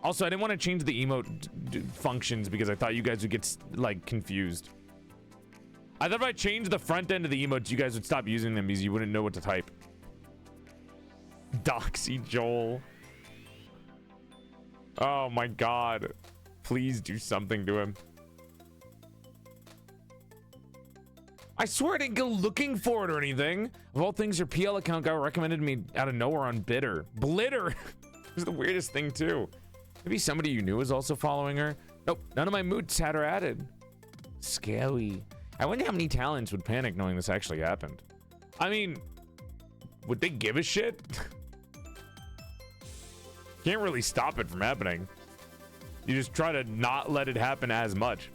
Also, I didn't want to change the emote functions because I thought you guys would get like confused. I thought if I changed the front end of the emotes, you guys would stop using them because you wouldn't know what to type. Doxy Joel. Oh my god. Please do something to him. I swear I didn't go looking for it or anything. Of all things, your PL account got recommended to me out of nowhere on Bitter. Blitter! It was the weirdest thing too. Maybe somebody you knew was also following her? Nope, none of my moods had her added. Scary. I wonder how many talents would panic knowing this actually happened. I mean, would they give a shit? Can't really stop it from happening. You just try to not let it happen as much.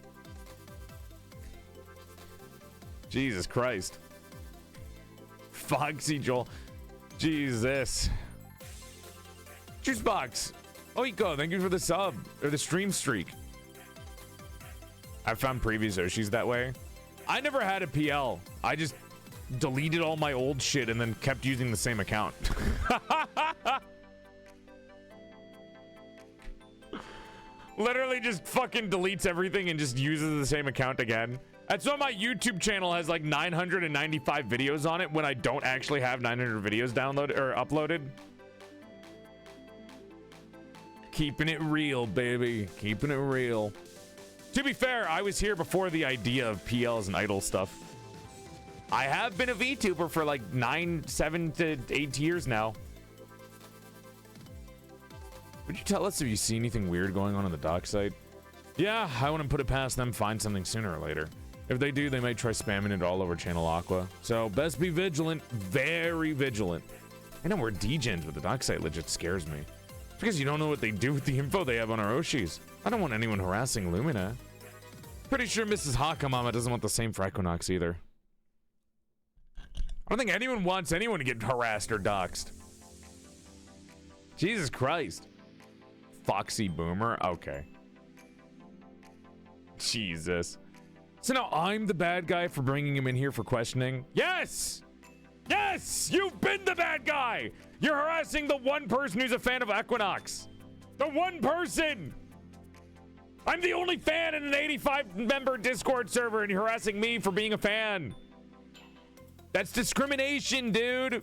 Jesus Christ. Foxy Joel. Jesus. Juicebox. Oiko, thank you for the sub. Or the stream streak. I found previous Oshis that way. I never had a PL. I just deleted all my old shit and then kept using the same account. Literally just fucking deletes everything and just uses the same account again. That's why my YouTube channel has like 995 videos on it when I don't actually have 900 videos downloaded or uploaded. Keeping it real, baby. Keeping it real. To be fair, I was here before the idea of PLs and idol stuff. I have been a VTuber for like 7 to 8 years now. Would you tell us if you see anything weird going on the dock site? Yeah, I wouldn't put it past them find something sooner or later. If they do, they might try spamming it all over Channel Aqua. So best be vigilant, very vigilant. I know we're degens, but the dock site legit scares me. It's because you don't know what they do with the info they have on our Oshis. I don't want anyone harassing Lumina. Pretty sure Mrs. Hakamama doesn't want the same for Equinox either. I don't think anyone wants anyone to get harassed or doxxed. Jesus Christ. Foxy Boomer? Okay. Jesus. So now I'm the bad guy for bringing him in here for questioning? Yes! Yes! You've been the bad guy! You're harassing the one person who's a fan of Equinox. The one person! I'm the only fan in an 85-member Discord server, and you're harassing me for being a fan. That's discrimination, dude.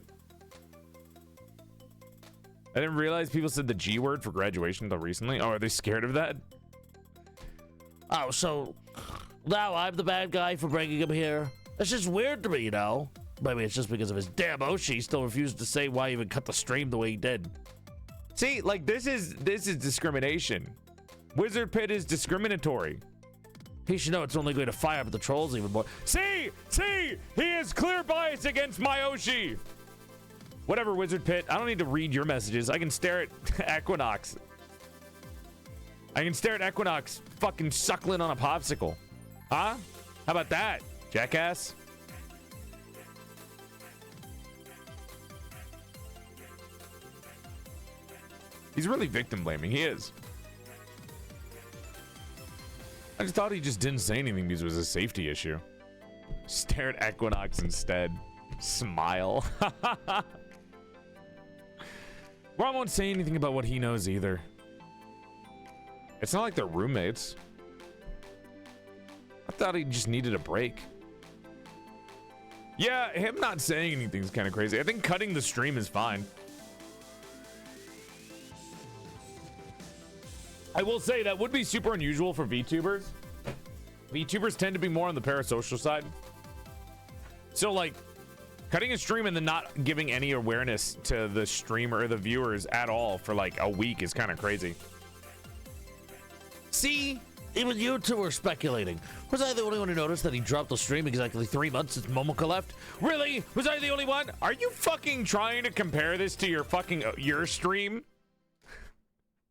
I didn't realize people said the G word for graduation until recently. Oh, are they scared of that? Oh, so now I'm the bad guy for bringing him here? It's just weird to me, you know? Maybe it's just because of his damn Oshi still refused to say why he even cut the stream the way he did. See, like, this is discrimination. Wizard Pit is discriminatory. He should know it's only going to fire up the trolls even more. See, he has clear bias against my Oshi. Whatever, Wizard Pit. I don't need to read your messages. I can stare at Equinox. I can stare at Equinox fucking suckling on a popsicle. Huh? How about that, jackass? He's really victim blaming. He is. I just thought he just didn't say anything because it was a safety issue. Stare at Equinox instead. Smile. Ron won't say anything about what he knows either. It's not like they're roommates. I thought he just needed a break. Yeah, him not saying anything is kind of crazy. I think cutting the stream is fine. I will say that would be super unusual for VTubers. VTubers tend to be more on the parasocial side. So, like, cutting a stream and then not giving any awareness to the streamer or the viewers at all for like a week is kind of crazy. See? Even you two were speculating. Was I the only one who noticed that he dropped the stream exactly 3 months since Momoka left? Really? Was I the only one? Are you fucking trying to compare this to your fucking your stream?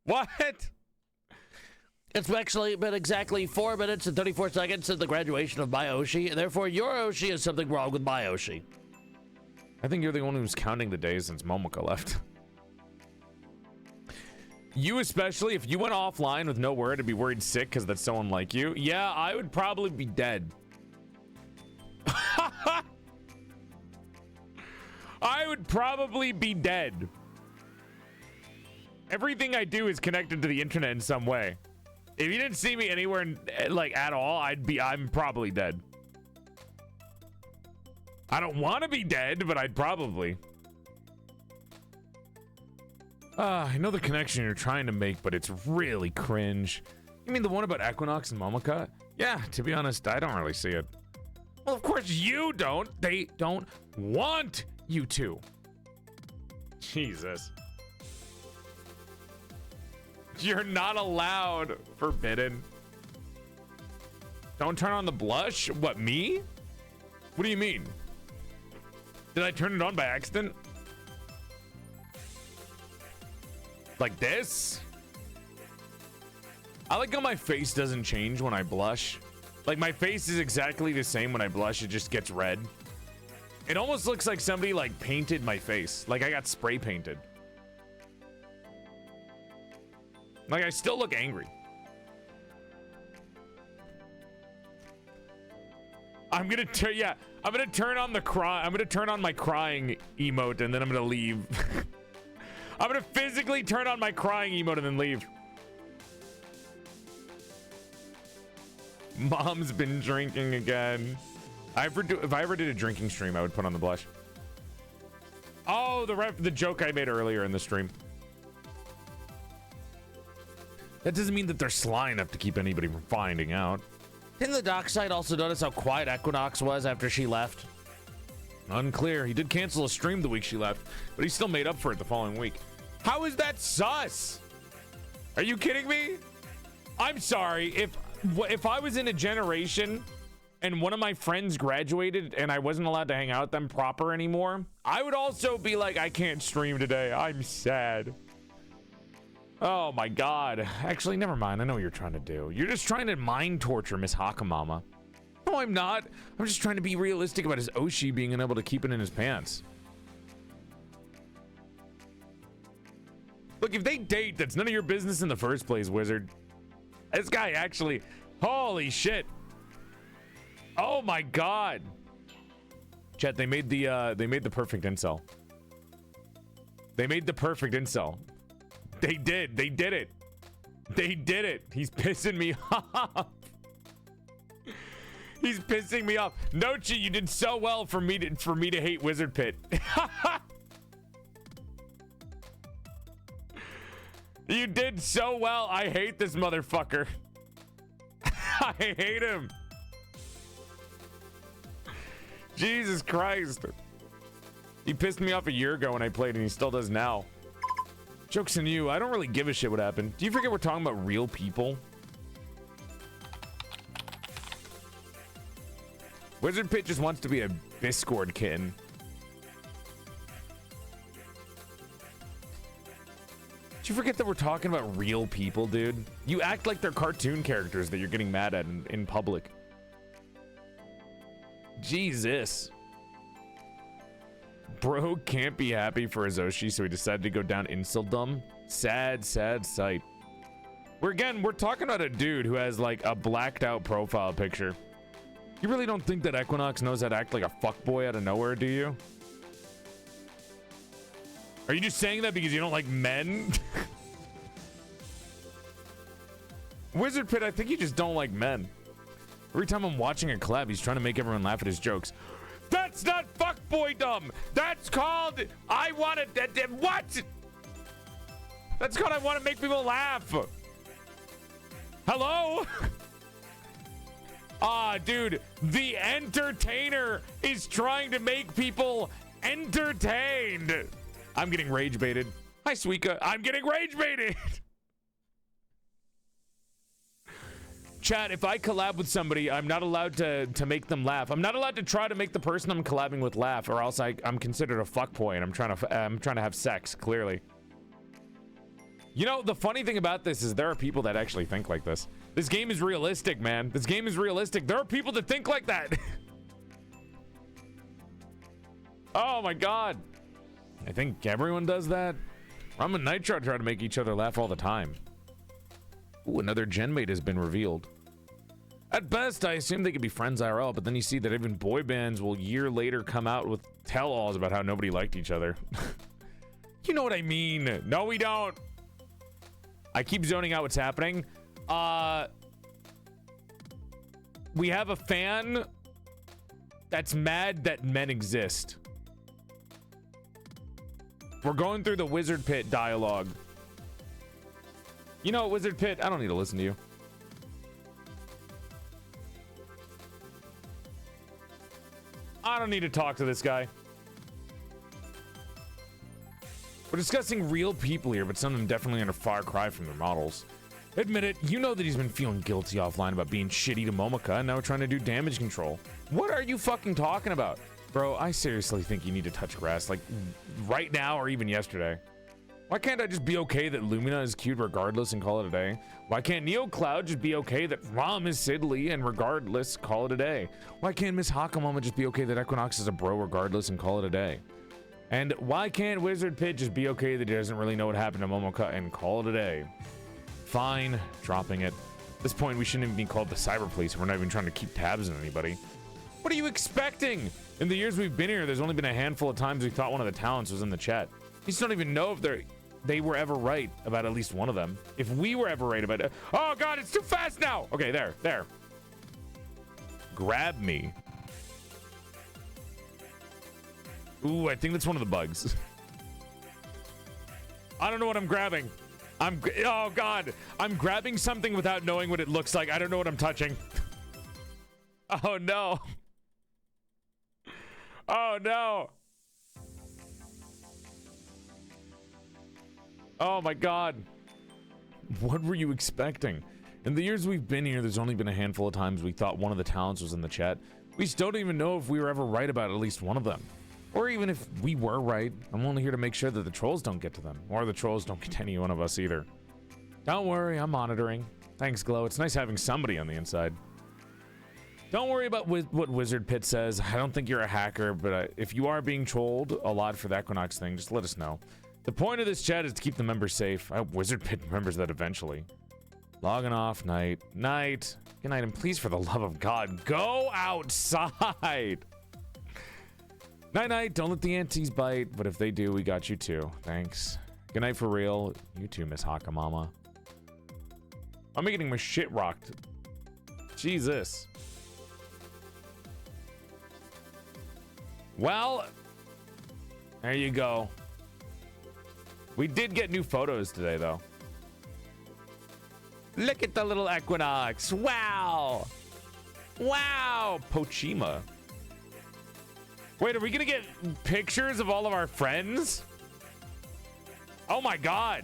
What? It's actually been exactly 4 minutes and 34 seconds since the graduation of my Oshi, and therefore your Oshi is something wrong with my Oshi. I think you're the one who's counting the days since Momoka left. You especially, if you went offline with no word, I'd be worried sick because that's so unlike you. Yeah, I would probably be dead. I would probably be dead. Everything I do is connected to the internet in some way. If you didn't see me anywhere like at all, I'm probably dead. I don't want to be dead, but I'd probably. I know the connection you're trying to make, but it's really cringe. You mean the one about Equinox and Momoka? Yeah, to be honest, I don't really see it. Well, of course you don't. They don't want you to. Jesus. You're not allowed. Forbidden. Don't turn on the blush? What, me? What do you mean? Did I turn it on by accident? Like this? I like how my face doesn't change when I blush. Like my face is exactly the same when I blush, it just gets red. It almost looks like somebody like painted my face. Like I got spray painted. Like I still look angry. I'm gonna turn on my crying emote and then I'm gonna leave. I'm gonna physically turn on my crying emote and then leave. Mom's been drinking again. If I ever did a drinking stream, I would put on the blush. Oh, the joke I made earlier in the stream. That doesn't mean that they're sly enough to keep anybody from finding out. Didn't the doc side also notice how quiet Equinox was after she left? Unclear. He did cancel a stream the week she left, but he still made up for it the following week. How is that sus? Are you kidding me? I'm sorry. If I was in a generation and one of my friends graduated and I wasn't allowed to hang out with them proper anymore, I would also be like, I can't stream today. I'm sad. Oh my God. Actually, never mind. I know what you're trying to do. You're just trying to mind torture Miss Hakamama. No, I'm not. I'm just trying to be realistic about his Oshi being unable to keep it in his pants. Look, if they date, that's none of your business in the first place, Wizard. This guy actually, holy shit. Oh my god. Chat, they made the perfect incel. They made the perfect incel. They did. They did it. They did it. He's pissing me off. He's pissing me off. Nochi, you did so well for me to hate Wizard Pit. You did so well. I hate this motherfucker. I hate him. Jesus Christ. He pissed me off a year ago when I played, and he still does now. Joke's on you. I don't really give a shit what happened. Do you forget we're talking about real people? Wizard Pit just wants to be a Discord kitten. Did you forget that we're talking about real people, dude? You act like they're cartoon characters that you're getting mad at in public. Jesus. Bro can't be happy for Azoshi, so he decided to go down incel-dumb. Sad, sad sight. We're talking about a dude who has like a blacked out profile picture. You really don't think that Equinox knows how to act like a fuckboy out of nowhere, do you? Are you just saying that because you don't like men? Wizard Pit, I think you just don't like men. Every time I'm watching a collab, he's trying to make everyone laugh at his jokes. That's not fuckboydom. That's called I want to. What? That's called I want to make people laugh. Hello? Ah, dude, the entertainer is trying to make people entertained. I'm getting rage baited. Hi, Suika. I'm getting rage baited. Chat, if I collab with somebody, I'm not allowed to make them laugh. I'm not allowed to try to make the person I'm collabing with laugh, or else I'm considered a fuckboy and I'm trying to have sex, clearly. You know, the funny thing about this is there are people that actually think like this. This game is realistic, man. This game is realistic. There are people that think like that. Oh my god. I think everyone does that. Rum and Nitro try to make each other laugh all the time. Ooh, another genmate has been revealed. At best, I assume they could be friends IRL, but then you see that even boy bands will a year later come out with tell-alls about how nobody liked each other. You know what I mean. No, we don't. I keep zoning out what's happening. We have a fan that's mad that men exist. We're going through the Wizard Pit dialogue. You know, Wizard Pit, I don't need to listen to you. I don't need to talk to this guy. We're discussing real people here, but some of them definitely under far cry from their models. Admit it, you know that he's been feeling guilty offline about being shitty to Momoka, and now we're trying to do damage control. What are you fucking talking about? Bro, I seriously think you need to touch grass, like, right now or even yesterday. Why can't I just be okay that Lumina is cute regardless and call it a day? Why can't NeoCloud just be okay that Rom is Sidley and regardless call it a day? Why can't Miss Hakamama just be okay that Equinox is a bro regardless and call it a day? And why can't Wizard Pit just be okay that he doesn't really know what happened to Momoka and call it a day? Fine, dropping it. At this point, we shouldn't even be called the Cyber Police. We're not even trying to keep tabs on anybody. What are you expecting? In the years we've been here, there's only been a handful of times we thought one of the talents was in the chat. You just don't even know if they were ever right about at least one of them. If we were ever right about it. Oh god, it's too fast now. Okay, there. Grab me. Ooh, I think that's one of the bugs. I don't know what I'm grabbing. Oh god, I'm grabbing something without knowing what it looks like. I don't know what I'm touching. Oh no. Oh no. Oh my god. What were you expecting? In the years we've been here, there's only been a handful of times we thought one of the talents was in the chat. We still don't even know if we were ever right about at least one of them. Or even if we were right, I'm only here to make sure that the trolls don't get to them. Or the trolls don't get to any one of us either. Don't worry, I'm monitoring. Thanks, Glow. It's nice having somebody on the inside. Don't worry about what Wizard Pit says. I don't think you're a hacker, but if you are being trolled a lot for the Equinox thing, just let us know. The point of this chat is to keep the members safe. I hope Wizard Pit remembers that eventually. Logging off. Night. Night. Good night, and please, for the love of God, go outside. Night night. Don't let the aunties bite, but if they do, we got you too. Thanks. Good night for real. You too, Miss Hakamama. I'm getting my shit rocked. Jesus. Well, there you go. We did get new photos today, though. Look at the little equinox. Wow. Wow. Pochima. Wait, are we going to get pictures of all of our friends? Oh, my God.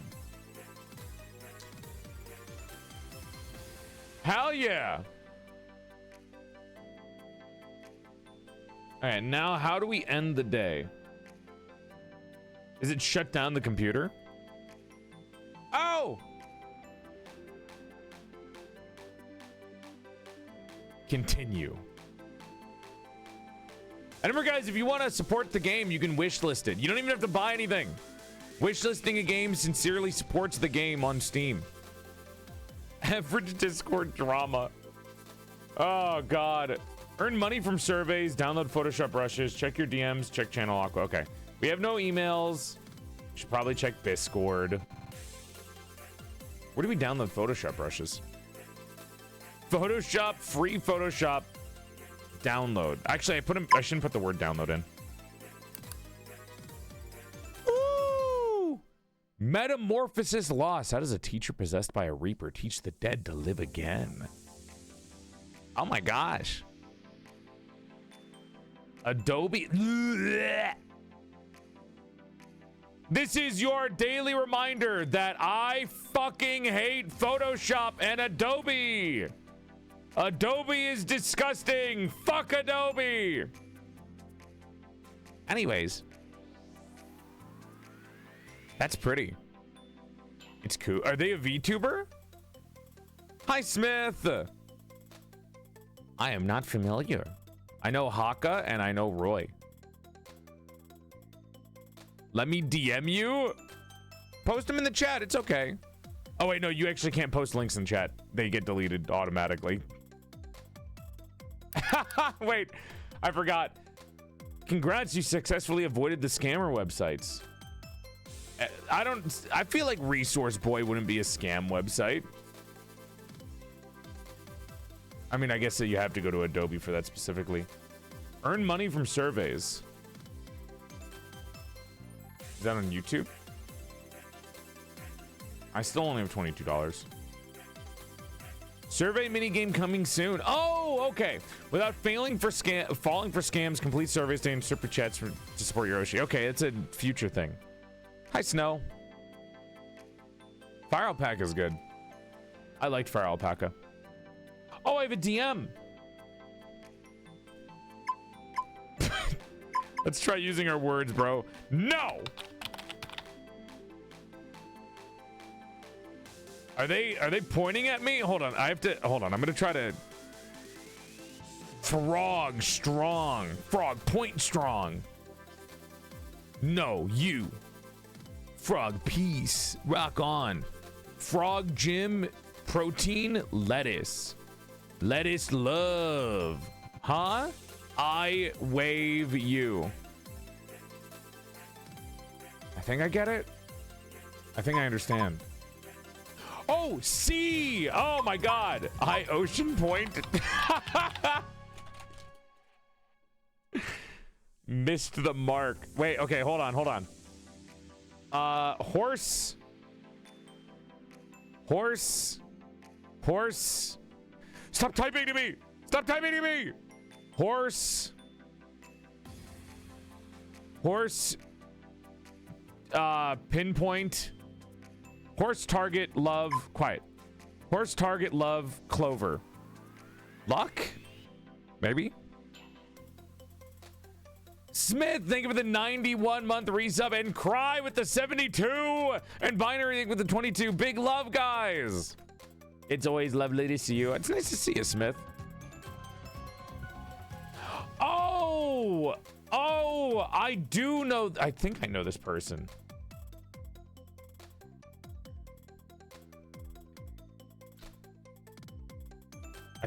Hell yeah. All right, now how do we end the day? Is it shut down the computer? Oh! Continue. And remember, guys, if you want to support the game, you can wishlist it. You don't even have to buy anything. Wishlisting a game sincerely supports the game on Steam. Average Discord drama. Oh, God. Earn money from surveys, download Photoshop brushes, check your DMs, check channel Aqua. Okay. We have no emails. Should probably check Discord. Where do we download Photoshop brushes? Photoshop, free Photoshop download. Actually, I shouldn't put the word download in. Ooh! Metamorphosis lost. How does a teacher possessed by a reaper teach the dead to live again? Oh my gosh. Adobe. This is your daily reminder that I fucking hate Photoshop and Adobe. Adobe is disgusting. Fuck Adobe. Anyways. That's pretty. It's cool. Are they a VTuber? Hi, Smith. I am not familiar. I know Haka and I know Roy. Let me DM you. Post them in the chat. It's okay. Oh, wait, no, you actually can't post links in chat. They get deleted automatically. Wait, I forgot. Congrats, you successfully avoided the scammer websites. I feel like Resource Boy wouldn't be a scam website. I mean, I guess that you have to go to Adobe for that specifically. Earn money from surveys. Is that on YouTube? I still only have $22. Survey minigame coming soon. Oh, okay. Without falling for scams, complete surveys to earn super chats to support your Yoshi. Okay, it's a future thing. Hi, Snow. Fire Alpaca is good. I liked Fire Alpaca. Oh, I have a DM. Let's try using our words, bro. No. Are they pointing at me? Hold on. I'm gonna try to frog strong. Frog point strong. No, you. Frog peace. Rock on. Frog Jim protein lettuce. Lettuce love. Huh? I wave you. I think I get it. I think I understand. Oh, sea! Oh my God! I Ocean Point. Missed the mark. Wait, okay, hold on. Horse. Stop typing to me! Stop typing to me! Horse. Pinpoint. Horse target love. Quiet. Horse target love clover. Luck? Maybe? Smith, thank you for the 91-month resub, and Cry with the 72, and Binary with the 22. Big love, guys. It's always lovely to see you. It's nice to see you, Smith. Oh, I do know. I think I know this person.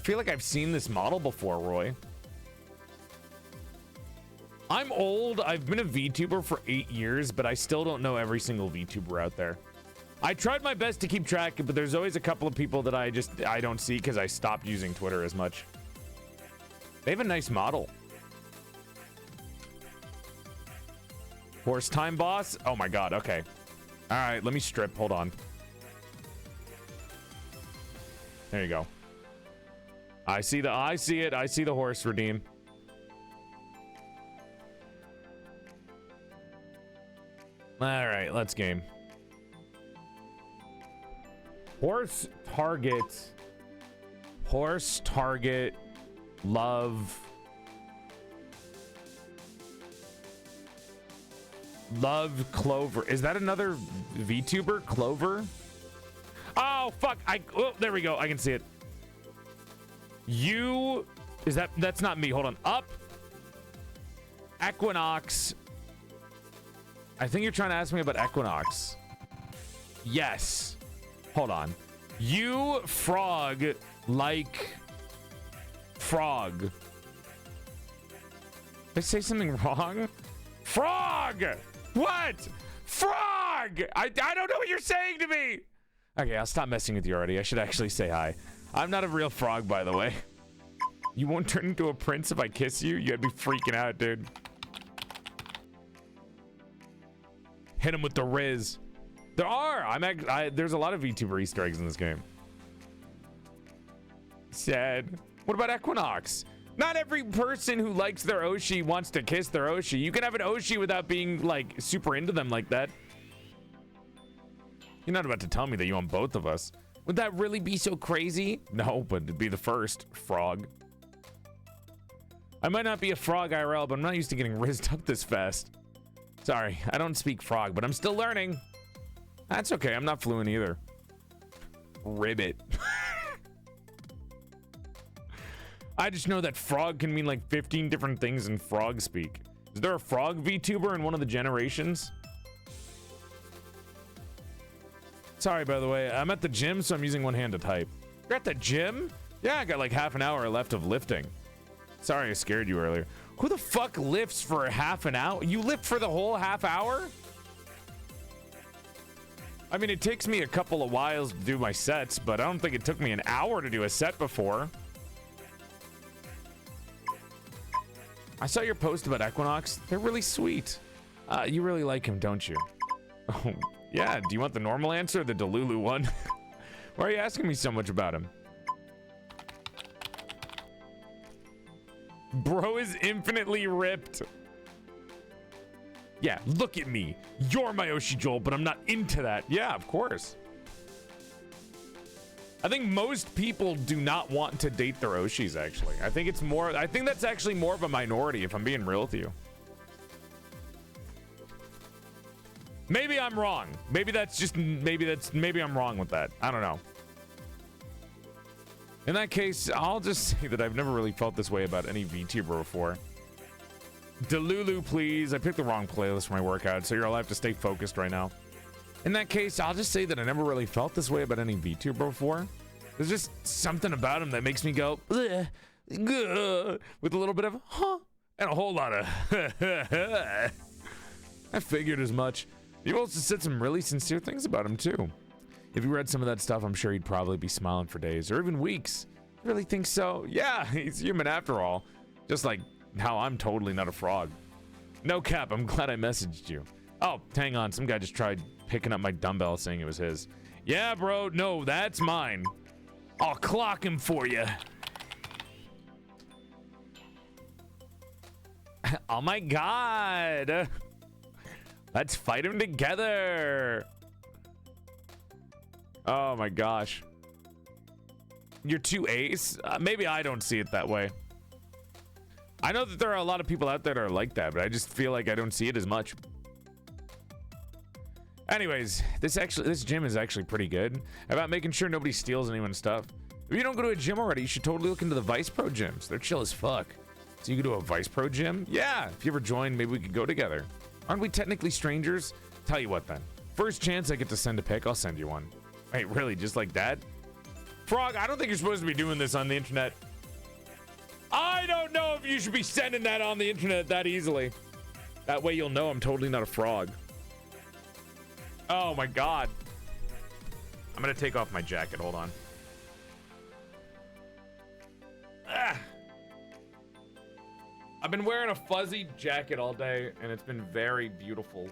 feel like I've seen this model before, Roy. I'm old. I've been a VTuber for 8 years, but I still don't know every single VTuber out there. I tried my best to keep track, but there's always a couple of people that I don't see because I stopped using Twitter as much. They have a nice model. Horse time boss? Oh my god, okay. All right, let me strip. Hold on. There you go. I see it. I see the horse redeem. All right, let's game. Horse target. Horse target. Love Clover. Is that another VTuber? Clover? Oh fuck. Oh, there we go. I can see it. That's not me. Hold on. Up. Equinox. I think you're trying to ask me about Equinox. Yes. Hold on. You frog like frog. Did I say something wrong? Frog! What? Frog! I don't know what you're saying to me. Okay, I'll stop messing with you already. I should actually say hi. I'm not a real frog, by the way. You won't turn into a prince if I kiss you? You'd be freaking out, dude. Hit him with the Riz. There are. There's a lot of VTuber Easter eggs in this game. Sad. What about Equinox? Not every person who likes their Oshi wants to kiss their Oshi. You can have an Oshi without being like super into them like that. You're not about to tell me that you want both of us. Would that really be so crazy? No, but it'd be the first frog. I might not be a frog IRL, but I'm not used to getting rizzed up this fast. Sorry, I don't speak frog, but I'm still learning. That's okay, I'm not fluent either. Ribbit. I just know that frog can mean like 15 different things in frog speak. Is there a frog VTuber in one of the generations? Sorry, by the way, I'm at the gym, so I'm using one hand to type. You're at the gym? Yeah, I got like half an hour left of lifting. Sorry I scared you earlier. Who the fuck lifts for half an hour? You lift for the whole half hour? I mean, it takes me a couple of whiles to do my sets, but I don't think it took me an hour to do a set before. I saw your post about Equinox. They're really sweet. You really like him, don't you? Oh, yeah. Do you want the normal answer or the Delulu one? Why are you asking me so much about him? Bro is infinitely ripped. Yeah, look at me. You're my Oshi Joel, but I'm not into that. Yeah, of course. I think most people do not want to date their Oshis, actually. I think that's actually more of a minority, if I'm being real with you. Maybe I'm wrong. Maybe I'm wrong with that. I don't know. In that case, I'll just say that I've never really felt this way about any VTuber before. Delulu, please. I picked the wrong playlist for my workout, so you'll have to stay focused right now. In that case, I'll just say that I never really felt this way about any VTuber before. There's just something about him that makes me go, "Ugh, ugh," with a little bit of, huh, and a whole lot of, I figured as much. You also said some really sincere things about him, too. If you read some of that stuff, I'm sure he'd probably be smiling for days or even weeks. You really think so? Yeah, he's human after all. Just like how I'm totally not a frog. No cap, I'm glad I messaged you. Oh, hang on. Some guy just tried picking up my dumbbell saying it was his. Yeah, bro. No, that's mine. I'll clock him for you. Oh my god. Let's fight him together. Oh my gosh. You're too ace? Maybe I don't see it that way. I know that there are a lot of people out there that are like that, but I just feel like I don't see it as much. Anyways, this gym is actually pretty good about making sure nobody steals anyone's stuff. If you don't go to a gym already, you should totally look into the Vice Pro gyms. They're chill as fuck. So you go to a Vice Pro gym? Yeah, if you ever join, maybe we could go together. Aren't we technically strangers? Tell you what then. First chance I get to send a pic, I'll send you one. Wait, really? Just like that? Frog, I don't think you're supposed to be doing this on the internet. I don't know if you should be sending that on the internet that easily. That way you'll know I'm totally not a frog. Oh my god. I'm gonna take off my jacket, hold on. Ah. I've been wearing a fuzzy jacket all day and it's been very beautiful.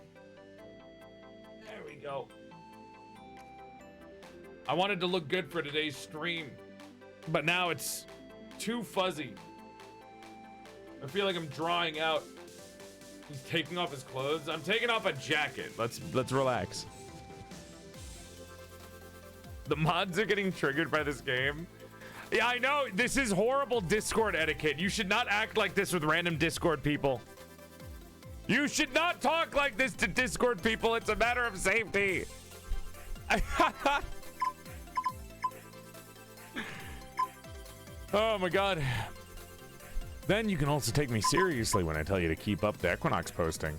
There we go. I wanted to look good for today's stream, but now it's too fuzzy. I feel like I'm drawing out. He's taking off his clothes. I'm taking off a jacket. Let's relax. The mods are getting triggered by this game. Yeah, I know. This is horrible Discord etiquette. You should not act like this with random Discord people. You should not talk like this to Discord people. It's a matter of safety. Oh my god. Then you can also take me seriously when I tell you to keep up the Equinox posting.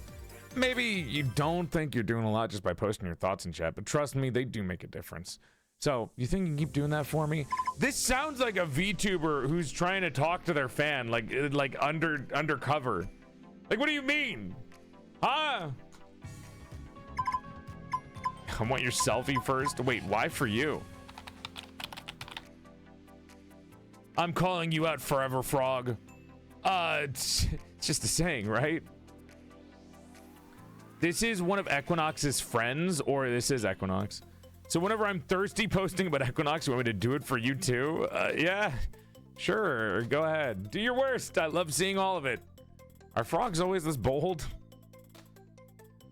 Maybe you don't think you're doing a lot just by posting your thoughts in chat, but trust me, they do make a difference. So, you think you can keep doing that for me? This sounds like a VTuber who's trying to talk to their fan, like undercover. Like, what do you mean? Huh? I want your selfie first. Wait, why for you? I'm calling you out forever, Frog. It's just a saying, right? This is one of Equinox's friends, or this is Equinox. So whenever I'm thirsty posting about Equinox, you want me to do it for you too? Yeah, sure, go ahead. Do your worst. I love seeing all of it. Are frogs always this bold?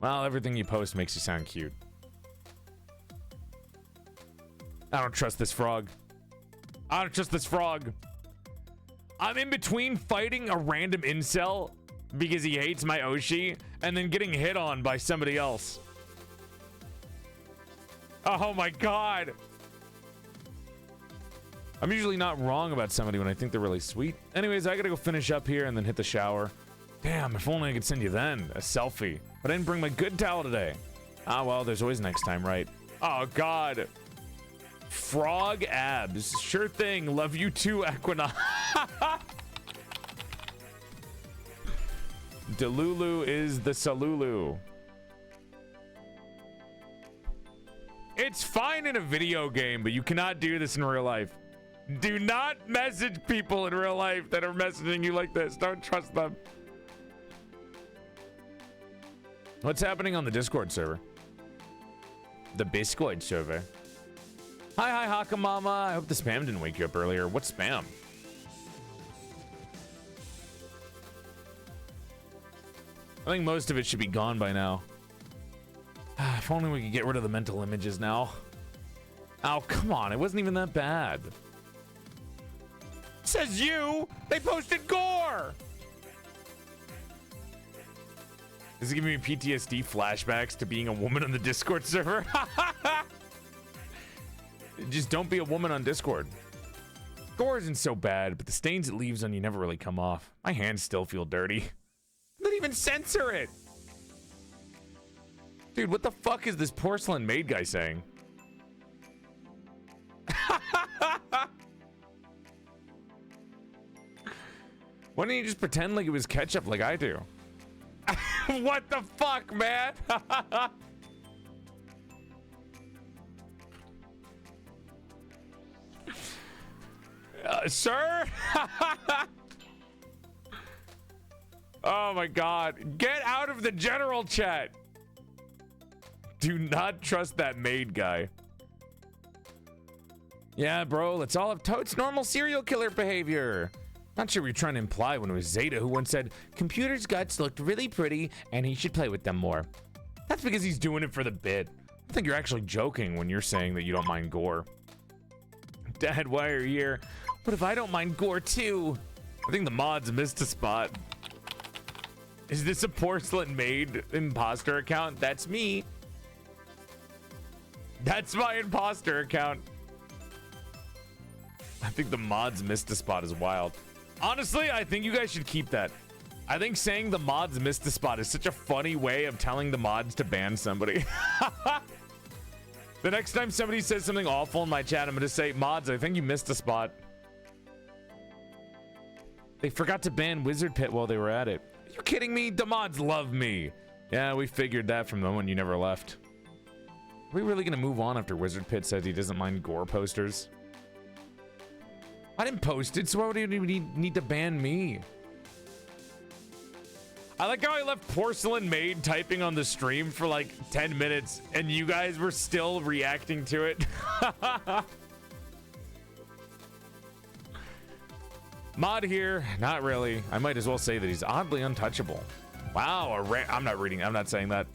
Well, everything you post makes you sound cute. I don't trust this frog. I don't trust this frog. I'm in between fighting a random incel because he hates my Oshi and then getting hit on by somebody else. Oh my god. I'm usually not wrong about somebody when I think they're really sweet. Anyways, I gotta go finish up here and then hit the shower. Damn, if only I could send you then a selfie. But I didn't bring my good towel today. Ah, well, there's always next time, right? Oh god. Frog abs. Sure thing. Love you too, Equinox. Delulu is the Salulu. It's fine in a video game, but you cannot do this in real life. Do not message people in real life that are messaging you like this. Don't trust them. What's happening on the Discord server? The Discord server. Hi, Hakamama. I hope the spam didn't wake you up earlier. What spam? I think most of it should be gone by now. If only we could get rid of the mental images now. Oh, come on. It wasn't even that bad. Says you! They posted gore! This is giving me PTSD flashbacks to being a woman on the Discord server. Just don't be a woman on Discord. Gore isn't so bad, but the stains it leaves on you never really come off. My hands still feel dirty. They didn't even censor it! Dude, what the fuck is this PorcelainMaid guy saying? Why don't you just pretend like it was ketchup like I do? What the fuck, man? Sir? Oh my god. Get out of the general chat. Do not trust that maid guy. Yeah, bro, let's all have totes normal serial killer behavior. Not sure what you're trying to imply when it was Zeta who once said, computer's guts looked really pretty and he should play with them more. That's because he's doing it for the bit. I think you're actually joking when you're saying that you don't mind gore. Dad, why are you here? What if I don't mind gore too? I think the mods missed a spot. Is this a PorcelainMaid imposter account? That's me. That's my imposter account. I think the mods missed a spot is wild. Honestly, I think you guys should keep that. I think saying the mods missed a spot is such a funny way of telling the mods to ban somebody. The next time somebody says something awful in my chat, I'm gonna say, mods, I think you missed a spot. They forgot to ban Wizard Pit while they were at it. Are you kidding me? The mods love me. Yeah, we figured that from the one you never left. Are we really gonna move on after Wizard Pit says he doesn't mind gore posters? I didn't post it, so why would he need to ban me? I like how I left PorcelainMaid typing on the stream for like 10 minutes and you guys were still reacting to it. Mod here, not really. I might as well say that he's oddly untouchable. Wow, I'm not saying that.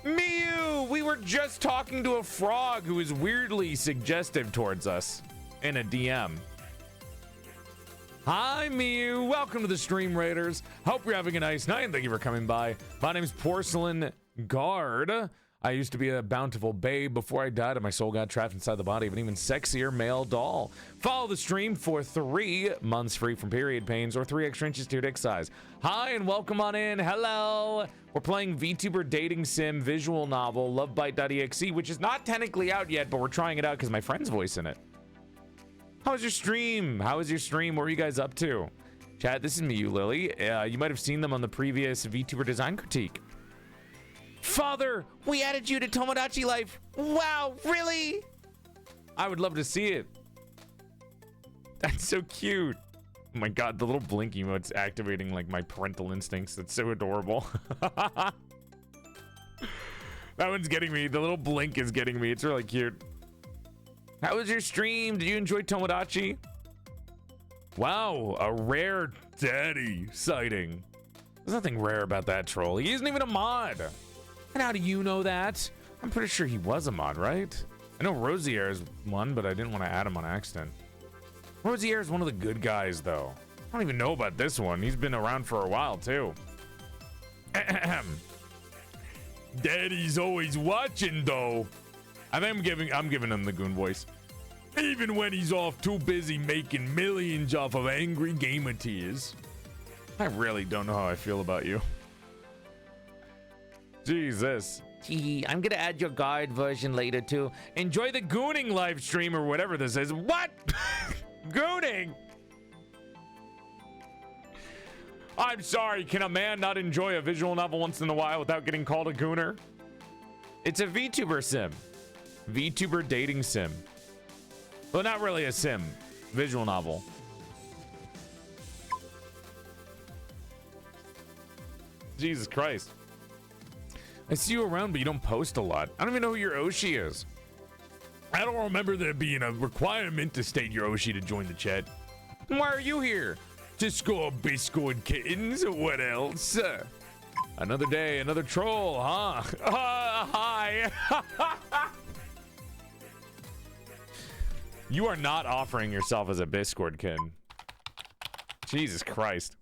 Mew, we were just talking to a frog who is weirdly suggestive towards us in a DM. Hi, Mew. Welcome to the Stream Raiders. Hope you're having a nice night and thank you for coming by. My name's Porcelain Guard. I used to be a bountiful babe before I died and my soul got trapped inside the body of an even sexier male doll. Follow the stream for 3 months free from period pains or 3 extra inches to your dick size. Hi and welcome on in. Hello. We're playing VTuber dating sim visual novel Lovebyte.Exe, which is not technically out yet, but we're trying it out because my friend's voice in it. How was your stream? How was your stream? What were you guys up to? Chat, this is me, Lily. You might have seen them on the previous VTuber design critique. Father, we added you to Tomodachi Life. Wow, really? I would love to see it. That's so cute. Oh my god, the little blink emote's activating like my parental instincts. That's so adorable. That one's getting me. The little blink is getting me. It's really cute. How was your stream? Did you enjoy Tomodachi? Wow, a rare daddy sighting. There's nothing rare about that troll. He isn't even a mod. And how do you know that? I'm pretty sure he was a mod, right? I know Rosier is one, but I didn't want to add him on accident. Rosier is one of the good guys, though. I don't even know about this one. He's been around for a while, too. Daddy's always watching, though. I think I'm giving him the goon voice. Even when he's off too busy making millions off of angry gamer tears. I really don't know how I feel about you. Jesus. Gee, I'm gonna add your guard version later too. Enjoy the gooning live stream or whatever this is. What? Gooning? I'm sorry, can a man not enjoy a visual novel once in a while without getting called a gooner? It's a VTuber sim. VTuber dating sim. Well, not really a sim. Visual novel. Jesus Christ. I see you around, but you don't post a lot. I don't even know who your Oshi is. I don't remember there being a requirement to state your Oshi to join the chat. Why are you here? To score Biscord kittens? What else? Another day, another troll, huh? Hi. You are not offering yourself as a Biscord kitten. Jesus Christ.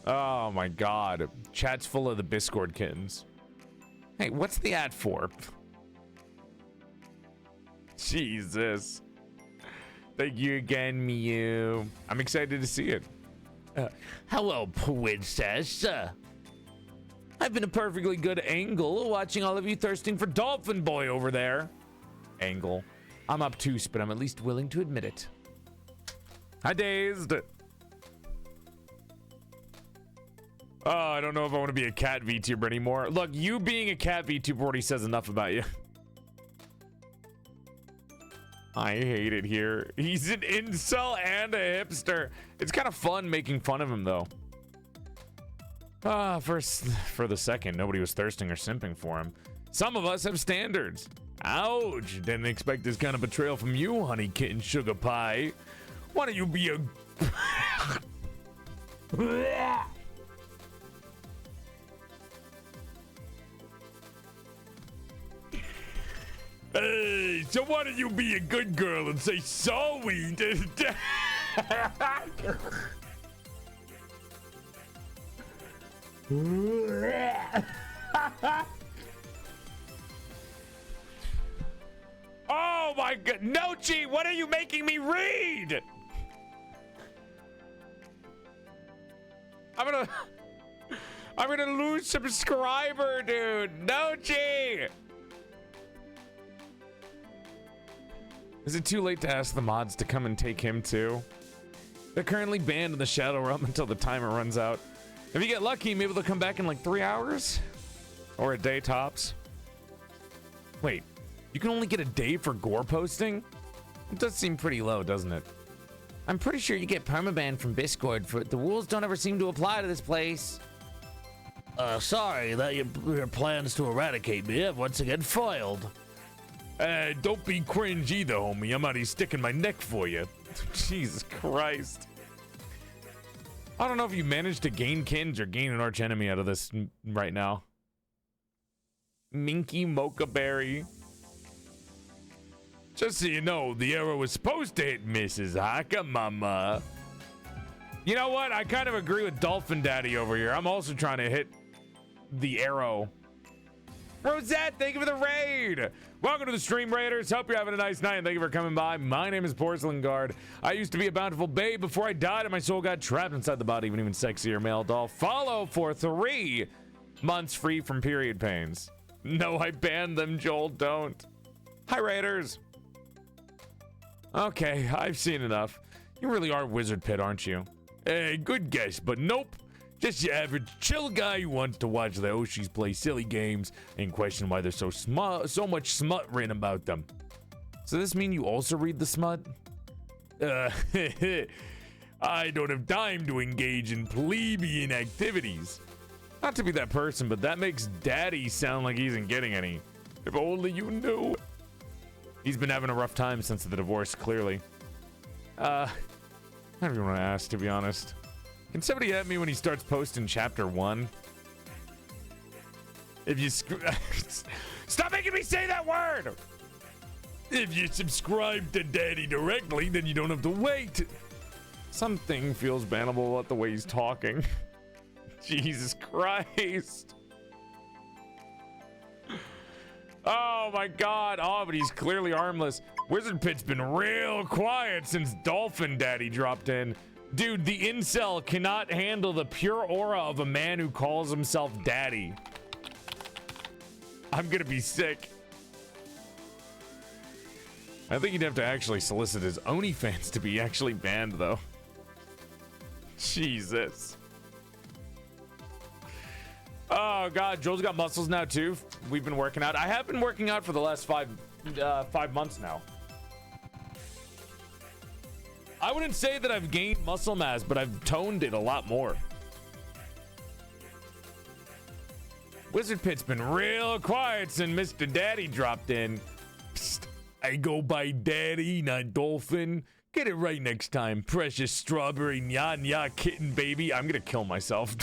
Oh my god. Chat's full of the Biscord kittens. Hey, what's the ad for? Jesus. Thank you again, Mew. I'm excited to see it. Hello, princess. I've been a perfectly good angle watching all of you thirsting for Dolphin Boy over there. Angle. I'm obtuse, but I'm at least willing to admit it. Hi, Dazed. Oh, I don't know if I want to be a cat VTuber anymore. Look, you being a cat VTuber already says enough about you. I hate it here. He's an incel and a hipster. It's kind of fun making fun of him, though. For the second, nobody was thirsting or simping for him. Some of us have standards. Ouch, didn't expect this kind of betrayal from you, honey kitten sugar pie. Why don't you be a... Hey, so why don't you be a good girl and say sorry? Oh my god, Nochi, what are you making me read? I'm gonna lose subscriber, dude. No, G. Is it too late to ask the mods to come and take him too? They're currently banned in the Shadow Realm until the timer runs out. If you get lucky, maybe they'll come back in like 3 hours? Or a day tops. Wait, you can only get a day for gore posting? It does seem pretty low, doesn't it? I'm pretty sure you get permaban from Discord. For the rules don't ever seem to apply to this place. Sorry that your plans to eradicate me have once again foiled. Don't be cringe either, homie. I'm already sticking my neck for you. Jesus Christ. I don't know if you managed to gain kins or gain an arch enemy out of this right now. Minky Mocha Berry. Just so you know, the arrow was supposed to hit Mrs. Haka Mama. You know what? I kind of agree with Dolphin Daddy over here. I'm also trying to hit the arrow. Rosette, thank you for the raid. Welcome to the Stream Raiders. Hope you're having a nice night and thank you for coming by. My name is Porcelain Guard. I used to be a bountiful babe before I died and my soul got trapped inside the body of an even sexier male doll. Follow for 3 months free from period pains. No, I banned them, Joel. Don't. Hi, Raiders. Okay, I've seen enough. You really are Wizard Pit, aren't you? Hey, good guess, but nope. Just your average chill guy who wants to watch the Oshis play silly games and question why there's so much smut written about them. So this mean you also read the smut? I don't have time to engage in plebeian activities. Not to be that person, but that makes Daddy sound like he isn't getting any. If only you knew. He's been having a rough time since the divorce, clearly. I don't even want to ask, to be honest. Can somebody at me when he starts posting chapter 1? If you stop making me say that word! If you subscribe to Daddy directly, then you don't have to wait. Something feels bannable about the way he's talking. Jesus Christ. Oh my God. Oh, but he's clearly armless. Wizard Pit's been real quiet since Dolphin Daddy dropped in. Dude, the incel cannot handle the pure aura of a man who calls himself Daddy. I'm gonna be sick. I think you'd have to actually solicit his OnlyFans to be actually banned, though. Jesus. Oh God, Joel's got muscles now too. We've been working out. I have been working out for the last 5 months now. I wouldn't say that I've gained muscle mass, but I've toned it a lot more. Wizard Pit's been real quiet since Mr. Daddy dropped in. Psst, I go by Daddy, not Dolphin. Get it right next time, precious strawberry nya kitten baby. I'm gonna kill myself.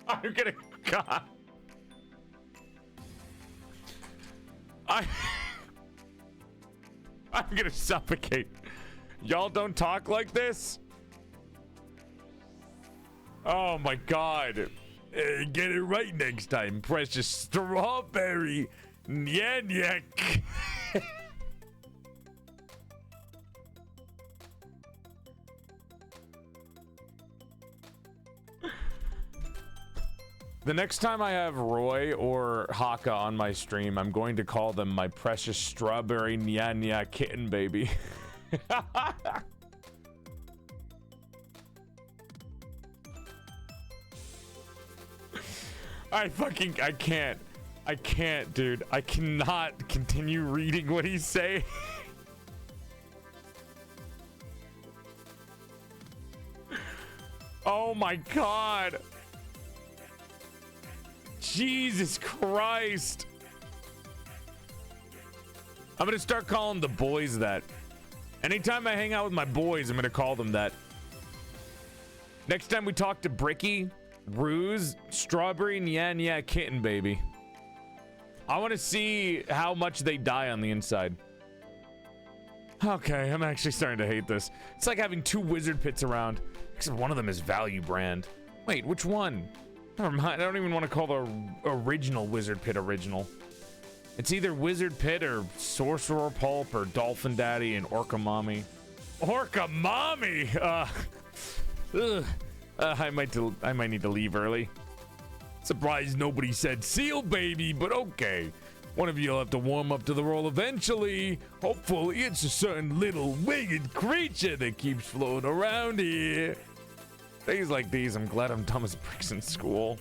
I'm gonna, God. I'm gonna suffocate. Y'all don't talk like this? Oh my God. Get it right next time, precious strawberry nya. The next time I have Roy or Haka on my stream, I'm going to call them my precious strawberry nya kitten baby. I can't, dude. I cannot continue reading what he's saying. Oh my God. Jesus Christ. I'm gonna start calling the boys that. Anytime I hang out with my boys, I'm gonna call them that. Next time we talk to Bricky, Ruse, Strawberry nya kitten baby. I want to see how much they die on the inside. Okay, I'm actually starting to hate this. It's like having 2 Wizard Pits around, except one of them is Value Brand. Wait, which one? Never mind, I don't even want to call the original Wizard Pit original. It's either Wizard Pit or Sorcerer Pulp or Dolphin Daddy and Orca Mommy. Orca Mommy! I might need to leave early. Surprised nobody said Seal Baby, but okay. One of you'll have to warm up to the role eventually. Hopefully it's a certain little winged creature that keeps floating around here. Days like these, I'm glad I'm dumb as bricks in school.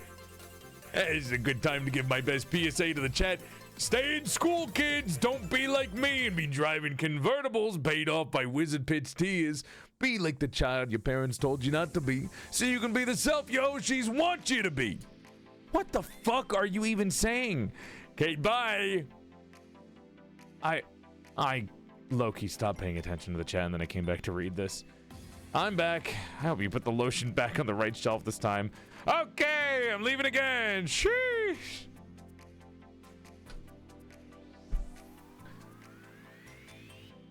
Hey, it's a good time to give my best PSA to the chat. Stay in school, kids. Don't be like me and be driving convertibles paid off by Wizard Pit's tears. Be like the child your parents told you not to be, so you can be the self your Oshis want you to be. What the fuck are you even saying? Okay, bye. I low-key stopped paying attention to the chat and then I came back to read this. I'm back. I hope you put the lotion back on the right shelf this time. Okay, I'm leaving again. Sheesh.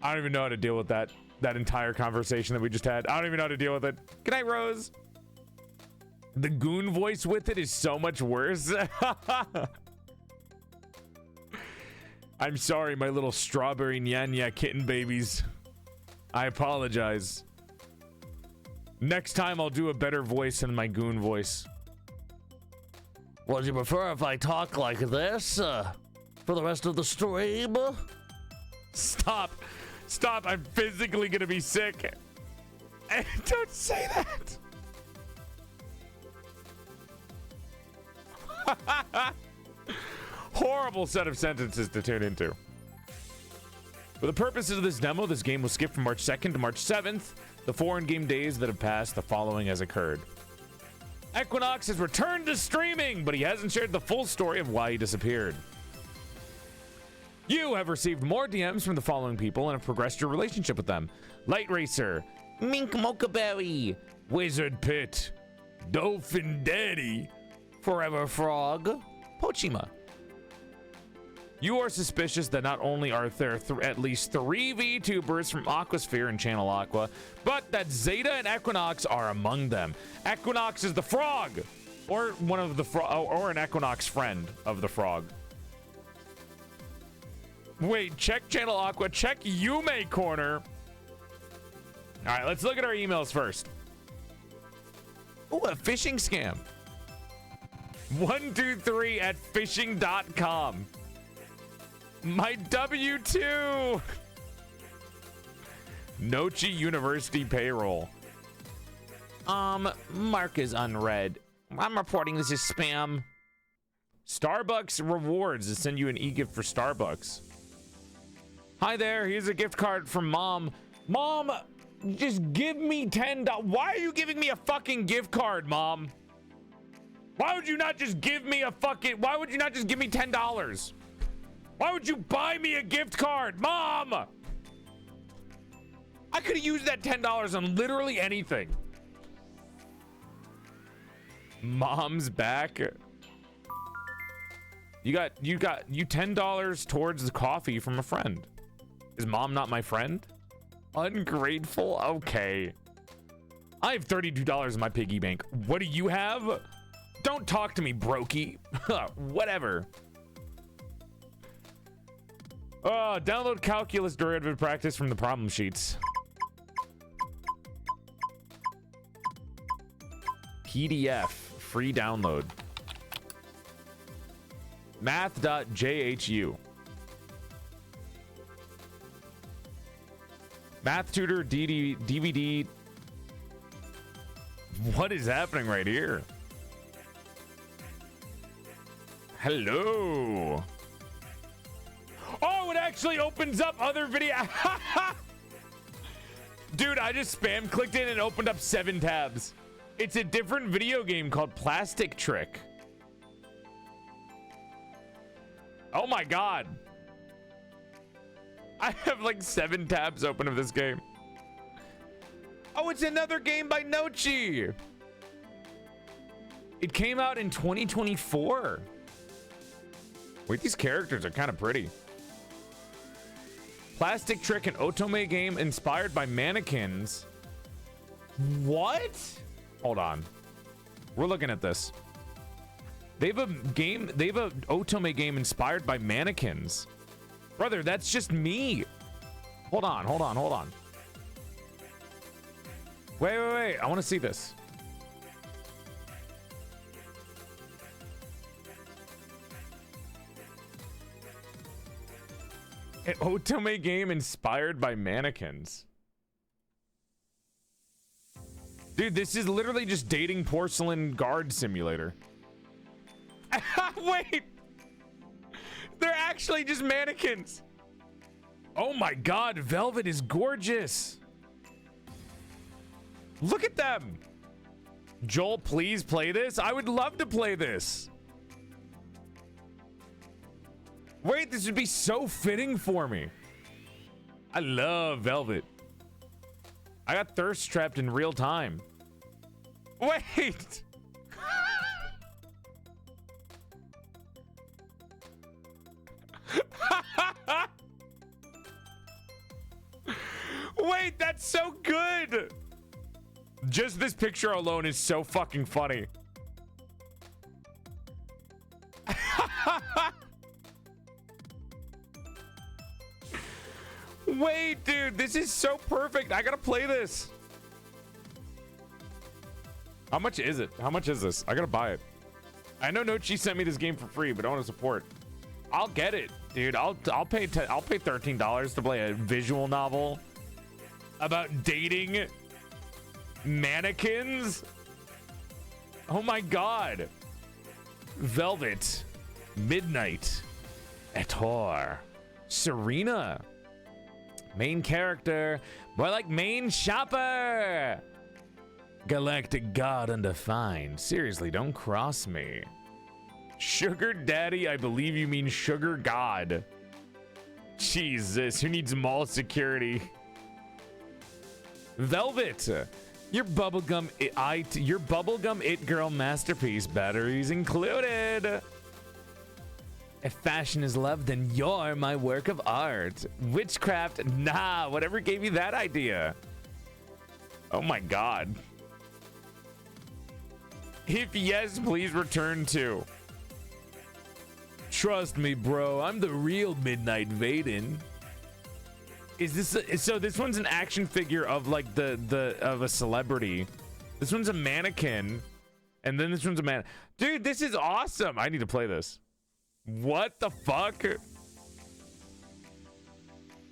I don't even know how to deal with that entire conversation that we just had. I don't even know how to deal with it. Good night, Rose. The goon voice with it is so much worse. I'm sorry, my little strawberry Nyanya kitten babies. I apologize. Next time I'll do a better voice than my goon voice. Would you prefer if I talk like this for the rest of the stream? Stop. Stop. I'm physically gonna be sick. Don't say that. Horrible set of sentences to tune into. For the purposes of this demo, this game will skip from March 2nd to March 7th. The 4 in-game days that have passed, the following has occurred. Equinox has returned to streaming, but he hasn't shared the full story of why he disappeared. You have received more DMs from the following people and have progressed your relationship with them. Light Racer, Mink Mochaberry, Wizard Pit, Dolphin Daddy, Forever Frog, Pochima. You are suspicious that not only are there at least 3 VTubers from Aquasphere and Channel Aqua, but that Zeta and Equinox are among them. Equinox is the frog, or one of the or an Equinox friend of the frog. Wait, check Channel Aqua, check Yume Corner. All right, let's look at our emails first. Ooh, a phishing scam. 123@fishing.com. My W2. Nochi University payroll. Mark is unread. I'm reporting this as spam. Starbucks rewards to send you an e-gift for Starbucks. Hi there, here's a gift card from Mom. Mom, just give me $10. Why are you giving me a fucking gift card, Mom? Why would you not just give me why would you not just give me $10? Why would you buy me a gift card, Mom? I could have used that $10 on literally anything. Mom's back. You $10 towards the coffee from a friend. Is Mom not my friend? Ungrateful? Okay. I have $32 in my piggy bank. What do you have? Don't talk to me, brokey. Whatever. Download calculus derivative practice from the problem sheets. PDF, free download. Math.jhu. Math tutor DVD. What is happening right here? Hello. Oh, it actually opens up other video. Dude, I just spam clicked in and opened up 7 tabs. It's a different video game called Plastic Trick. Oh my God. I have like 7 tabs open of this game. Oh, it's another game by Nochi. It came out in 2024. Wait, these characters are kind of pretty. Plastic Trick, an otome game inspired by mannequins. What? Hold on. We're looking at this. They have a game, they have a Otome game inspired by mannequins. Brother, that's just me. Hold on. Wait. I want to see this. An Otome game inspired by mannequins. Dude, this is literally just dating porcelain guard simulator. Wait! They're actually just mannequins. Oh my god, Velvet is gorgeous. Look at them. Joel, please play this. I would love to play this. Wait, this would be so fitting for me. I love Velvet. I got thirst trapped in real time. Wait. Wait, that's so good. Just this picture alone is so fucking funny. Wait, dude, this is so perfect. I gotta play this. How much is it? How much is this? I gotta buy it. I know Nochi sent me this game for free, but I want to support. I'll get it, dude. I'll pay $13 to play a visual novel about dating mannequins. Oh my god. Velvet, Midnight, Etor, Serena, main character, more like main shopper, Galactic God Undefined. Seriously, don't cross me. Sugar Daddy, I believe you mean Sugar God. Jesus, who needs mall security? Velvet, your bubblegum it girl masterpiece, batteries included. If fashion is love, then you're my work of art. Witchcraft, nah, whatever gave you that idea? Oh my god. If yes, please return to. Trust me, bro, I'm the real Midnight Vaden. Is this so this one's an action figure of like of a celebrity. This one's a mannequin, and then this one's a man. Dude, this is awesome. I need to play this. What the fuck?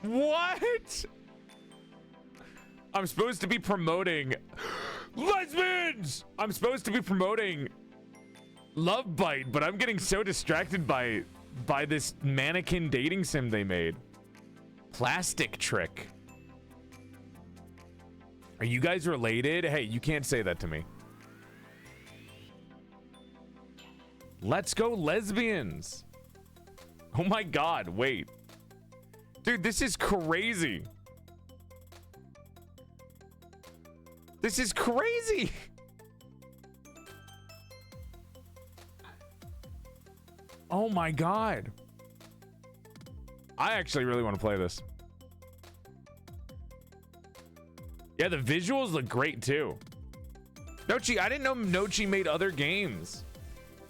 What? I'm supposed to be promoting lesbians. I'm supposed to be promoting Lovebyte, but I'm getting so distracted by this mannequin dating sim they made. Plastic Trick. Are you guys related? Hey, you can't say that to me. Let's go lesbians. Oh my god, wait. Dude, this is crazy. This is crazy. Oh my god. I actually really want to play this. Yeah, the visuals look great too. Nochi, I didn't know Nochi made other games.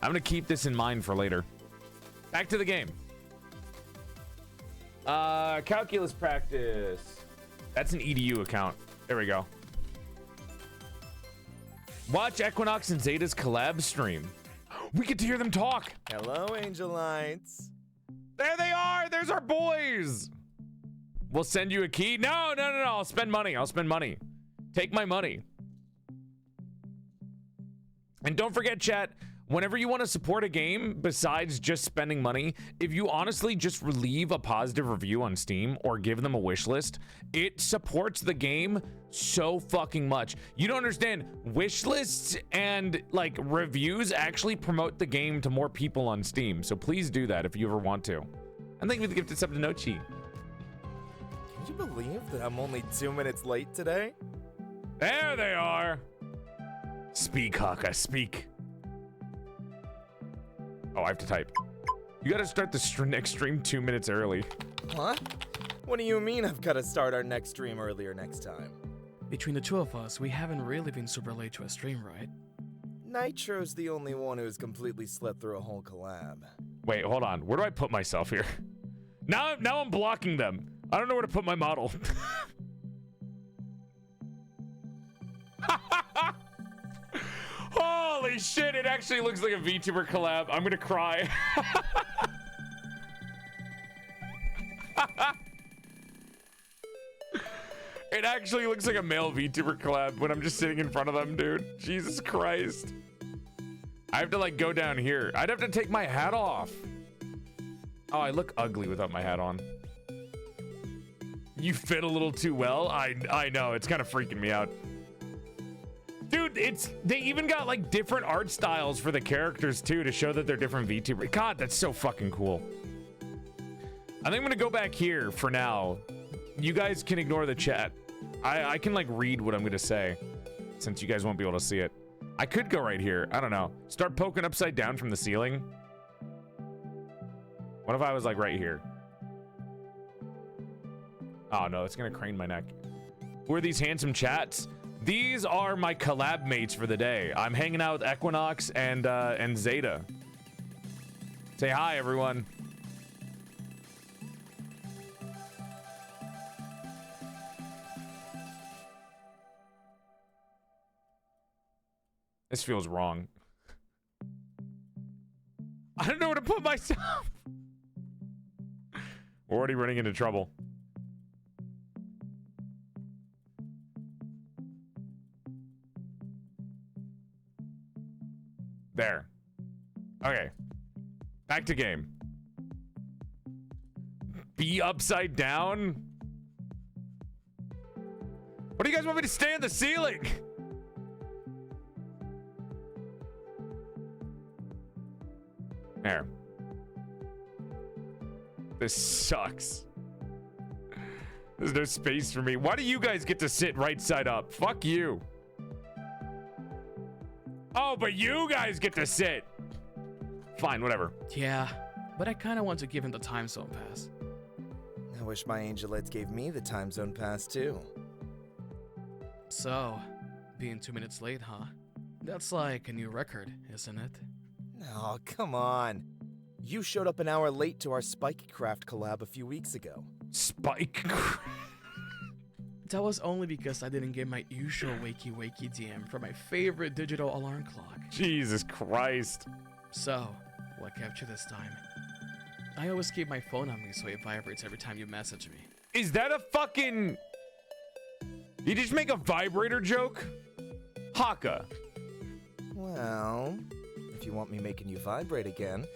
I'm gonna keep this in mind for later. Back to the game. Calculus practice. That's an EDU account. There we go. Watch Equinox and Zeta's collab stream. We get to hear them talk. Hello, Angelites. There they are. There's our boys. We'll send you a key. No. I'll spend money. Take my money. And don't forget, chat, whenever you want to support a game, besides just spending money, if you honestly just leave a positive review on Steam or give them a wish list, it supports the game so fucking much. You don't understand. Wish lists and like reviews actually promote the game to more people on Steam. So please do that if you ever want to. And thank you for the gifted sub to Nochi. Can you believe that I'm only 2 minutes late today? There they are. Speak, Haka, speak. Oh, I have to type. You gotta start the next stream 2 minutes early. What? What do you mean I've gotta start our next stream earlier next time? Between the two of us, we haven't really been super late to a stream, right? Nitro's the only one who's completely slept through a whole collab. Wait, hold on. Where do I put myself here? Now I'm blocking them. I don't know where to put my model. Holy shit, it actually looks like a VTuber collab. I'm gonna cry. It actually looks like a male VTuber collab when I'm just sitting in front of them, dude. Jesus Christ. I have to like go down here. I'd have to take my hat off. Oh, I look ugly without my hat on. You fit a little too well. I know, it's kind of freaking me out. Dude, they even got like different art styles for the characters too to show that they're different VTubers. God, that's so fucking cool. I think I'm gonna go back here for now. You guys can ignore the chat. I can like read what I'm gonna say since you guys won't be able to see it. I could go right here. I don't know. Start poking upside down from the ceiling. What if I was like right here? Oh no, it's gonna crane my neck. Who are these handsome chats? These are my collab mates for the day. I'm hanging out with Equinox and Zeta. Say hi, everyone. This feels wrong. I don't know where to put myself. We're already running into trouble. There. Okay. Back to game. Be upside down? What do you guys want me to stay on the ceiling? There. This sucks. There's no space for me. Why do you guys get to sit right side up? Fuck you. Oh, but you guys get to sit. Fine, whatever. Yeah, but I kind of want to give him the time zone pass. I wish my angelettes gave me the time zone pass too. So, being 2 minutes late, huh? That's like a new record, isn't it? Oh, come on. You showed up an hour late to our Spikecraft collab a few weeks ago. Spikecraft? That was only because I didn't get my usual wakey DM from my favorite digital alarm clock. Jesus Christ. So, what kept you this time? I always keep my phone on me so it vibrates every time you message me. Is that a fucking... You just make a vibrator joke? Haka. Well, if you want me making you vibrate again,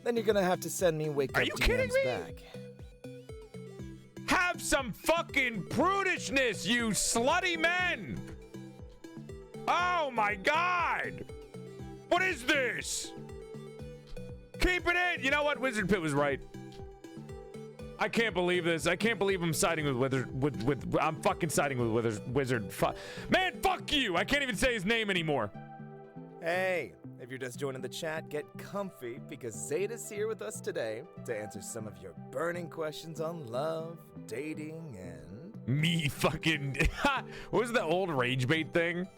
then you're gonna have to send me wake up Are you kidding me? back. Have some fucking prudishness, you slutty men! Oh my god! What is this? Keep it in! You know what? Wizard Pit was right. I can't believe this. I can't believe I'm siding with I'm fucking siding with Wizard. Man, fuck you! I can't even say his name anymore. Hey, if you're just joining the chat, get comfy because Zeta's here with us today to answer some of your burning questions on love, dating, and... Me fucking... What was the old rage bait thing?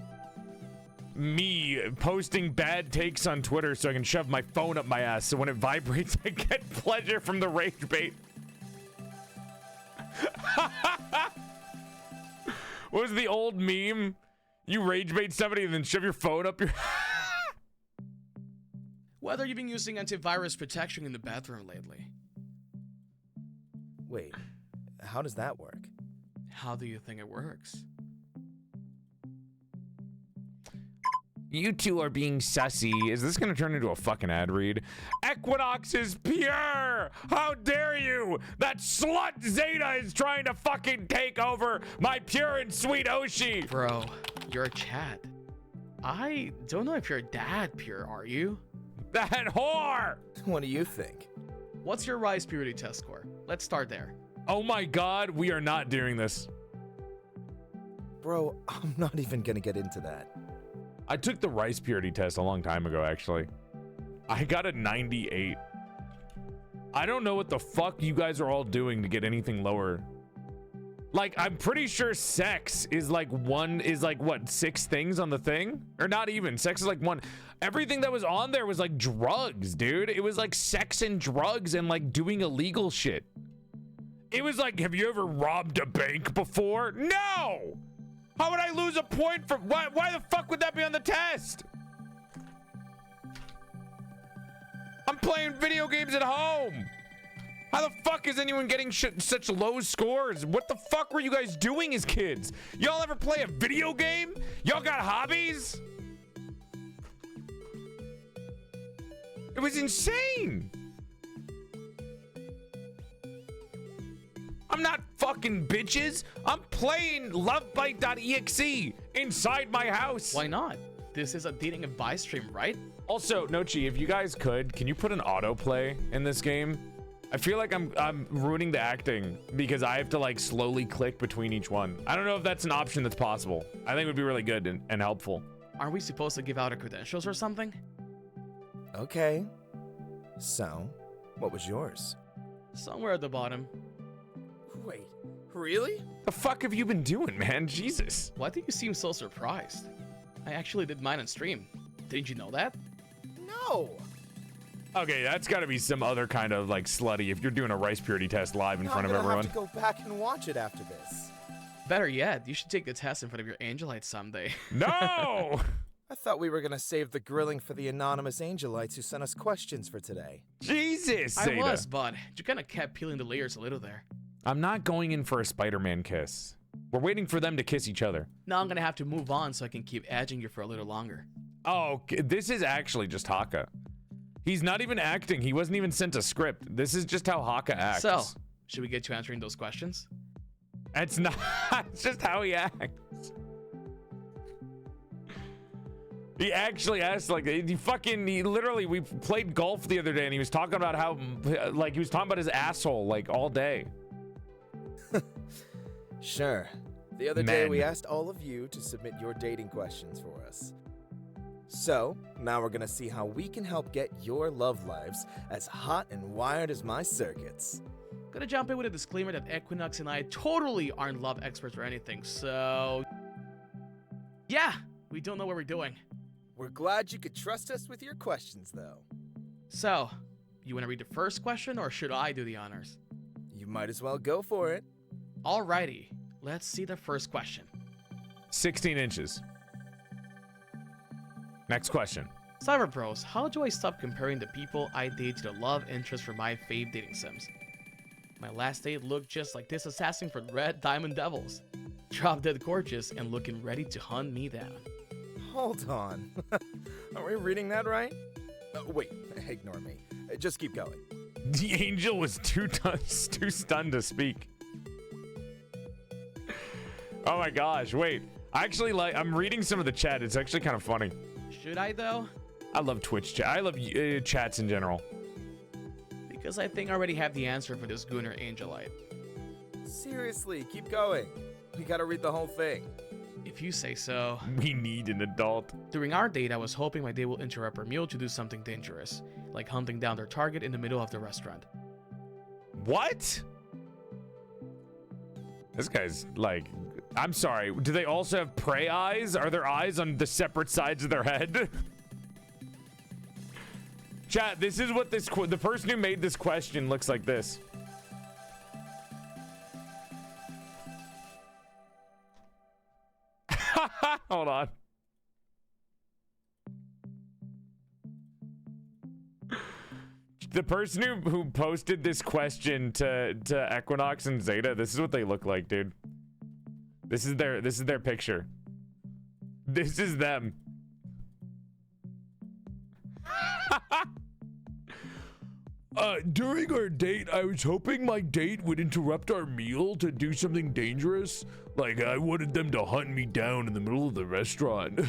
Me posting bad takes on Twitter so I can shove my phone up my ass so when it vibrates I get pleasure from the rage bait. What was the old meme? You rage bait somebody and then shove your phone up your... Whether you've been using antivirus protection in the bathroom lately. Wait, how does that work? How do you think it works? You two are being sussy. Is this gonna turn into a fucking ad read? Equinox is pure! How dare you! That slut Zeta is trying to fucking take over my pure and sweet Oshi! Bro, you're a chat. I don't know if you're that pure, are you? That whore! What do you think? What's your Rise Purity test score? Let's start there. Oh my god, we are not doing this. Bro, I'm not even gonna get into that. I took the rice purity test a long time ago, actually. I got a 98. I don't know what the fuck you guys are all doing to get anything lower. Like, I'm pretty sure sex is like what, 6 things on the thing? Or not even, sex is like 1. Everything that was on there was like drugs, dude. It was like sex and drugs and like doing illegal shit. It was like, have you ever robbed a bank before? No! How would I lose a point for, why the fuck would that be on the test? I'm playing video games at home. How the fuck is anyone getting such low scores? What the fuck were you guys doing as kids? Y'all ever play a video game? Y'all got hobbies? It was insane. I'm not fucking bitches. I'm playing Lovebyte.Exe inside my house. Why not? This is a dating advice stream, right? Also, Nochi, if you guys can you put an autoplay in this game? I feel like I'm ruining the acting because I have to like slowly click between each one. I don't know if that's an option that's possible. I think it would be really good and helpful. Aren't we supposed to give out our credentials or something? Okay. So, what was yours? Somewhere at the bottom. Wait, really? The fuck have you been doing, man? Jesus. Why do you seem so surprised? I actually did mine on stream. Didn't you know that? No! Okay, that's got to be some other kind of like slutty if you're doing a rice purity test live in front of everyone. I'm gonna have to go back and watch it after this. Better yet, you should take the test in front of your Angelite someday. No! I thought we were gonna save the grilling for the anonymous Angelites who sent us questions for today. Jesus, I Zeta. was, but you kind of kept peeling the layers a little there. I'm not going in for a Spider-Man kiss. We're waiting for them to kiss each other. Now I'm gonna have to move on so I can keep edging you for a little longer. Oh, this is actually just Haka. He's not even acting. He wasn't even sent a script. This is just how Haka acts. So, should we get to answering those questions? It's not. It's just how he acts. He actually asked, like, he literally, we played golf the other day and he was talking about how, like, he was talking about his asshole, like, all day. Sure. The other day we asked all of you to submit your dating questions for us. So, now we're gonna see how we can help get your love lives as hot and wired as my circuits. Gonna jump in with a disclaimer that Equinox and I totally aren't love experts or anything, so... yeah, we don't know what we're doing. We're glad you could trust us with your questions, though. So, you wanna read the first question, or should I do the honors? You might as well go for it. Alrighty, let's see the first question. 16 inches. Next question. Cyber Bros, how do I stop comparing the people I date to the love interest for my fave dating sims? My last date looked just like this assassin from Red Diamond Devils. Drop dead gorgeous and looking ready to hunt me down. Hold on. Are we reading that right? Wait, ignore me. Just keep going. The angel was too stunned to speak. Oh my gosh, wait. Actually, like, I'm reading some of the chat. It's actually kind of funny. Should I, though? I love Twitch chat. I love chats in general. Because I think I already have the answer for this Gunnar Angelite. Seriously, keep going. We gotta read the whole thing. If you say so. We need an adult. During our date, I was hoping my date will interrupt our meal to do something dangerous, like hunting down their target in the middle of the restaurant. What? This guy's like, I'm sorry. Do they also have prey eyes? Are their eyes on the separate sides of their head? Chat, this is what the person who made this question looks like this. Hold on. The person who posted this question to Equinox and Zeta, this is what they look like, dude. This is their picture. This is them. During our date, I was hoping my date would interrupt our meal to do something dangerous. Like, I wanted them to hunt me down in the middle of the restaurant.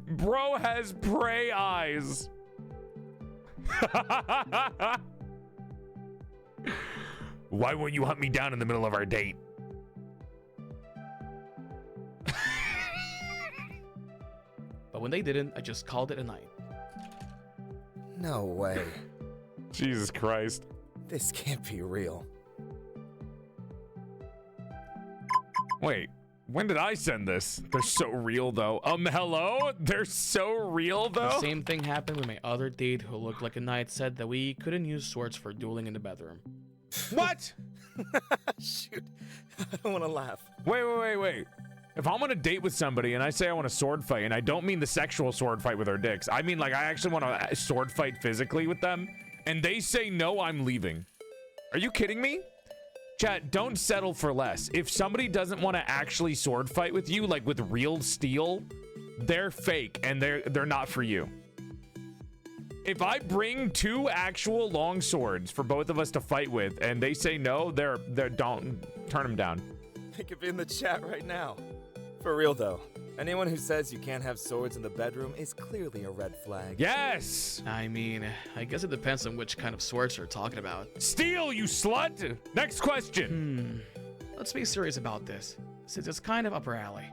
Bro has prey eyes. Why won't you hunt me down in the middle of our date? But when they didn't, I just called it a night. No way. Jesus Christ. This can't be real. Wait, when did I send this? They're so real though. Hello? They're so real though? The same thing happened with my other date who looked like a knight said that we couldn't use swords for dueling in the bedroom. What? Shoot, I don't want to laugh. Wait. If I'm on a date with somebody and I say I want a sword fight, and I don't mean the sexual sword fight with our dicks, I mean like I actually want to sword fight physically with them, and they say no, I'm leaving. Are you kidding me? Chat, don't settle for less. If somebody doesn't want to actually sword fight with you, like with real steel, they're fake and they're not for you. If I bring 2 actual long swords for both of us to fight with and they say no, they're don't turn them down. They could be in the chat right now. For real though, anyone who says you can't have swords in the bedroom is clearly a red flag. Yes! I mean, I guess it depends on which kind of swords you're talking about. Steel, you slut! Next question. Let's be serious about this, since it's kind of up our alley.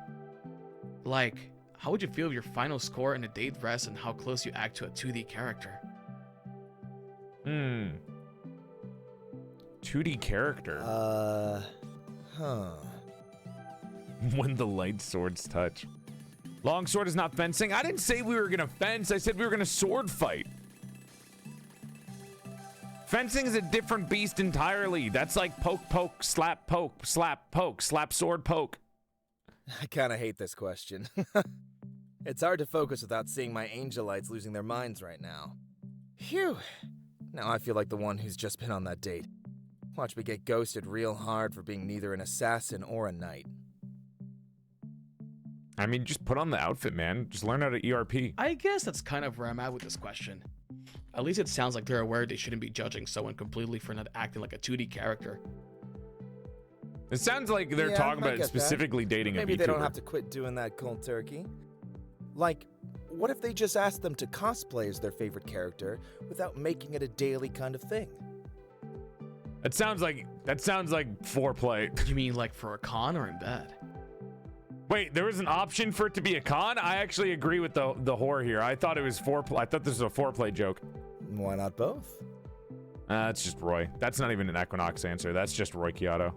Like, how would you feel if your final score in a date rests on how close you act to a 2D character? 2D character. When the light swords touch. Longsword is not fencing. I didn't say we were gonna fence. I said we were gonna sword fight. Fencing is a different beast entirely. That's like poke, slap, poke, slap, sword, poke. I kind of hate this question. It's hard to focus without seeing my angelites losing their minds right now. Phew. Now I feel like the one who's just been on that date. Watch me get ghosted real hard for being neither an assassin or a knight. I mean, just put on the outfit, man. Just learn how to ERP. I guess that's kind of where I'm at with this question. At least it sounds like they're aware they shouldn't be judging someone completely for not acting like a 2D character. It sounds like they're talking about specifically dating a VTuber. Maybe they don't have to quit doing that cold turkey. Like, what if they just asked them to cosplay as their favorite character without making it a daily kind of thing? That sounds like foreplay. You mean like for a con or in bed? Wait, there was an option for it to be a con? I actually agree with the whore here. I thought it was foreplay. I thought this was a foreplay joke. Why not both? That's just Roy. That's not even an Equinox answer. That's just Roy Kyoto.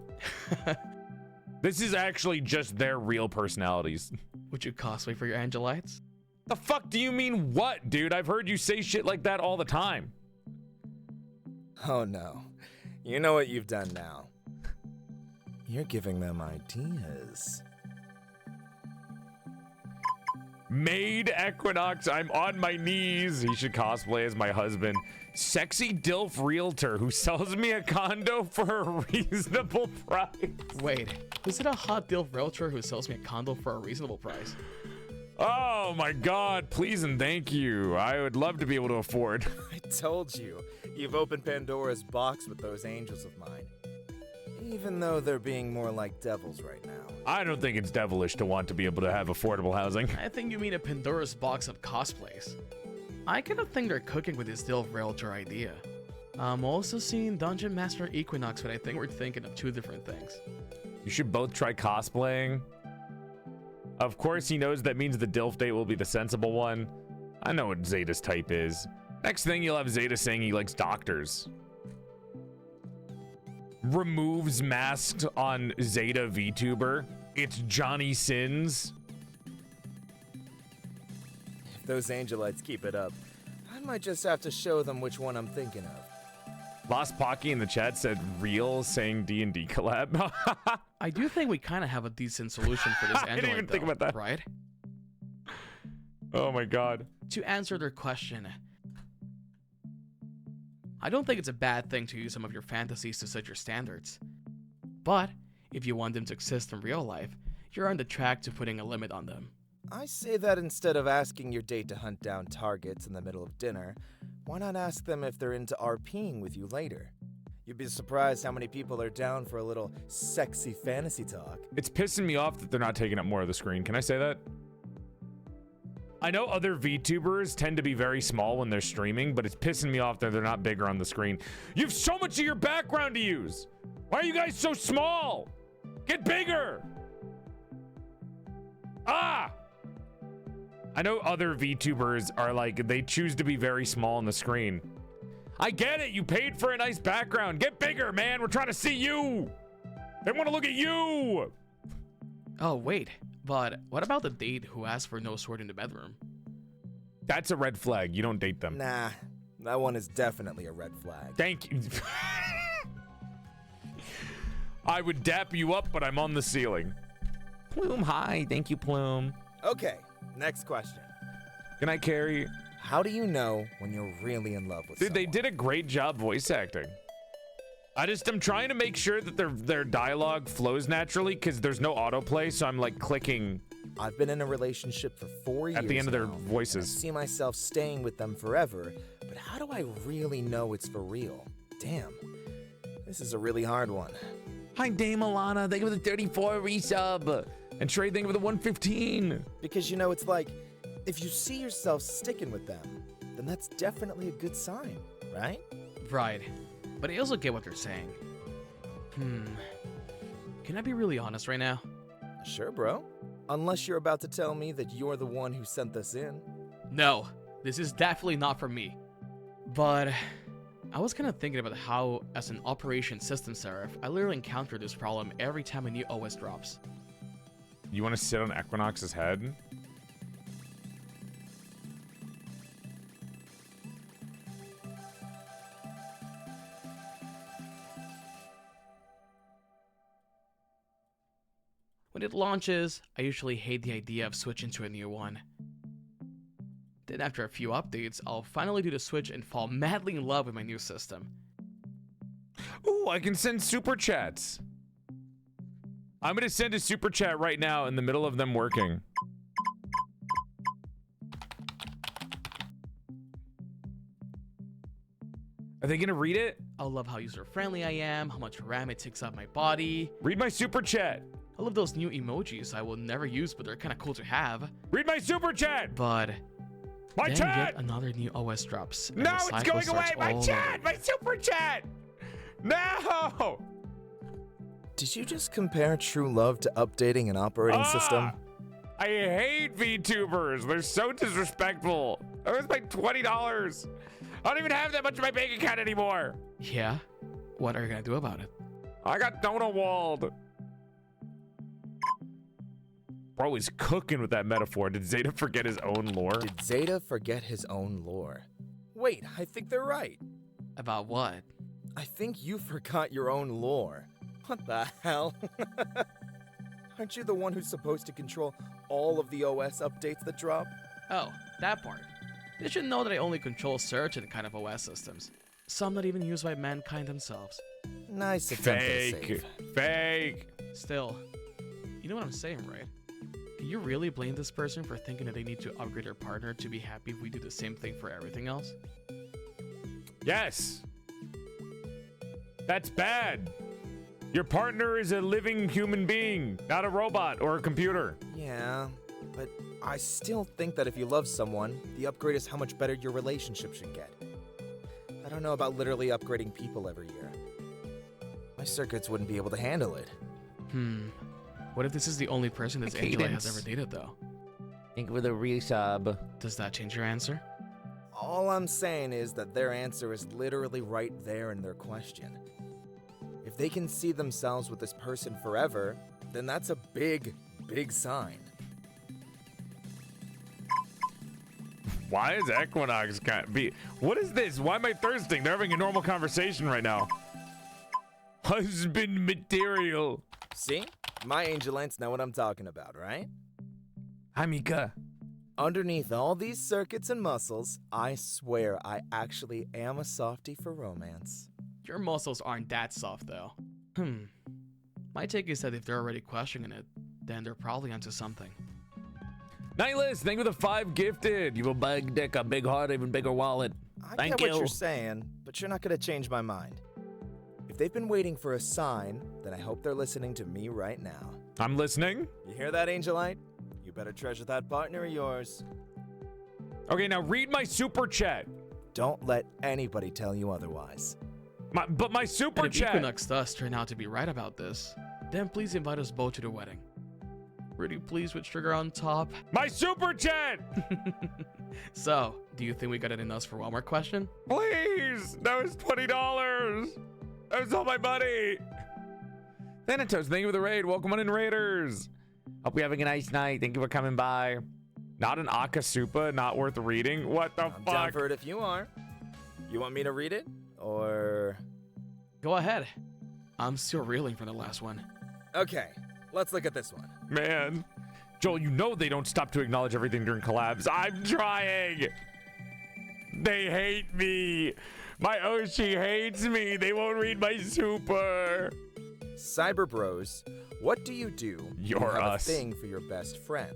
This is actually just their real personalities. Would you cosplay for your angelites? The fuck do you mean what, dude? I've heard you say shit like that all the time. Oh no. You know what you've done now. You're giving them ideas. Maid Equinox, I'm on my knees. He should cosplay as my husband. Sexy DILF realtor who sells me a condo for a reasonable price. Wait, is it a hot DILF realtor who sells me a condo for a reasonable price? Oh my god, please and thank you. I would love to be able to afford. I told you, you've opened Pandora's box with those angels of mine. Even though they're being more like devils right now. I don't think it's devilish to want to be able to have affordable housing. I think you mean a Pandora's box of cosplays. I kind of think they're cooking with this DILF realtor idea. I'm also seeing Dungeon Master Equinox, but I think we're thinking of 2 different things. You should both try cosplaying. Of course he knows that means the DILF date will be the sensible one. I know what Zeta's type is. Next thing you'll have Zeta saying he likes doctors. Removes masks on Zeta VTuber. It's Johnny Sins. If those angelites keep it up, I might just have to show them which one I'm thinking of. Lost Pocky in the chat said real, saying D&D collab. I do think we kind of have a decent solution for this I didn't even think about that. Right? Oh my god. To answer their question, I don't think it's a bad thing to use some of your fantasies to set your standards. But if you want them to exist in real life, you're on the track to putting a limit on them. I say that instead of asking your date to hunt down targets in the middle of dinner, why not ask them if they're into RPing with you later? You'd be surprised how many people are down for a little sexy fantasy talk. It's pissing me off that they're not taking up more of the screen. Can I say that? I know other VTubers tend to be very small when they're streaming, but it's pissing me off that they're not bigger on the screen. You have so much of your background to use. Why are you guys so small? Get bigger. Ah! I know other VTubers are like, they choose to be very small on the screen. I get it. You paid for a nice background. Get bigger, man. We're trying to see you. They want to look at you. Oh, wait. But what about the date who asked for no sword in the bedroom? That's a red flag. You don't date them. Nah, that one is definitely a red flag. Thank you. I would dap you up, but I'm on the ceiling. Plume, hi. Thank you, Plume. Okay, next question. Can I carry? How do you know when you're really in love with Dude, someone? they did a great job voice acting. I'm trying to make sure that their dialogue flows naturally because there's no autoplay, so I'm like clicking I've been in a relationship for 4 years at the end of their now, and I voices. see myself staying with them forever, but how do I really know it's for real? Damn, this is a really hard one. Hi, Dame Alana. Thank you for the 34 resub. And Trey, thank you for the 115. Because, you know, it's like, if you see yourself sticking with them, then that's definitely a good sign, right? Right. But I also get what they're saying. Can I be really honest right now? Sure, bro. Unless you're about to tell me that you're the one who sent this in. No, this is definitely not for me. But I was kind of thinking about how, as an operation system seraph, I literally encounter this problem every time a new OS drops. You want to sit on Equinox's head? When it launches, I usually hate the idea of switching to a new one. Then after a few updates, I'll finally do the switch and fall madly in love with my new system. Ooh, I can send super chats. I'm gonna send a super chat right now in the middle of them working. Are they gonna read it? I'll love how user-friendly I am, how much RAM it takes up my body. Read my super chat. I love those new emojis I will never use, but they're kind of cool to have. Read my super chat. But My then chat. yet another new OS drops. and No, the it's cycle going away. starts My all chat. over. My super chat. No. Did you just compare true love to updating an operating system? I hate VTubers. They're so disrespectful. That was like $20. I don't even have that much in my bank account anymore. Yeah? What are you gonna do about it? I got donut walled. Bro is cooking with that metaphor. Did Zeta forget his own lore? Did Zeta forget his own lore? Wait, I think they're right. About what? I think you forgot your own lore. What the hell? Aren't you the one who's supposed to control all of the OS updates that drop? Oh, that part. They should know that I only control certain kind of OS systems. Some not even used by mankind themselves. Nice attempt at a Fake. save. Fake. Still, you know what I'm saying, right? Can you really blame this person for thinking that they need to upgrade their partner to be happy if we do the same thing for everything else? Yes. That's bad. Your partner is a living human being, not a robot or a computer. Yeah, but I still think that if you love someone, the upgrade is how much better your relationship should get. I don't know about literally upgrading people every year. My circuits wouldn't be able to handle it. What if this is the only person this Angela has ever dated, though? Thank you for the resub. Does that change your answer? All I'm saying is that their answer is literally right there in their question. If they can see themselves with this person forever, then that's a big, big sign. Why is Equinox what is this? Why am I thirsting? They're having a normal conversation right now. Husband material. See? My angelites know what I'm talking about, right? Hi, Mika. Underneath all these circuits and muscles, I swear I actually am a softie for romance. Your muscles aren't that soft, though. My take is that if they're already questioning it, then they're probably onto something. Nightless, thank you for the 5 gifted. You have a big dick, a big heart, even bigger wallet. I Thank get what you. you're saying, but you're not gonna change my mind. If they've been waiting for a sign, then I hope they're listening to me right now. I'm listening. You hear that, Angelite? You better treasure that partner of yours. Okay, now read my super chat. Don't let anybody tell you otherwise. But my super And if chat. Equinox does turn out to be right about this, then please invite us both to the wedding. Pretty please with sugar on top. My super chat. So, do you think we got it in us for one more question? Please. That was $20. That was all my money. Thanatos, thank you for the raid. Welcome on in, Raiders. Hope you're having a nice night. Thank you for coming by. Not an Akasupa, not worth reading. What the I'm fuck? down for it if you are. You want me to read it? Or... Go ahead. I'm still reeling from the last one. Okay, let's look at this one. Man. Joel, you know they don't stop to acknowledge everything during collabs. I'm trying. They hate me. My Oshi hates me. They won't read my super. Cyber Bros, what do you do when you You're have us. a thing for your best friend?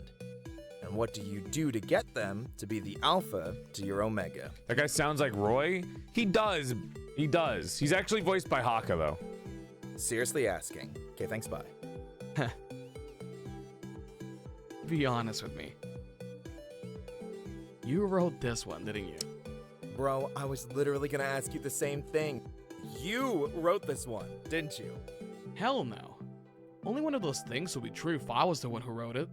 And what do you do to get them to be the alpha to your omega? That guy sounds like Roy. He does. He does. He's actually voiced by Haka, though. Seriously asking. Okay, thanks, bye. Be honest with me. You wrote this one, didn't you? Bro, I was literally gonna ask you the same thing. You wrote this one, didn't you? Hell no. Only one of those things would be true if I was the one who wrote it.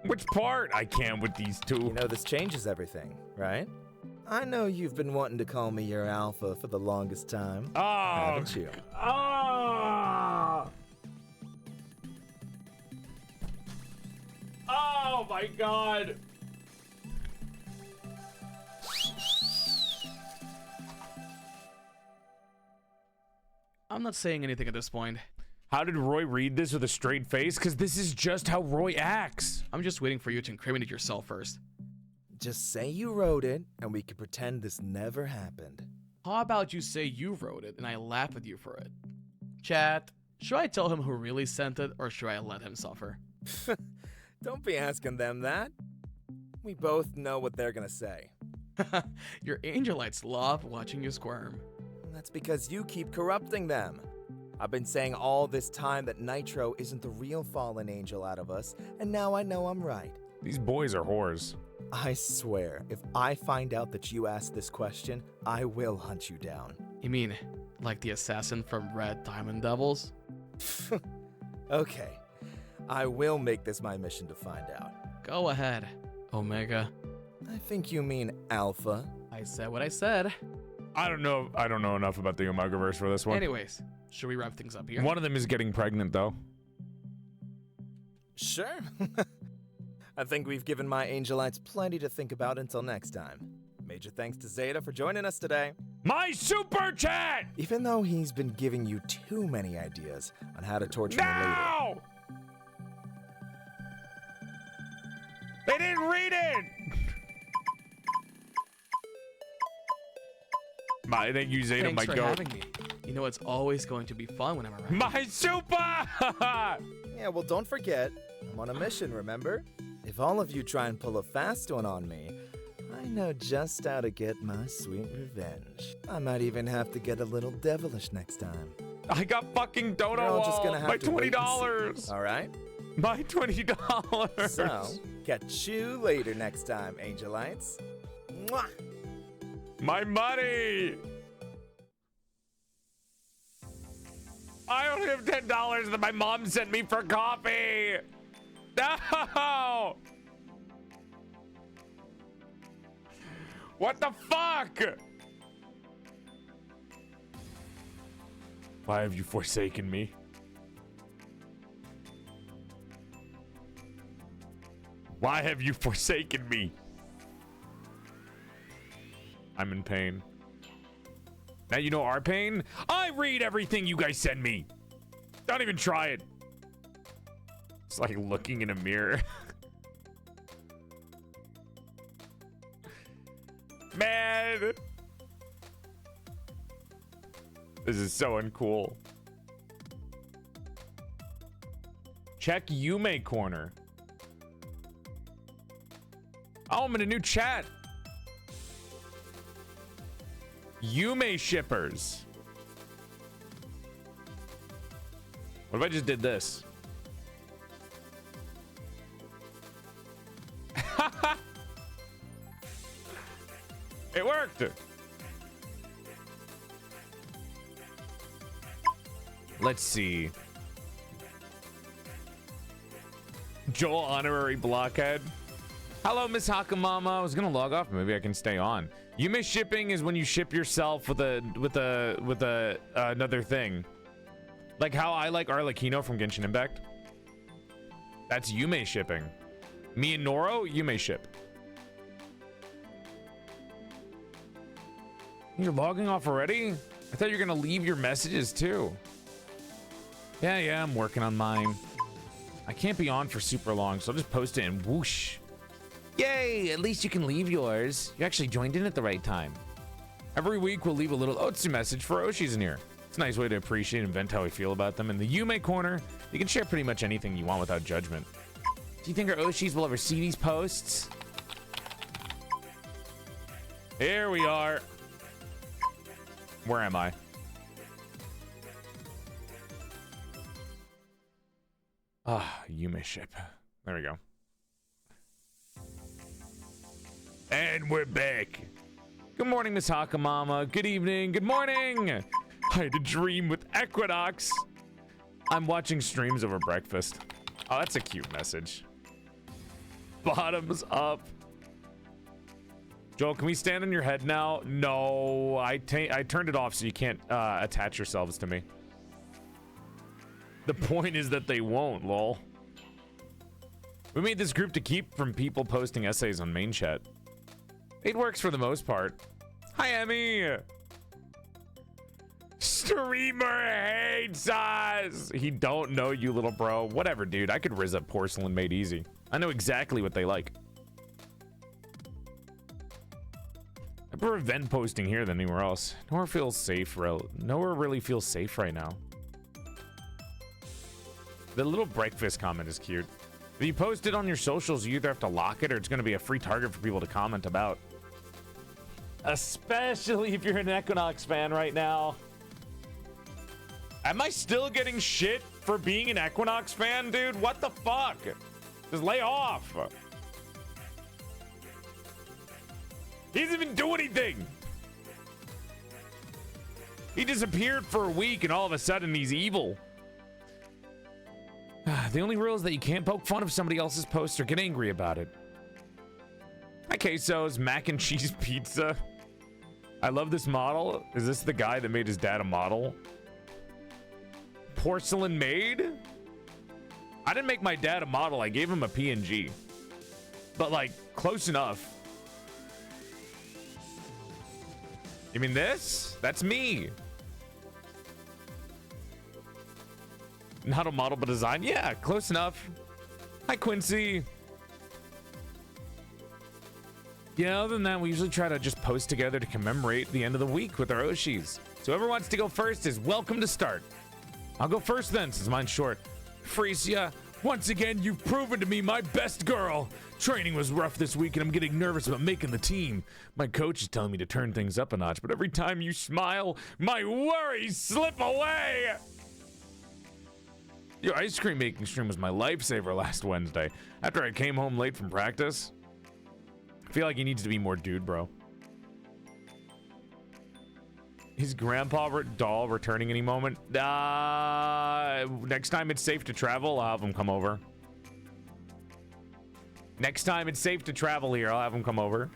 Which part? I can't with these two. You know, this changes everything, right? I know you've been wanting to call me your alpha for the longest time. Oh. Haven't you? Oh. Oh my god. I'm not saying anything at this point. How did Roy read this with a straight face? Because this is just how Roy acts. I'm just waiting for you to incriminate yourself first. Just say you wrote it, and we can pretend this never happened. How about you say you wrote it and I laugh at you for it? Chat, should I tell him who really sent it or should I let him suffer? Don't be asking them that. We both know what they're gonna say. Your angelites love watching you squirm. That's because you keep corrupting them. I've been saying all this time that Nitro isn't the real fallen angel out of us, and now I know I'm right. These boys are whores. I swear, if I find out that you asked this question, I will hunt you down. You mean, like the assassin from Red Diamond Devils? Okay, I will make this my mission to find out. Go ahead, Omega. I think you mean Alpha. I said what I said. I don't know enough about the Omegaverse for this one. Anyways, should we wrap things up here? One of them is getting pregnant, though. Sure. I think we've given my angelites plenty to think about until next time. Major thanks to Zeta for joining us today. My super chat! Even though he's been giving you too many ideas on how to torture me later. No! They didn't read it! Thank you, Zeta, Thanks my for goat. having me. You know it's always going to be fun when I'm around. My super! Yeah, well, don't forget, I'm on a mission, remember? If all of you try and pull a fast one on me, I know just how to get my sweet revenge. I might even have to get a little devilish next time. I got fucking Dodo You're all just Wall. gonna have My to wait and $20. see. All right? My $20. So, catch you later next time, angelites. Mwah! My money! I only have $10 that my mom sent me for coffee! No! What the fuck? Why have you forsaken me? Why have you forsaken me? I'm in pain. Now you know our pain? I read everything you guys send me. Don't even try it. It's like looking in a mirror. Man. This is so uncool. Check Yume Corner. Oh, I'm in a new chat. Yume shippers. What if I just did this? It worked. Let's see. Joel honorary blockhead. Hello, Miss Hakamama. I was gonna log off. Maybe I can stay on. Yume shipping is when you ship yourself with another thing. Like how I like Arlecchino from Genshin Impact. That's Yume shipping. Me and Noro, Yume ship. You're logging off already? I thought you were gonna leave your messages too. Yeah, I'm working on mine. I can't be on for super long, so I'll just post it and whoosh. Yay! At least you can leave yours. You actually joined in at the right time. Every week we'll leave a little Otsu message for Oshis in here. It's a nice way to appreciate and vent how we feel about them. In the Yume corner, you can share pretty much anything you want without judgment. Do you think our Oshis will ever see these posts? Here we are. Where am I? Yume ship. There we go. And we're back. Good morning, Miss Hakamama. Good evening. Good morning. I had a dream with Equinox. I'm watching streams over breakfast. Oh, that's a cute message. Bottoms up. Joel, can we stand on your head now? No, I turned it off so you can't attach yourselves to me. The point is that they won't, lol. We made this group to keep from people posting essays on main chat. It works for the most part. Hi, Emmy. Streamer hates us. He don't know you, little bro. Whatever, dude. I could riz up PorcelainMaid easy. I know exactly what they like. I prefer event posting here than anywhere else. Nowhere feels safe. Nowhere really feels safe right now. The little breakfast comment is cute. If you post it on your socials, you either have to lock it or it's going to be a free target for people to comment about. Especially if you're an Equinox fan right now. Am I still getting shit for being an Equinox fan, dude? What the fuck? Just lay off. He doesn't even do anything. He disappeared for a week and all of a sudden he's evil. The only rule is that you can't poke fun of somebody else's post or get angry about it. Hi, Queso's mac and cheese pizza. I love this model. Is this the guy that made his dad a model? PorcelainMaid? I didn't make my dad a model. I gave him a PNG. But like, close enough. You mean this? That's me. Not a model, but design. Yeah, close enough. Hi, Quincy. Yeah, other than that, we usually try to just post together to commemorate the end of the week with our Oshis. So whoever wants to go first is welcome to start. I'll go first then, since mine's short. Frisia, once again, you've proven to me my best girl. Training was rough this week, and I'm getting nervous about making the team. My coach is telling me to turn things up a notch, but every time you smile, my worries slip away. Your ice cream making stream was my lifesaver last Wednesday. After I came home late from practice. I feel like he needs to be more dude, bro. His grandpa doll returning any moment. Next time it's safe to travel, I'll have him come over. Next time it's safe to travel here, I'll have him come over.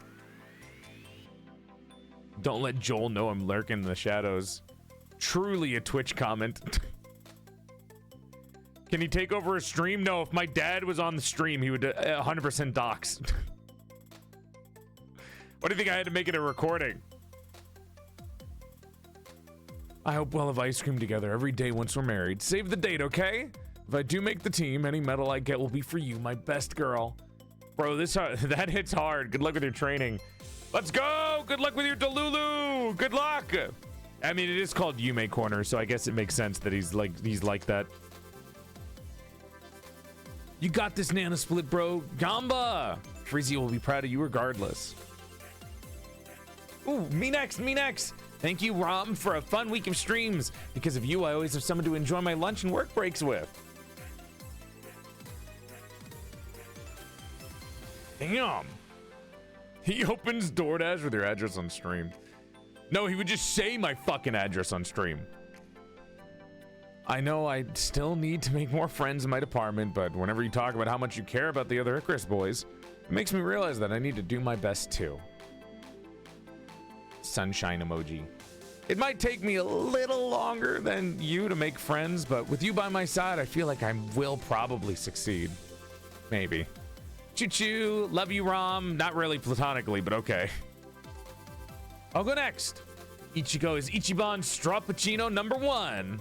Don't let Joel know I'm lurking in the shadows. Truly a Twitch comment. Can he take over a stream? No, if my dad was on the stream, he would 100% dox. What do you think I had to make it a recording? I hope we'll have ice cream together every day once we're married. Save the date, okay? If I do make the team, any medal I get will be for you, my best girl. Bro, that hits hard. Good luck with your training. Let's go! Good luck with your Delulu! Good luck! I mean, it is called Yume Corner, so I guess it makes sense that he's like that. You got this, Nana Split, bro. Gamba! Freezy will be proud of you regardless. Ooh, me next, me next. Thank you, Rom, for a fun week of streams. Because of you, I always have someone to enjoy my lunch and work breaks with. Damn. He opens DoorDash with your address on stream. No, he would just say my fucking address on stream. I know I still need to make more friends in my department, but whenever you talk about how much you care about the other Icarus boys, it makes me realize that I need to do my best too. Sunshine emoji. It might take me a little longer than you to make friends, but with you by my side, I feel like I will probably succeed. Maybe. Choo choo. Love you, Rom. Not really platonically, but okay. I'll go next. Ichigo is Ichiban Strappuccino number 1.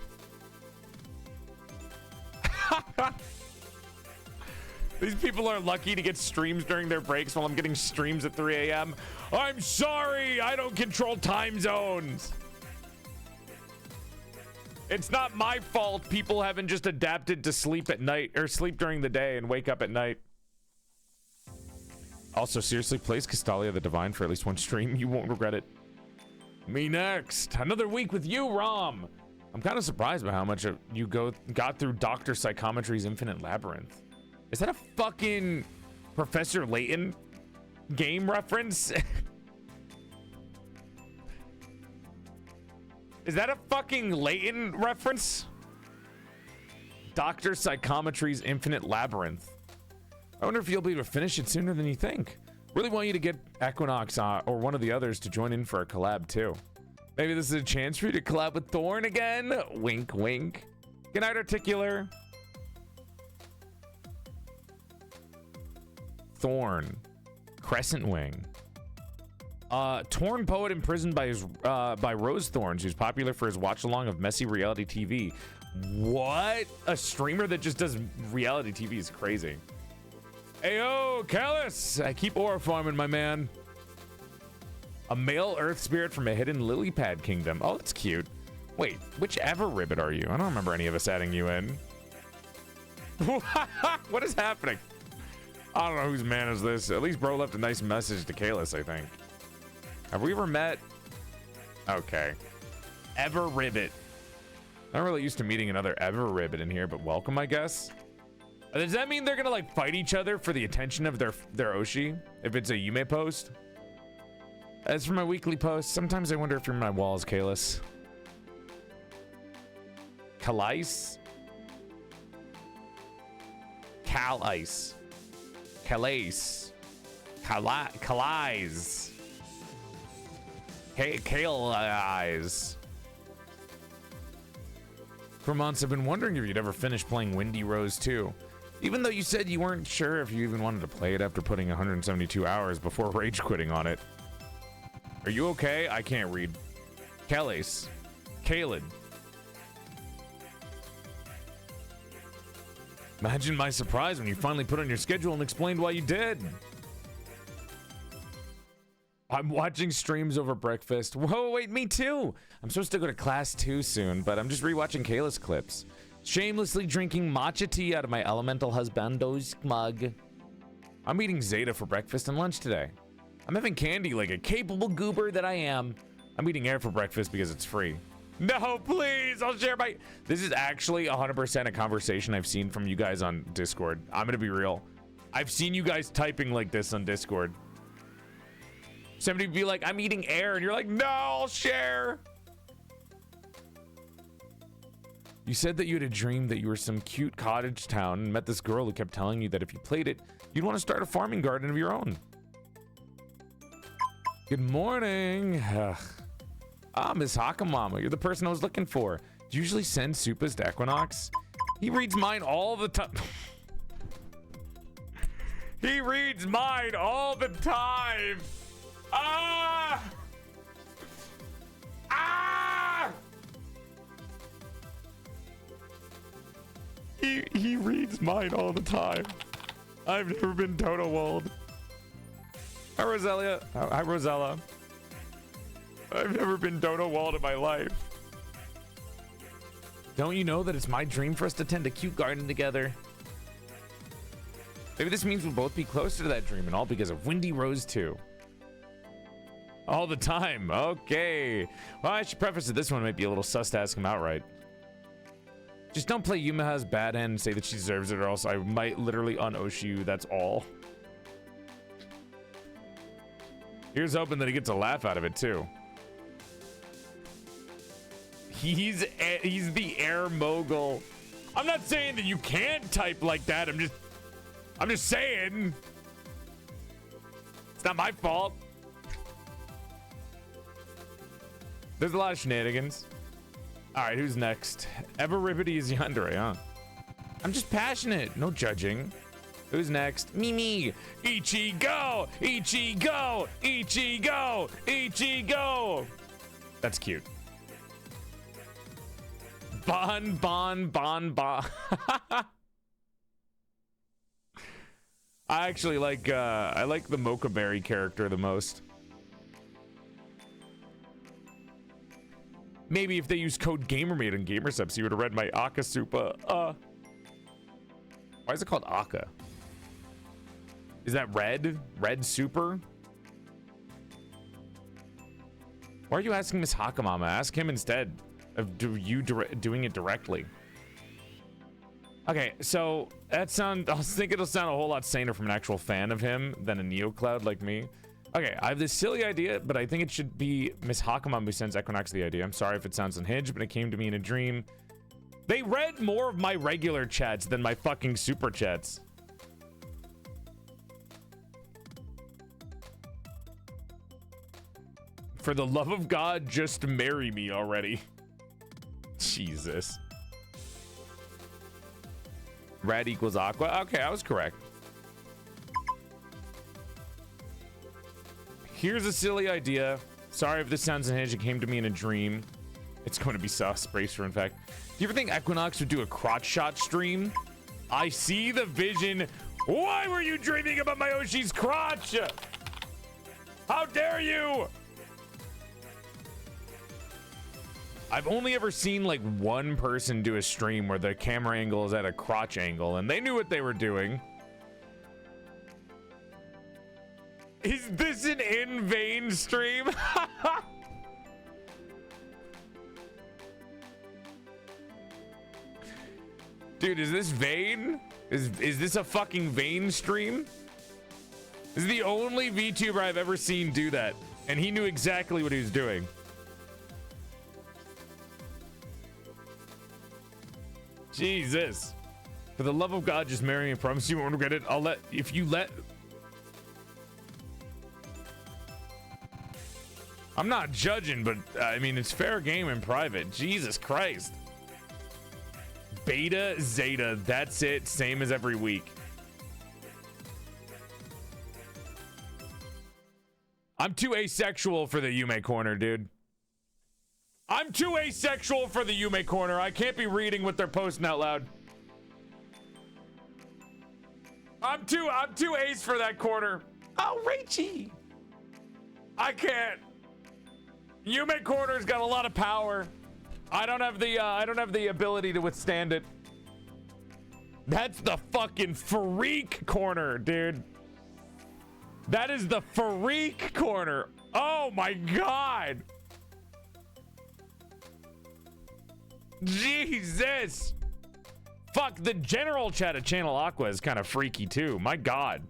These people are lucky to get streams during their breaks while I'm getting streams at 3 a.m. I'm sorry, I don't control time zones. It's not my fault people haven't just adapted to sleep at night or sleep during the day and wake up at night. Also, seriously, plays Castalia the Divine for at least one stream. You won't regret it. Me next. Another week with you, Rom. I'm kind of surprised by how much you got through Dr. Psychometry's Infinite Labyrinth. Is that a fucking Professor Layton game reference? Is that a fucking Layton reference? Dr. Psychometry's Infinite Labyrinth. I wonder if you'll be able to finish it sooner than you think. Really want you to get Equinox or one of the others to join in for a collab too. Maybe this is a chance for you to collab with Thorn again? Wink, wink. Good night, Articular. Thorn. Crescent Wing. Torn poet imprisoned by Rose Thorns, who's popular for his watch-along of messy reality TV. What? A streamer that just does reality TV is crazy. Ayo, Callus! I keep aura farming, my man. A male earth spirit from a hidden lily pad kingdom. Oh, that's cute. Wait, which ever ribbit are you? I don't remember any of us adding you in. What is happening? I don't know whose man is this. At least bro left a nice message to Kalis, I think. Have we ever met? Okay. Ever ribbit. Not really used to meeting another ever ribbit in here, but welcome, I guess. Does that mean they're gonna like fight each other for the attention of their Oshi? If it's a Yume post? As for my weekly posts, sometimes I wonder if you're in my walls, Kalis. Calais? Calais. Calais. Calais. Kale eyes. For months, I've been wondering if you'd ever finish playing Windy Rose 2. Even though you said you weren't sure if you even wanted to play it after putting 172 hours before rage quitting on it. Are you okay? I can't read. Calais. Kaled. Imagine my surprise when you finally put on your schedule and explained why you did. I'm watching streams over breakfast. Whoa, wait, me too. I'm supposed to go to class 2 soon, but I'm just rewatching Kayla's clips. Shamelessly drinking matcha tea out of my elemental husbando's mug. I'm eating Zeta for breakfast and lunch today. I'm having candy like a capable goober that I am. I'm eating air for breakfast because it's free. No, please, I'll share my... This is actually 100% a conversation I've seen from you guys on Discord. I'm gonna be real. I've seen you guys typing like this on Discord. Somebody be like, I'm eating air, and you're like, no, I'll share. You said that you had a dream that you were some cute cottage town and met this girl who kept telling you that if you played it, you'd want to start a farming garden of your own. Good morning. Miss Hakamama, you're the person I was looking for. Do you usually send Supas to Equinox? He reads mine all the time. He reads mine all the time. Ah! Ah! He reads mine all the time. I've never been Toto walled. Hi, Roselia. Hi, Rosella. I've never been Dodo walled in my life. Don't you know that it's my dream for us to tend a cute garden together? Maybe this means we'll both be closer to that dream, and all because of Windy Rose 2. All the time. Okay. Well, I should preface that this one might be a little sus to ask him outright. Just don't play Yumaha's bad hand and say that she deserves it, or else I might literally un-Oshi you. That's all. Here's hoping that he gets a laugh out of it too. He's the air mogul. I'm not saying that you can't type like that. I'm just saying. It's not my fault. There's a lot of shenanigans. All right, who's next? Ever Ribbity is Yandere, huh? I'm just passionate. No judging. Who's next? Me. Ichigo! Ichigo! Ichigo! Ichigo! That's cute. Bon. I actually like I like the Mocha Berry character the most. Maybe if they use code GamerMaid in GamerSubs, you would have read my Aka Supa. Why is it called Aka? Is that red? Red Super? Why are you asking Miss Hakamama? Ask him instead of doing it directly. Okay, so I think it'll sound a whole lot saner from an actual fan of him than a NeoCloud like me. Okay, I have this silly idea, but I think it should be Miss Hakamama who sends Equinox the idea. I'm sorry if it sounds unhinged, but it came to me in a dream. They read more of my regular chats than my fucking super chats. For the love of God, just marry me already. Jesus. Red equals aqua. Okay, I was correct. Here's a silly idea. Sorry if this sounds unhinged. It came to me in a dream. It's going to be Sauce Bracer, in fact. Do you ever think Equinox would do a crotch shot stream? I see the vision. Why were you dreaming about Mayoshi's crotch? How dare you? I've only ever seen like one person do a stream where the camera angle is at a crotch angle, and they knew what they were doing. Is this an in vain stream? Dude, is this vain? Is this a fucking vain stream? This is the only VTuber I've ever seen do that, and he knew exactly what he was doing. Jesus. For the love of God, just marry me. I promise you won't regret it. I'll let, if you let. I'm not judging, but I mean, it's fair game in private. Jesus Christ. Beta, Zeta, that's it. Same as every week. I'm too asexual for the Yume corner, dude. I'm too asexual for the Yume corner. I can't be reading what they're posting out loud. I'm too ace for that corner. Oh, Raichi. I can't. Yume corner's got a lot of power. I don't have the ability to withstand it. That's the fucking freak corner, dude. That is the freak corner. Oh my God. Jesus. Fuck, the general chat at Channel Aqua is kind of freaky too. My God.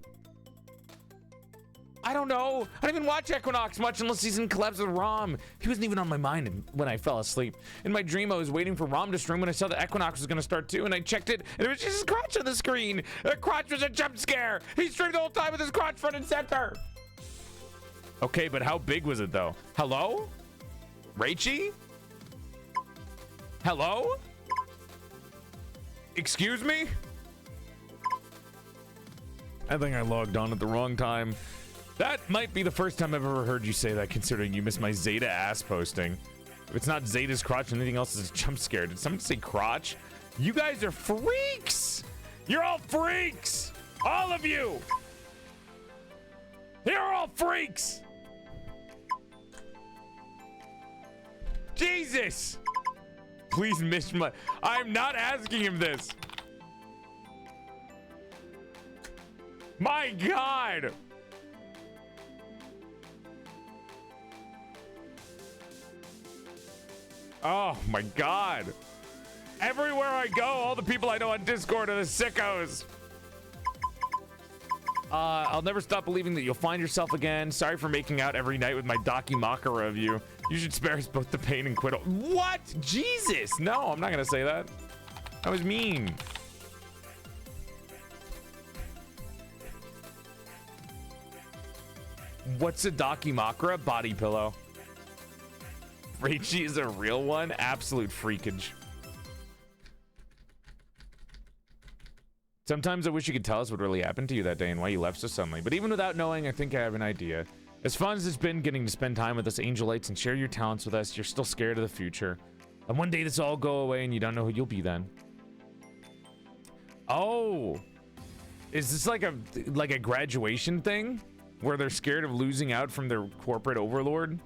I don't know. I don't even watch Equinox much unless he's in collabs with Rom. He wasn't even on my mind when I fell asleep. In my dream, I was waiting for Rom to stream when I saw that Equinox was going to start too, and I checked it, and it was just his crotch on the screen. The crotch was a jump scare. He streamed the whole time with his crotch front and center. Okay, but how big was it though? Hello? Raichi? Hello? Excuse me? I think I logged on at the wrong time. That might be the first time I've ever heard you say that, considering you missed my Zeta ass posting. If it's not Zeta's crotch, anything else is a jump scare. Did someone say crotch? You guys are freaks! You're all freaks! All of you! You're all freaks! Jesus! Please miss my... I'm not asking him this. My God! Oh my God. Everywhere I go, all the people I know on Discord are the sickos. I'll never stop believing that you'll find yourself again. Sorry for making out every night with my Dakimakura of you. You should spare us both the pain and quit. What? Jesus. No, I'm not gonna say that. That was mean. What's a Dakimakura? Body pillow. Raichi is a real one? Absolute freakage. Sometimes I wish you could tell us what really happened to you that day and why you left so suddenly. But even without knowing, I think I have an idea. As fun as it's been getting to spend time with us Angelites and share your talents with us, you're still scared of the future. And one day this will all go away and you don't know who you'll be then. Oh, is this like a graduation thing where they're scared of losing out from their corporate overlord?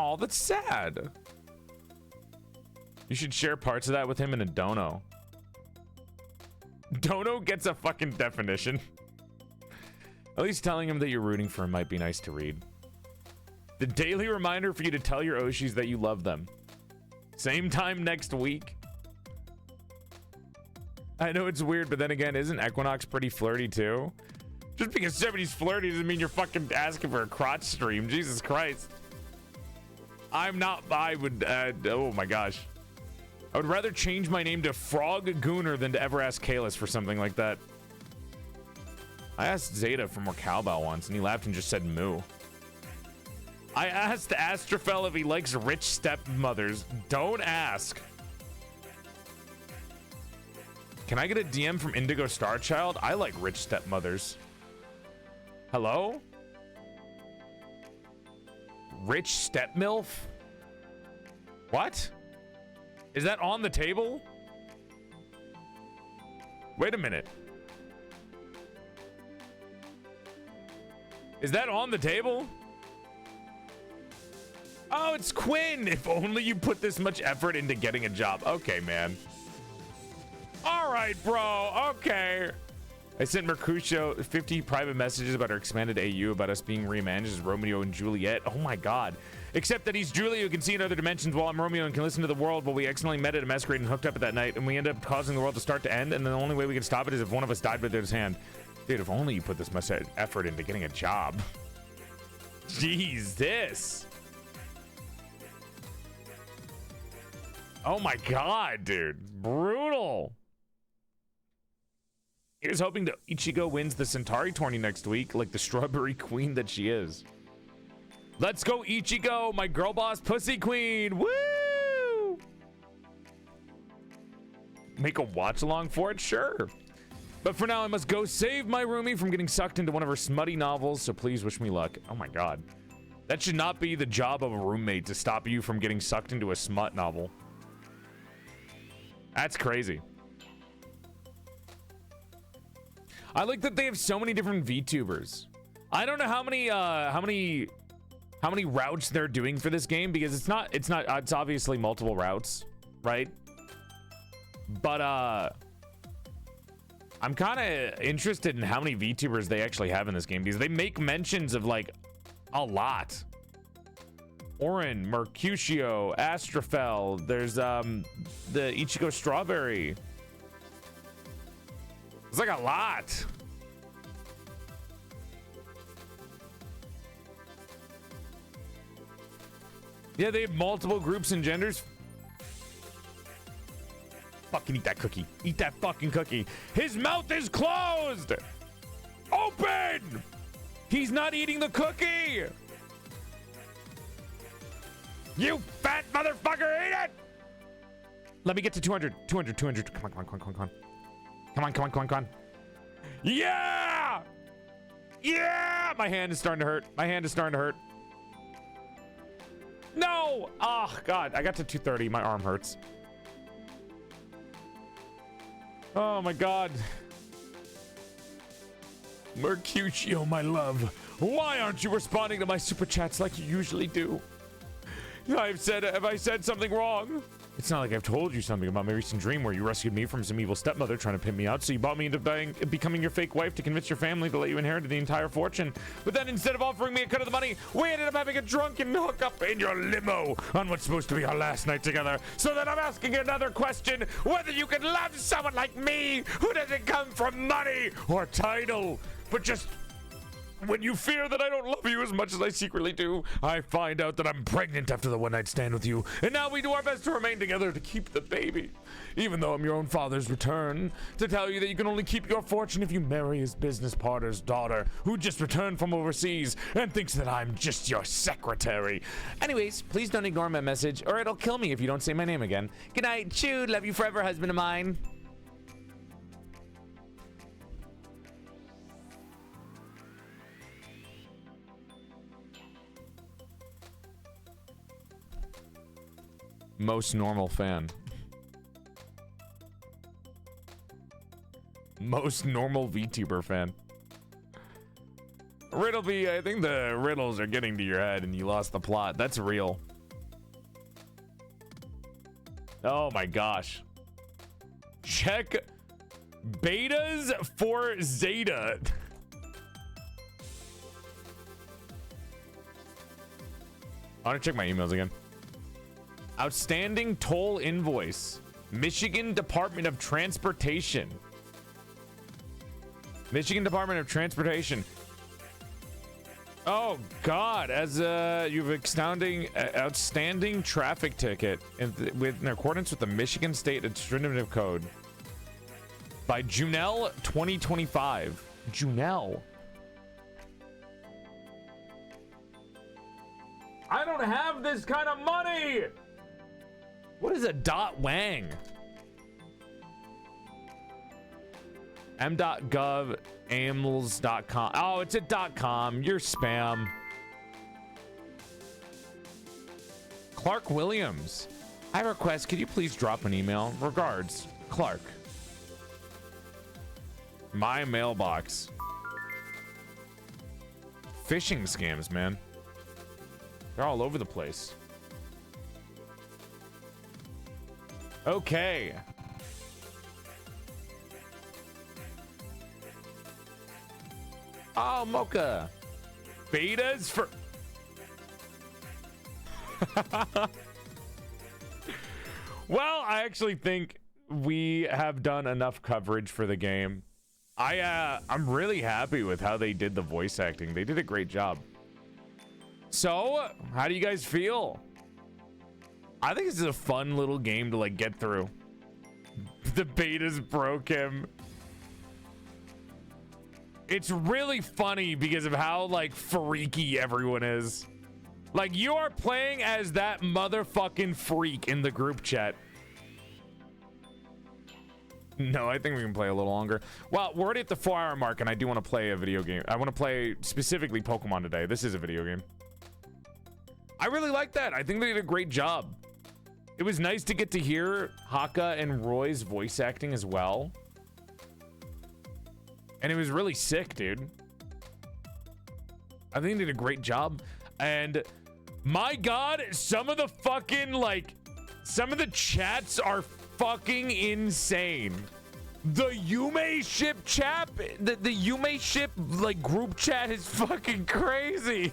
Oh, that's sad. You should share parts of that with him in a dono. Dono gets a fucking definition. At least telling him that you're rooting for him might be nice to read. The daily reminder for you to tell your Oshis that you love them. Same time next week. I know it's weird, but then again, isn't Equinox pretty flirty too? Just because somebody's flirty doesn't mean you're fucking asking for a crotch stream. Jesus Christ. I'm not, I would, oh my gosh. I would rather change my name to Frog Gooner than to ever ask Kalis for something like that. I asked Zeta for more cowbell once, and he laughed and just said moo. I asked Astrophel if he likes rich stepmothers. Don't ask. Can I get a DM from Indigo Starchild? I like rich stepmothers. Hello? Rich stepmilf? What? Is that on the table? Wait a minute. Is that on the table? Oh, it's Quinn. If only you put this much effort into getting a job. Okay, man. All right, bro. Okay. I sent Mercutio 50 private messages about our expanded AU about us being reimagined as Romeo and Juliet. Oh my god. Except that he's Julia who can see in other dimensions while I'm Romeo and can listen to the world, but we accidentally met at a masquerade and hooked up at that night, and we end up causing the world to start to end, and the only way we can stop it is if one of us died with his hand. Dude, if only you put this much effort into getting a job. Jesus. Oh my god, dude. Brutal. Here's hoping that Ichigo wins the Centauri tourney next week, like the strawberry queen that she is. Let's go, Ichigo, my girl boss pussy queen. Woo! Make a watch along for it? Sure. But for now, I must go save my roomie from getting sucked into one of her smutty novels, so please wish me luck. Oh my god. That should not be the job of a roommate, to stop you from getting sucked into a smut novel. That's crazy. I like that they have so many different VTubers. I don't know how many routes they're doing for this game, because it's obviously multiple routes, right? But I'm kind of interested in how many VTubers they actually have in this game, because they make mentions of like a lot. Orin, Mercutio, Astrophel, there's the Ichigo Strawberry. It's like a lot. Yeah, they have multiple groups and genders. Fucking eat that cookie. Eat that fucking cookie. His mouth is closed. Open. He's not eating the cookie. You fat motherfucker, eat it. Let me get to 200. 200. Come on. Come on. Yeah! Yeah! My hand is starting to hurt. No! Oh, God. I got to 230. My arm hurts. Oh, my God. Mercutio, my love. Why aren't you responding to my super chats like you usually do? Have I said something wrong? It's not like I've told you something about my recent dream where you rescued me from some evil stepmother trying to pimp me out, so you bought me into becoming your fake wife to convince your family to let you inherit the entire fortune. But then instead of offering me a cut of the money, we ended up having a drunken hookup in your limo on what's supposed to be our last night together. So then I'm asking another question, whether you can love someone like me who doesn't come from money or title, but just When you fear that I don't love you as much as I secretly do, I find out that I'm pregnant after the one-night stand with you, and now we do our best to remain together to keep the baby. Even though I'm your own father's return, to tell you that you can only keep your fortune if you marry his business partner's daughter, who just returned from overseas and thinks that I'm just your secretary. Anyways, please don't ignore my message, or it'll kill me if you don't say my name again. Good night, chew, love you forever, husband of mine. Most normal fan. Most normal VTuber fan. Riddleby, I think the riddles are getting to your head and you lost the plot. That's real. Oh my gosh. Check betas for Zeta. I want to check my emails again. Outstanding toll invoice. Michigan Department of Transportation. Michigan Department of Transportation. Oh God! As you've outstanding traffic ticket in accordance with the Michigan State Administrative Code by Junel 2025. Junel. I don't have this kind of money. What is a .wang? m.gov amls.com. Oh, it's a .com. You're spam. Clark Williams. I have a request. Could you please drop an email? Regards, Clark. My mailbox. Phishing scams, man. They're all over the place. Okay. Oh, Mocha. Betas for... Well, I actually think we have done enough coverage for the game. I'm really happy with how they did the voice acting. They did a great job. So, how do you guys feel? I think this is a fun little game to like get through. The betas broke him. It's really funny because of how like freaky everyone is. Like you are playing as that motherfucking freak in the group chat. No, I think we can play a little longer. Well, we're already at the 4-hour mark and I do want to play a video game. I want to play specifically Pokemon today. This is a video game. I really like that. I think they did a great job. It was nice to get to hear Haka and Roy's voice acting as well. And it was really sick, dude. I think they did a great job. And my God, some of the fucking like, some of the chats are fucking insane. The Yume ship chat, the Yume ship like group chat is fucking crazy.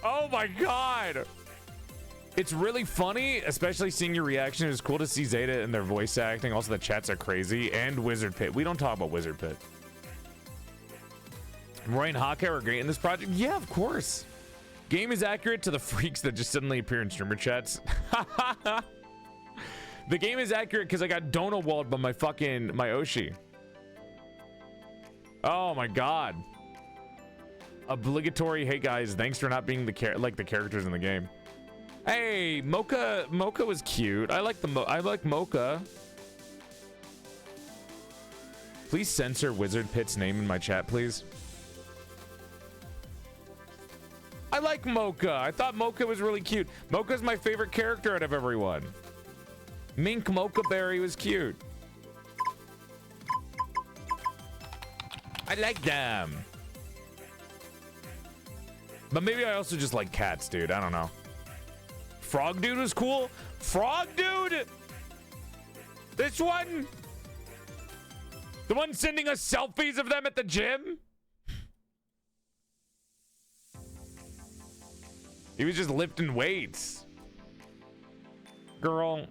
Oh my God. It's really funny, especially seeing your reaction. It was cool to see Zeta and their voice acting. Also, the chats are crazy. And Wizard Pit. We don't talk about Wizard Pit. Roy and Haka are great in this project. Yeah, of course. Game is accurate to the freaks that just suddenly appear in streamer chats. The game is accurate because I got Donut walled by my Oshi. Oh my God. Obligatory. Hey guys, thanks for not being the characters in the game. Hey, Mocha was cute. I like Mocha. Please censor Wizard Pit's name in my chat, please. I like Mocha. I thought Mocha was really cute. Mocha's my favorite character out of everyone. Mink Mocha Berry was cute. I like them. But maybe I also just like cats, dude. I don't know. Frog Dude was cool. Frog Dude! This one? The one sending us selfies of them at the gym? He was just lifting weights. Girl.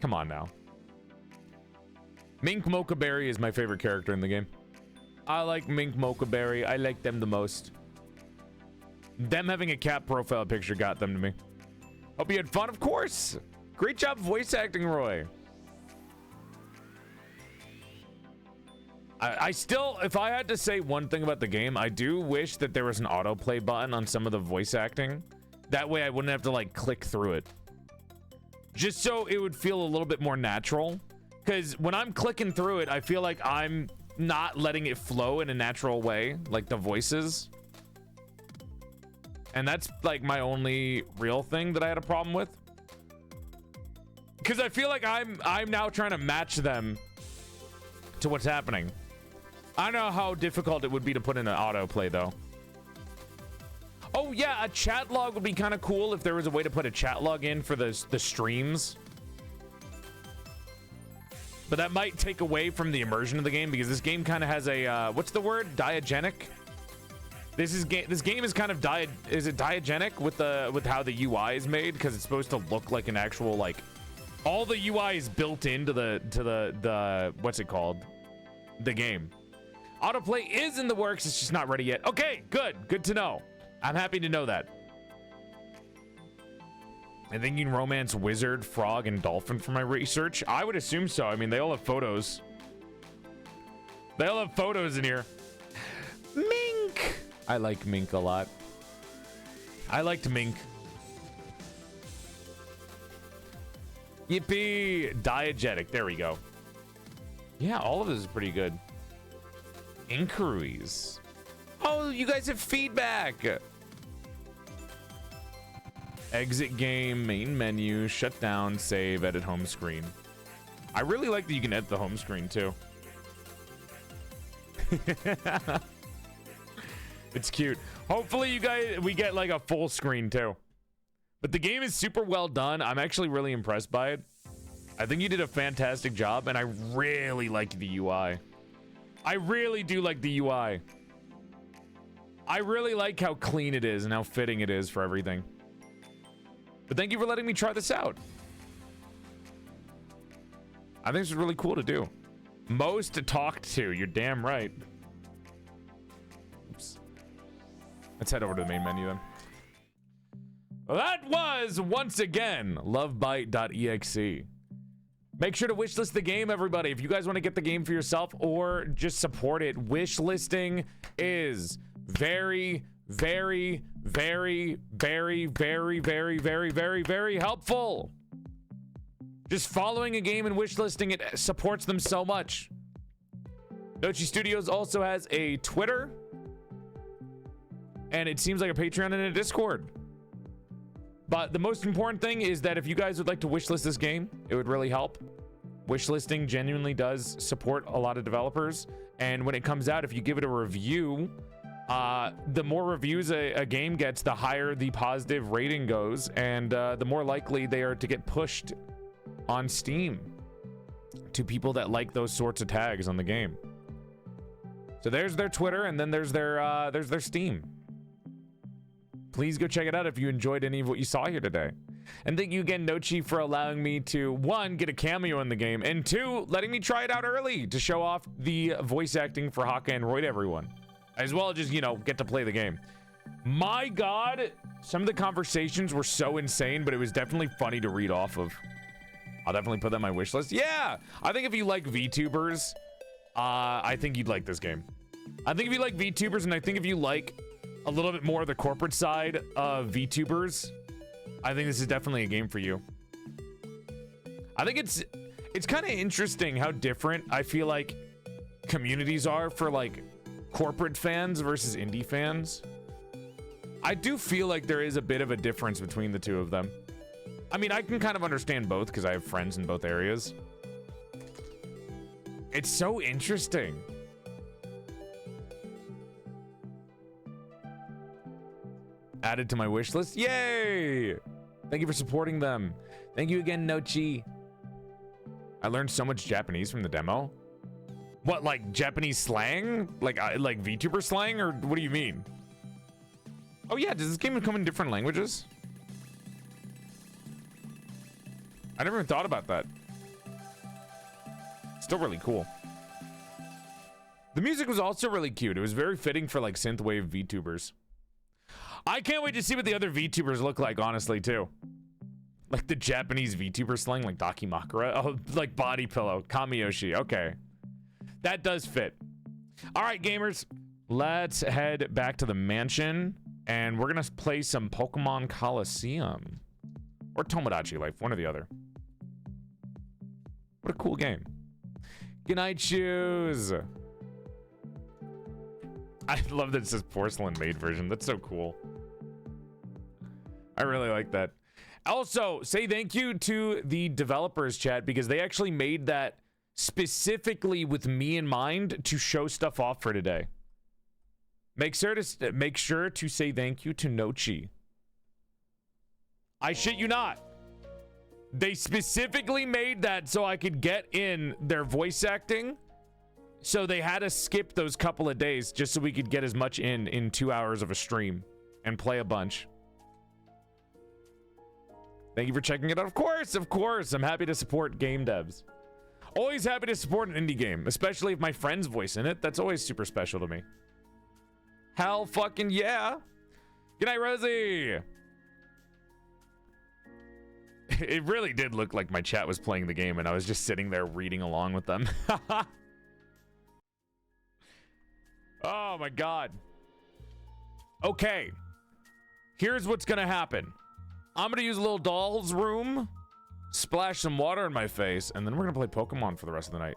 Come on now. Mink Mocha Berry is my favorite character in the game. I like Mink Mocha Berry. I like them the most. Them having a cat profile picture got them to me. Hope you had fun, of course. Great job voice acting, Roy. I still, if I had to say one thing about the game, I do wish that there was an autoplay button on some of the voice acting. That way I wouldn't have to like click through it. Just so it would feel a little bit more natural. Because when I'm clicking through it, I feel like I'm not letting it flow in a natural way, like the voices. And that's like my only real thing that I had a problem with. Because I feel like I'm now trying to match them to what's happening. I don't know how difficult it would be to put in an autoplay though. Oh yeah, a chat log would be kind of cool if there was a way to put a chat log in for the streams. But that might take away from the immersion of the game because this game kind of has a what's the word? Diagenic. This game is kind of is it diagenic with how the UI is made because it's supposed to look like an actual like all the UI is built into the what's it called? The game. Autoplay is in the works, it's just not ready yet. Okay, good to know. I'm happy to know that. I think you can romance wizard, frog, and dolphin for my research. I would assume so. I mean, they all have photos. They all have photos in here. Mink! I like Mink a lot. I liked Mink. Yippee! Diegetic. There we go. Yeah, all of this is pretty good. Inquiries. Oh, you guys have feedback. Exit game, main menu, shut down, save, edit home screen. I really like that you can edit the home screen too. It's cute. Hopefully we get like a full screen too. But the game is super well done. I'm actually really impressed by it. I think you did a fantastic job and I really like the UI. I really do like the UI. I really like how clean it is and how fitting it is for everything. But thank you for letting me try this out. I think this is really cool to do. Most to talk to. You're damn right. Oops. Let's head over to the main menu then. Well, that was, once again, Lovebyte.Exe. Make sure to wishlist the game, everybody. If you guys want to get the game for yourself or just support it, wishlisting is very, very, very, very, very, very, very, very, very helpful. Just following a game and wishlisting it supports them so much. Nochi Studios also has a Twitter, and it seems like a Patreon and a Discord. But the most important thing is that if you guys would like to wishlist this game, it would really help. Wishlisting genuinely does support a lot of developers. And when it comes out, if you give it a review, the more reviews a game gets, the higher the positive rating goes. And the more likely they are to get pushed on Steam to people that like those sorts of tags on the game. So there's their Twitter, and then there's their Steam. Please go check it out if you enjoyed any of what you saw here today. And thank you again, Nochi, for allowing me to, 1, get a cameo in the game, and 2, letting me try it out early to show off the voice acting for Haka and Roy to everyone. As well as just, you know, get to play the game. My God, some of the conversations were so insane, but it was definitely funny to read off of. I'll definitely put that on my wish list. Yeah, I think if you like VTubers, I think you'd like this game. I think if you like VTubers, and I think if you like a little bit more of the corporate side of VTubers, I think this is definitely a game for you. I think it's kind of interesting how different I feel like communities are for like corporate fans versus indie fans. I do feel like there is a bit of a difference between the two of them. I mean, I can kind of understand both because I have friends in both areas. It's so interesting. Added to my wish list. Yay! Thank you for supporting them. Thank you again, Nochi. I learned so much Japanese from the demo. What, like Japanese slang? Like VTuber slang, or what do you mean? Oh yeah, does this game come in different languages? I never even thought about that. still really cool. The music was also really cute. It was very fitting for like synthwave VTubers. I can't wait to see what the other VTubers look like, honestly, too. Like the Japanese VTuber slang, like Dakimakura. Oh, like Body Pillow, Kamiyoshi. Okay. That does fit. All right, gamers. Let's head back to the mansion, and we're going to play some Pokemon Coliseum. Or Tomodachi Life, one or the other. What a cool game. Good night, shoes. I love that it says PorcelainMaid version. That's so cool. I really like that. Also, say thank you to the developers chat because they actually made that specifically with me in mind to show stuff off for today. Make sure to say thank you to Nochi. I shit you not. They specifically made that so I could get in their voice acting. So they had to skip those couple of days just so we could get as much in 2 hours of a stream and play a bunch. Thank you for checking it out. Of course. I'm happy to support game devs. Always happy to support an indie game, especially if my friend's voice in it. That's always super special to me. Hell fucking yeah. Good night, Rosie. It really did look like my chat was playing the game and I was just sitting there reading along with them. Oh my god. Okay. Here's what's gonna happen. I'm gonna use a little doll's room, splash some water in my face, and then we're gonna play Pokemon for the rest of the night.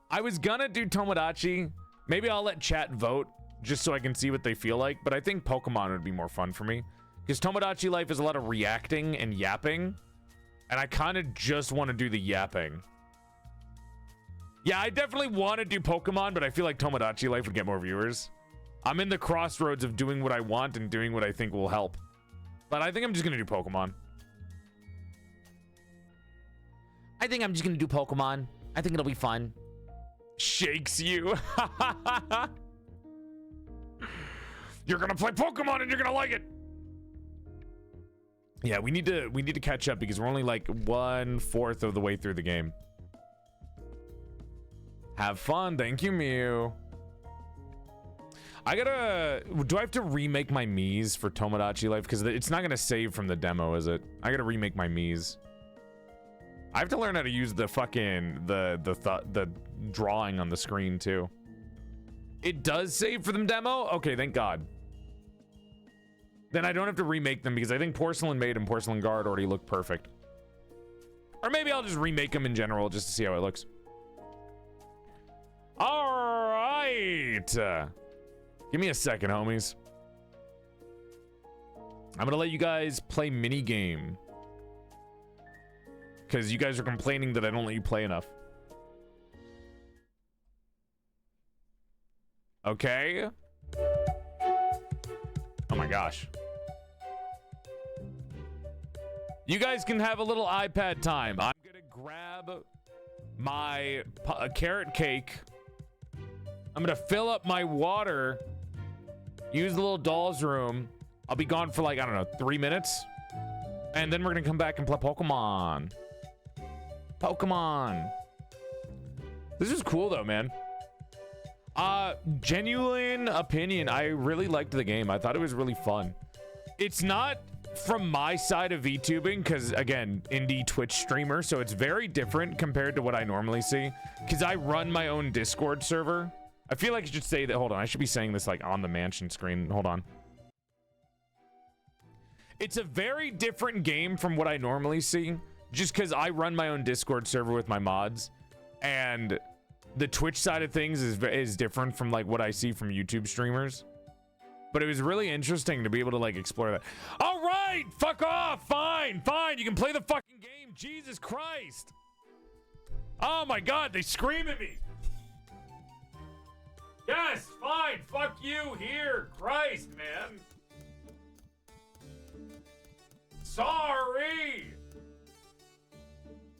I was gonna do Tomodachi. Maybe I'll let chat vote just so I can see what they feel like, but I think Pokemon would be more fun for me. Because Tomodachi Life is a lot of reacting and yapping, and I kind of just want to do the yapping. Yeah, I definitely want to do Pokemon, but I feel like Tomodachi Life would get more viewers. I'm in the crossroads of doing what I want and doing what I think will help. But I think I'm just going to do Pokemon. I think I'm just gonna do Pokemon. I think it'll be fun. Shakes you. You're going to play Pokemon and you're going to like it. Yeah, we need to catch up because we're only like 1/4 of the way through the game. Have fun. Thank you, Mew. Do I have to remake my Miis for Tomodachi Life? Because it's not going to save from the demo, is it? I got to remake my Miis. I have to learn how to use the fucking, the drawing on the screen, too. It does save for the demo? Okay, thank God. Then I don't have to remake them because I think PorcelainMaid and Porcelain Guard already look perfect. Or maybe I'll just remake them in general just to see how it looks. All right. Give me a second, homies. I'm gonna let you guys play minigame. Because you guys are complaining that I don't let you play enough. Okay. Oh my gosh. You guys can have a little iPad time. I'm gonna grab my carrot cake. I'm gonna fill up my water. Use the little doll's room. I'll be gone for like, I don't know, 3 minutes. And then we're gonna come back and play Pokemon. Pokemon. This is cool though, man. Genuine opinion, I really liked the game. I thought it was really fun. It's not from my side of VTubing, because again, indie Twitch streamer, so it's very different compared to what I normally see. Because I run my own Discord server. I feel like I should say that, hold on, I should be saying this like on the mansion screen. Hold on. It's a very different game from what I normally see, just because I run my own Discord server with my mods, and the Twitch side of things is different from like what I see from YouTube streamers. But it was really interesting to be able to like explore that. All right, fuck off. Fine, you can play the fucking game. Jesus Christ. Oh my God, they scream at me. Yes, fine, fuck you here. Christ, man. Sorry.